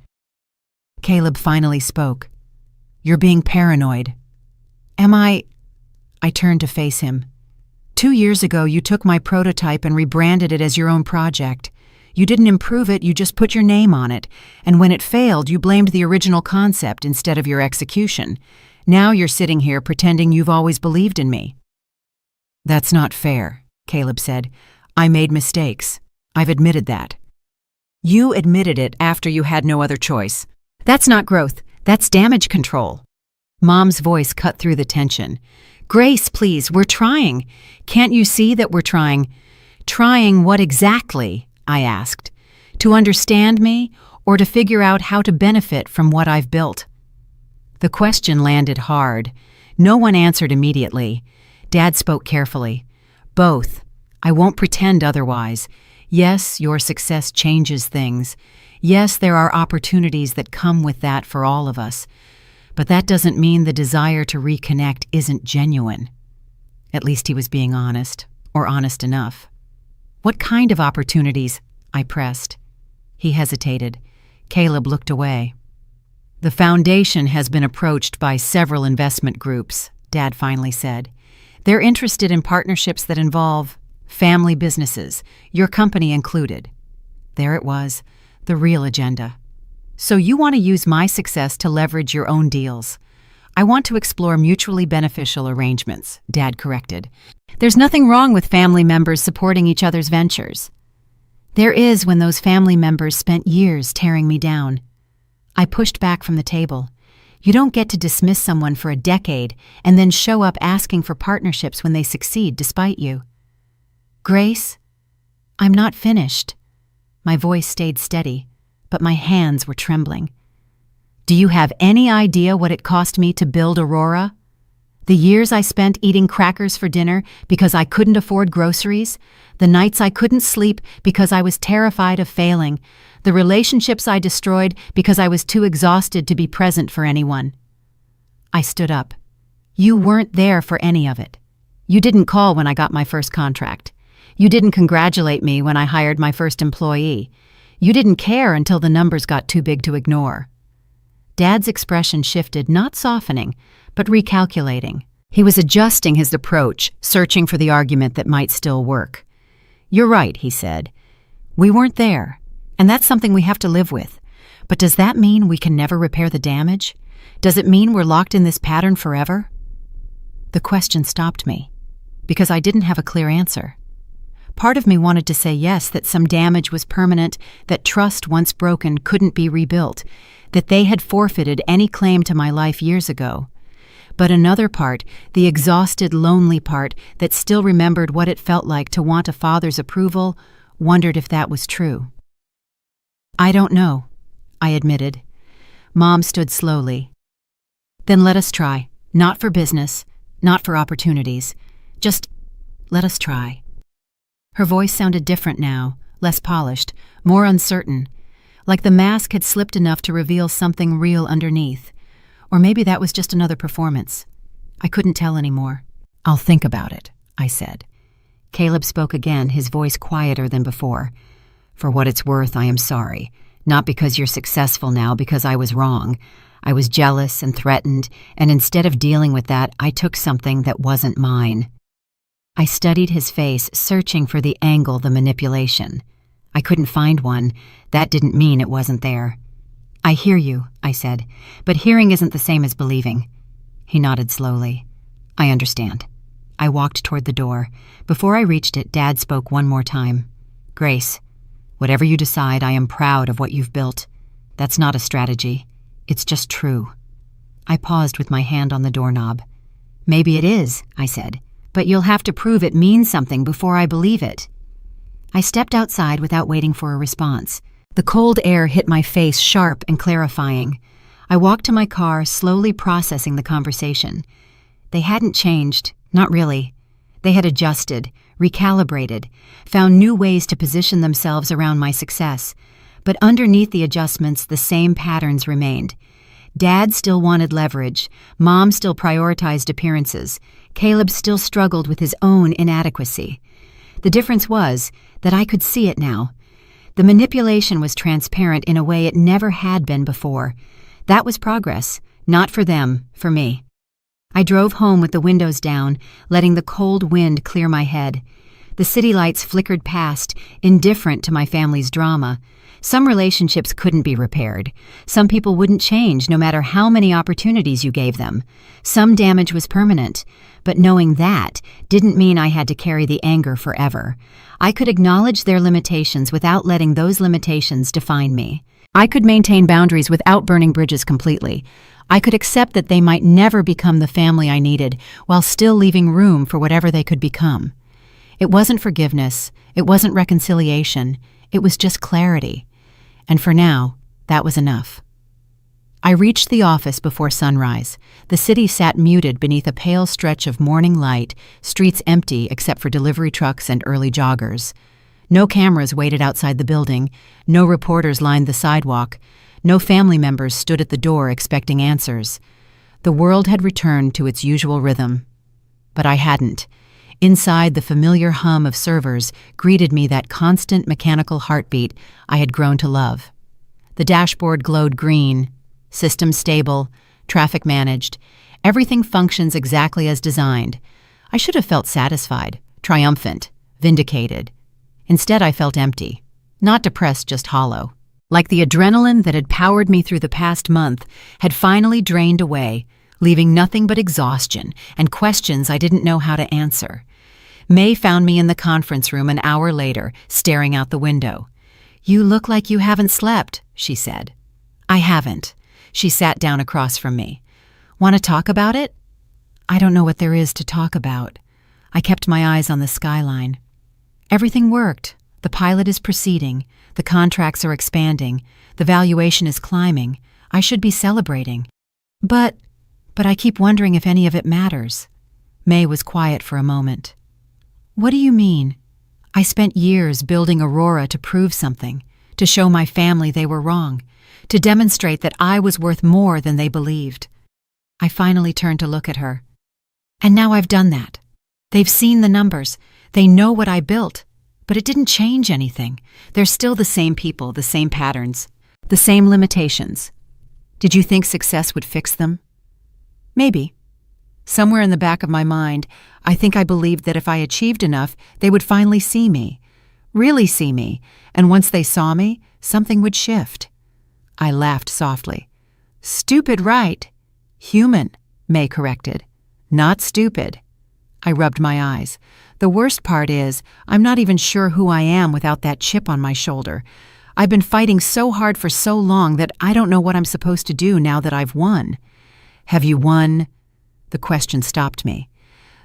Caleb finally spoke. "You're being paranoid." "Am I?" I turned to face him. 2 years ago, you took my prototype and rebranded it as your own project. You didn't improve it, you just put your name on it. And when it failed, you blamed the original concept instead of your execution. Now you're sitting here pretending you've always believed in me." "That's not fair," Caleb said. "I made mistakes. I've admitted that." "You admitted it after you had no other choice. That's not growth. That's damage control." Mom's voice cut through the tension. "Grace, please, we're trying. Can't you see that we're trying?" "Trying what exactly?" I asked. "To understand me, or to figure out how to benefit from what I've built?" The question landed hard. No one answered immediately. Dad spoke carefully. "Both. I won't pretend otherwise. Yes, your success changes things. Yes, there are opportunities that come with that for all of us. But that doesn't mean the desire to reconnect isn't genuine." At least he was being honest, or honest enough. "What kind of opportunities?" I pressed. He hesitated. Caleb looked away. "The foundation has been approached by several investment groups," Dad finally said. "They're interested in partnerships that involve family businesses, your company included." There it was, the real agenda. "So you want to use my success to leverage your own deals." "I want to explore mutually beneficial arrangements," Dad corrected. "There's nothing wrong with family members supporting each other's ventures." "There is when those family members spent years tearing me down." I pushed back from the table. "You don't get to dismiss someone for a decade and then show up asking for partnerships when they succeed despite you." "Grace, I'm not finished." My voice stayed steady, but my hands were trembling. "Do you have any idea what it cost me to build Aurora? The years I spent eating crackers for dinner because I couldn't afford groceries, the nights I couldn't sleep because I was terrified of failing, the relationships I destroyed because I was too exhausted to be present for anyone." I stood up. "You weren't there for any of it. You didn't call when I got my first contract. You didn't congratulate me when I hired my first employee. You didn't care until the numbers got too big to ignore." Dad's expression shifted, not softening, but recalculating. He was adjusting his approach, searching for the argument that might still work. "You're right," he said. "We weren't there, and that's something we have to live with. But does that mean we can never repair the damage? Does it mean we're locked in this pattern forever? The question stopped me, because I didn't have a clear answer. Part of me wanted to say yes, that some damage was permanent, that trust once broken couldn't be rebuilt, that they had forfeited any claim to my life years ago. But another part, the exhausted, lonely part that still remembered what it felt like to want a father's approval, wondered if that was true. "I don't know," I admitted. Mom stood slowly. "Then let us try. Not for business, not for opportunities. Just let us try." Her voice sounded different now, less polished, more uncertain, like the mask had slipped enough to reveal something real underneath. Or maybe that was just another performance. I couldn't tell anymore. "I'll think about it," I said. Caleb spoke again, his voice quieter than before. "For what it's worth, I am sorry. Not because you're successful now, because I was wrong. I was jealous and threatened, and instead of dealing with that, I took something that wasn't mine." I studied his face, searching for the angle, the manipulation. I couldn't find one. That didn't mean it wasn't there. "I hear you," I said, "but hearing isn't the same as believing." He nodded slowly. "I understand." I walked toward the door. Before I reached it, Dad spoke one more time. "Grace, whatever you decide, I am proud of what you've built. That's not a strategy. It's just true." I paused with my hand on the doorknob. "Maybe it is," I said, "but you'll have to prove it means something before I believe it." I stepped outside without waiting for a response. The cold air hit my face, sharp and clarifying. I walked to my car, slowly processing the conversation. They hadn't changed, not really. They had adjusted, recalibrated, found new ways to position themselves around my success. But underneath the adjustments, the same patterns remained. Dad still wanted leverage. Mom still prioritized appearances. Caleb still struggled with his own inadequacy. The difference was that I could see it now. The manipulation was transparent in a way it never had been before. That was progress, not for them, for me. I drove home with the windows down, letting the cold wind clear my head. The city lights flickered past, indifferent to my family's drama. Some relationships couldn't be repaired. Some people wouldn't change no matter how many opportunities you gave them. Some damage was permanent. But knowing that didn't mean I had to carry the anger forever. I could acknowledge their limitations without letting those limitations define me. I could maintain boundaries without burning bridges completely. I could accept that they might never become the family I needed, while still leaving room for whatever they could become. It wasn't forgiveness. It wasn't reconciliation. It was just clarity. And for now, that was enough. I reached the office before sunrise. The city sat muted beneath a pale stretch of morning light, streets empty except for delivery trucks and early joggers. No cameras waited outside the building. No reporters lined the sidewalk. No family members stood at the door expecting answers. The world had returned to its usual rhythm. But I hadn't. Inside, the familiar hum of servers greeted me, that constant mechanical heartbeat I had grown to love. The dashboard glowed green. System stable, traffic managed. Everything functions exactly as designed. I should have felt satisfied, triumphant, vindicated. Instead, I felt empty. Not depressed, just hollow. Like the adrenaline that had powered me through the past month had finally drained away, leaving nothing but exhaustion and questions I didn't know how to answer. May found me in the conference room an hour later, staring out the window. "You look like you haven't slept," she said. "I haven't." She sat down across from me. "Want to talk about it?" "I don't know what there is to talk about." I kept my eyes on the skyline. Everything worked. The pilot is proceeding. The contracts are expanding. The valuation is climbing. I should be celebrating. But I keep wondering if any of it matters. May was quiet for a moment. "What do you mean?" "I spent years building Aurora to prove something, to show my family they were wrong, to demonstrate that I was worth more than they believed." I finally turned to look at her. "And now I've done that. They've seen the numbers. They know what I built. But it didn't change anything. They're still the same people, the same patterns, the same limitations. Did you think success would fix them?" "Maybe. Somewhere in the back of my mind, I think I believed that if I achieved enough, they would finally see me, really see me, and once they saw me, something would shift." I laughed softly. Stupid, right? Human, May corrected. Not stupid. I rubbed my eyes. The worst part is, I'm not even sure who I am without that chip on my shoulder. I've been fighting so hard for so long that I don't know what I'm supposed to do now that I've won. Have you won? The question stopped me.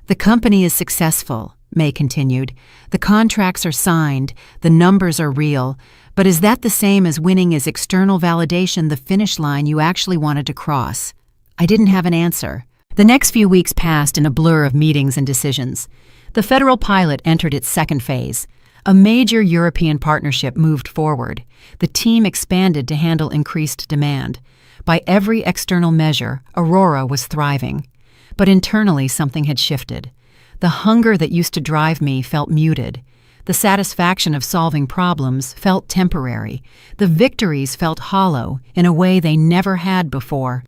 The company is successful, May continued. The contracts are signed, the numbers are real, but is that the same as winning as external validation the finish line you actually wanted to cross? I didn't have an answer. The next few weeks passed in a blur of meetings and decisions. The federal pilot entered its second phase. A major European partnership moved forward. The team expanded to handle increased demand. By every external measure, Aurora was thriving. But internally, something had shifted. The hunger that used to drive me felt muted. The satisfaction of solving problems felt temporary. The victories felt hollow in a way they never had before.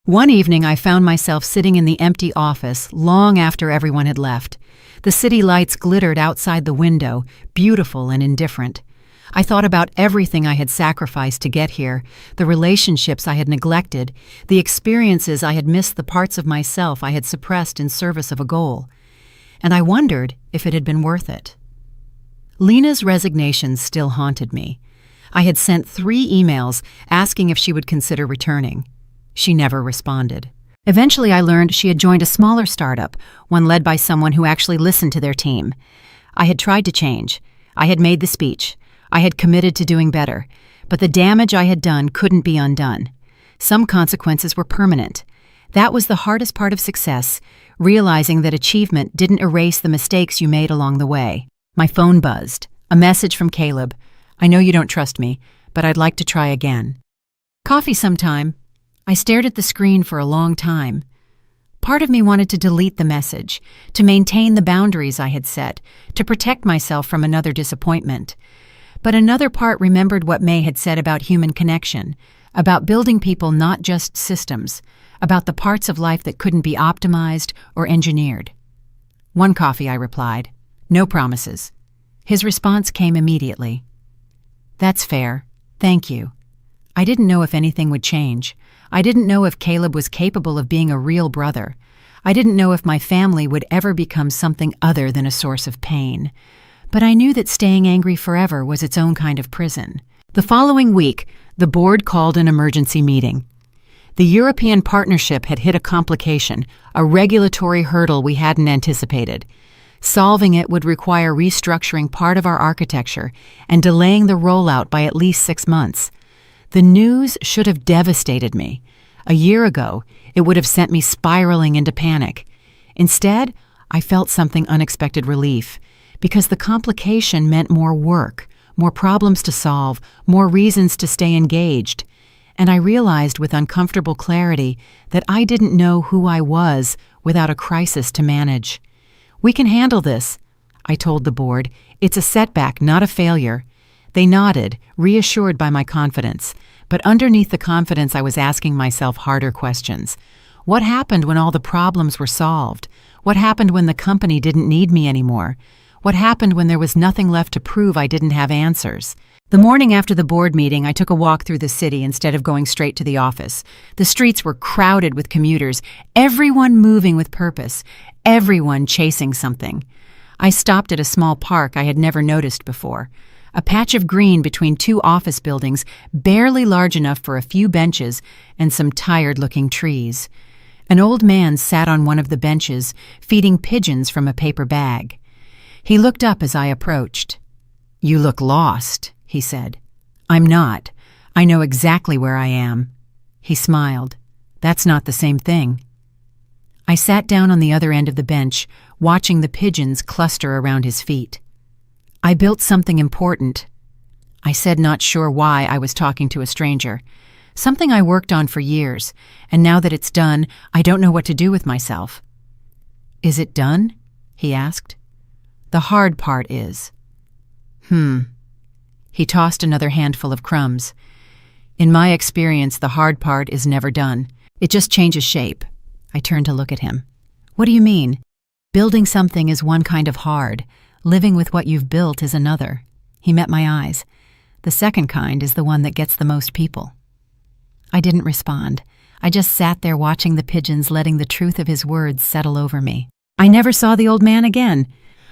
One evening, I found myself sitting in the empty office long after everyone had left. The city lights glittered outside the window, beautiful and indifferent. I thought about everything I had sacrificed to get here, the relationships I had neglected, the experiences I had missed, the parts of myself I had suppressed in service of a goal. And I wondered if it had been worth it. Lena's resignation still haunted me. I had sent 3 emails asking if she would consider returning. She never responded. Eventually, I learned she had joined a smaller startup, one led by someone who actually listened to their team. I had tried to change. I had made the speech. I had committed to doing better. But the damage I had done couldn't be undone. Some consequences were permanent. That was the hardest part of success, realizing that achievement didn't erase the mistakes you made along the way. My phone buzzed. A message from Caleb. I know you don't trust me, but I'd like to try again. Coffee sometime. I stared at the screen for a long time. Part of me wanted to delete the message, to maintain the boundaries I had set, to protect myself from another disappointment. But another part remembered what May had said about human connection, about building people, not just systems, about the parts of life that couldn't be optimized or engineered. One coffee, I replied. No promises. His response came immediately. That's fair. Thank you. I didn't know if anything would change. I didn't know if Caleb was capable of being a real brother. I didn't know if my family would ever become something other than a source of pain. But I knew that staying angry forever was its own kind of prison. The following week, the board called an emergency meeting. The European partnership had hit a complication, a regulatory hurdle we hadn't anticipated. Solving it would require restructuring part of our architecture and delaying the rollout by at least 6 months. The news should have devastated me. A year ago, it would have sent me spiraling into panic. Instead, I felt something unexpected relief, because the complication meant more work, more problems to solve, more reasons to stay engaged. And I realized with uncomfortable clarity that I didn't know who I was without a crisis to manage. We can handle this, I told the board. It's a setback, not a failure. They nodded, reassured by my confidence. But underneath the confidence, I was asking myself harder questions. What happened when all the problems were solved? What happened when the company didn't need me anymore? What happened when there was nothing left to prove I didn't have answers? The morning after the board meeting, I took a walk through the city instead of going straight to the office. The streets were crowded with commuters, everyone moving with purpose, everyone chasing something. I stopped at a small park I had never noticed before. A patch of green between 2 office buildings, barely large enough for a few benches and some tired-looking trees. An old man sat on one of the benches, feeding pigeons from a paper bag. He looked up as I approached. "You look lost," he said. "I'm not. I know exactly where I am." He smiled. "That's not the same thing." I sat down on the other end of the bench, watching the pigeons cluster around his feet. "I built something important," I said, not sure why I was talking to a stranger. "Something I worked on for years, and now that it's done, I don't know what to do with myself." "Is it done?" he asked. "The hard part is." He tossed another handful of crumbs. "In my experience, the hard part is never done. It just changes shape." I turned to look at him. "What do you mean?" "Building something is one kind of hard. Living with what you've built is another." He met my eyes. "The second kind is the one that gets the most people." I didn't respond. I just sat there watching the pigeons, letting the truth of his words settle over me. I never saw the old man again.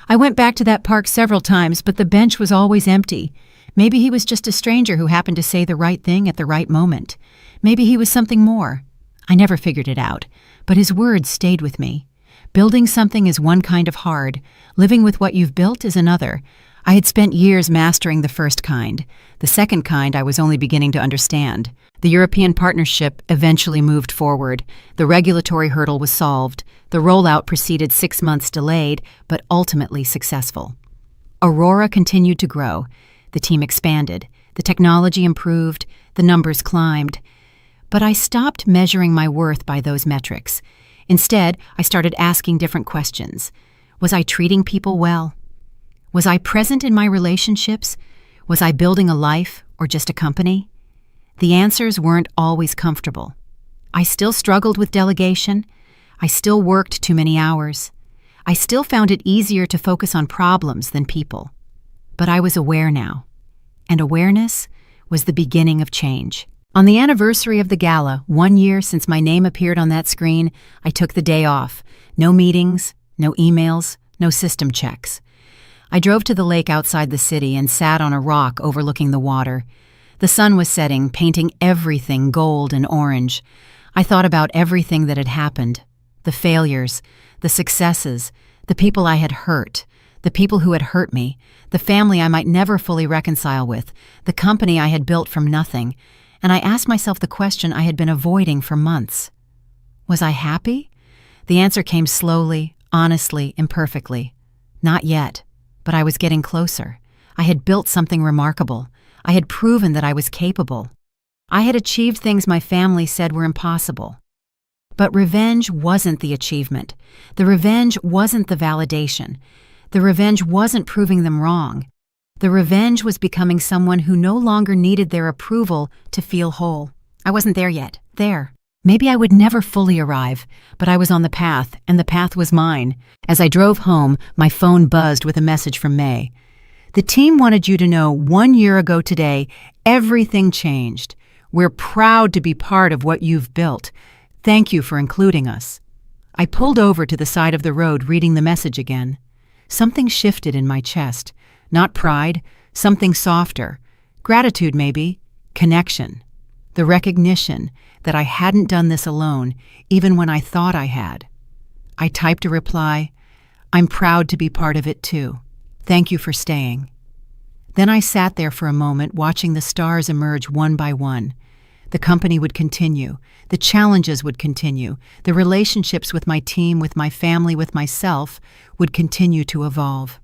I went back to that park several times, but the bench was always empty. Maybe he was just a stranger who happened to say the right thing at the right moment. Maybe he was something more. I never figured it out, but his words stayed with me. Building something is one kind of hard. Living with what you've built is another. I had spent years mastering the first kind. The second kind I was only beginning to understand. The European partnership eventually moved forward. The regulatory hurdle was solved. The rollout proceeded 6 months delayed, but ultimately successful. Aurora continued to grow. The team expanded. The technology improved. The numbers climbed. But I stopped measuring my worth by those metrics. Instead, I started asking different questions. Was I treating people well? Was I present in my relationships? Was I building a life or just a company? The answers weren't always comfortable. I still struggled with delegation. I still worked too many hours. I still found it easier to focus on problems than people. But I was aware now. And awareness was the beginning of change. On the anniversary of the gala, 1 year since my name appeared on that screen, I took the day off. No meetings, no emails, no system checks. I drove to the lake outside the city and sat on a rock overlooking the water. The sun was setting, painting everything gold and orange. I thought about everything that had happened. The failures, the successes, the people I had hurt, the people who had hurt me, the family I might never fully reconcile with, the company I had built from nothing. And I asked myself the question I had been avoiding for months. Was I happy? The answer came slowly, honestly, imperfectly. Not yet, but I was getting closer. I had built something remarkable. I had proven that I was capable. I had achieved things my family said were impossible. But revenge wasn't the achievement. The revenge wasn't the validation. The revenge wasn't proving them wrong. The revenge was becoming someone who no longer needed their approval to feel whole. I wasn't there yet. There. Maybe I would never fully arrive, but I was on the path, and the path was mine. As I drove home, my phone buzzed with a message from May. The team wanted you to know 1 year ago today, everything changed. We're proud to be part of what you've built. Thank you for including us. I pulled over to the side of the road, reading the message again. Something shifted in my chest. Not pride, something softer. Gratitude, maybe. Connection. The recognition that I hadn't done this alone, even when I thought I had. I typed a reply. I'm proud to be part of it too. Thank you for staying. Then I sat there for a moment, watching the stars emerge one by one. The company would continue. The challenges would continue. The relationships with my team, with my family, with myself would continue to evolve.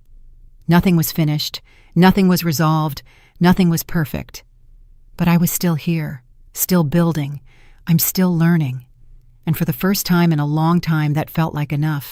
Nothing was finished. Nothing was resolved. Nothing was perfect. But I was still here, still building. I'm still learning. And for the first time in a long time, that felt like enough.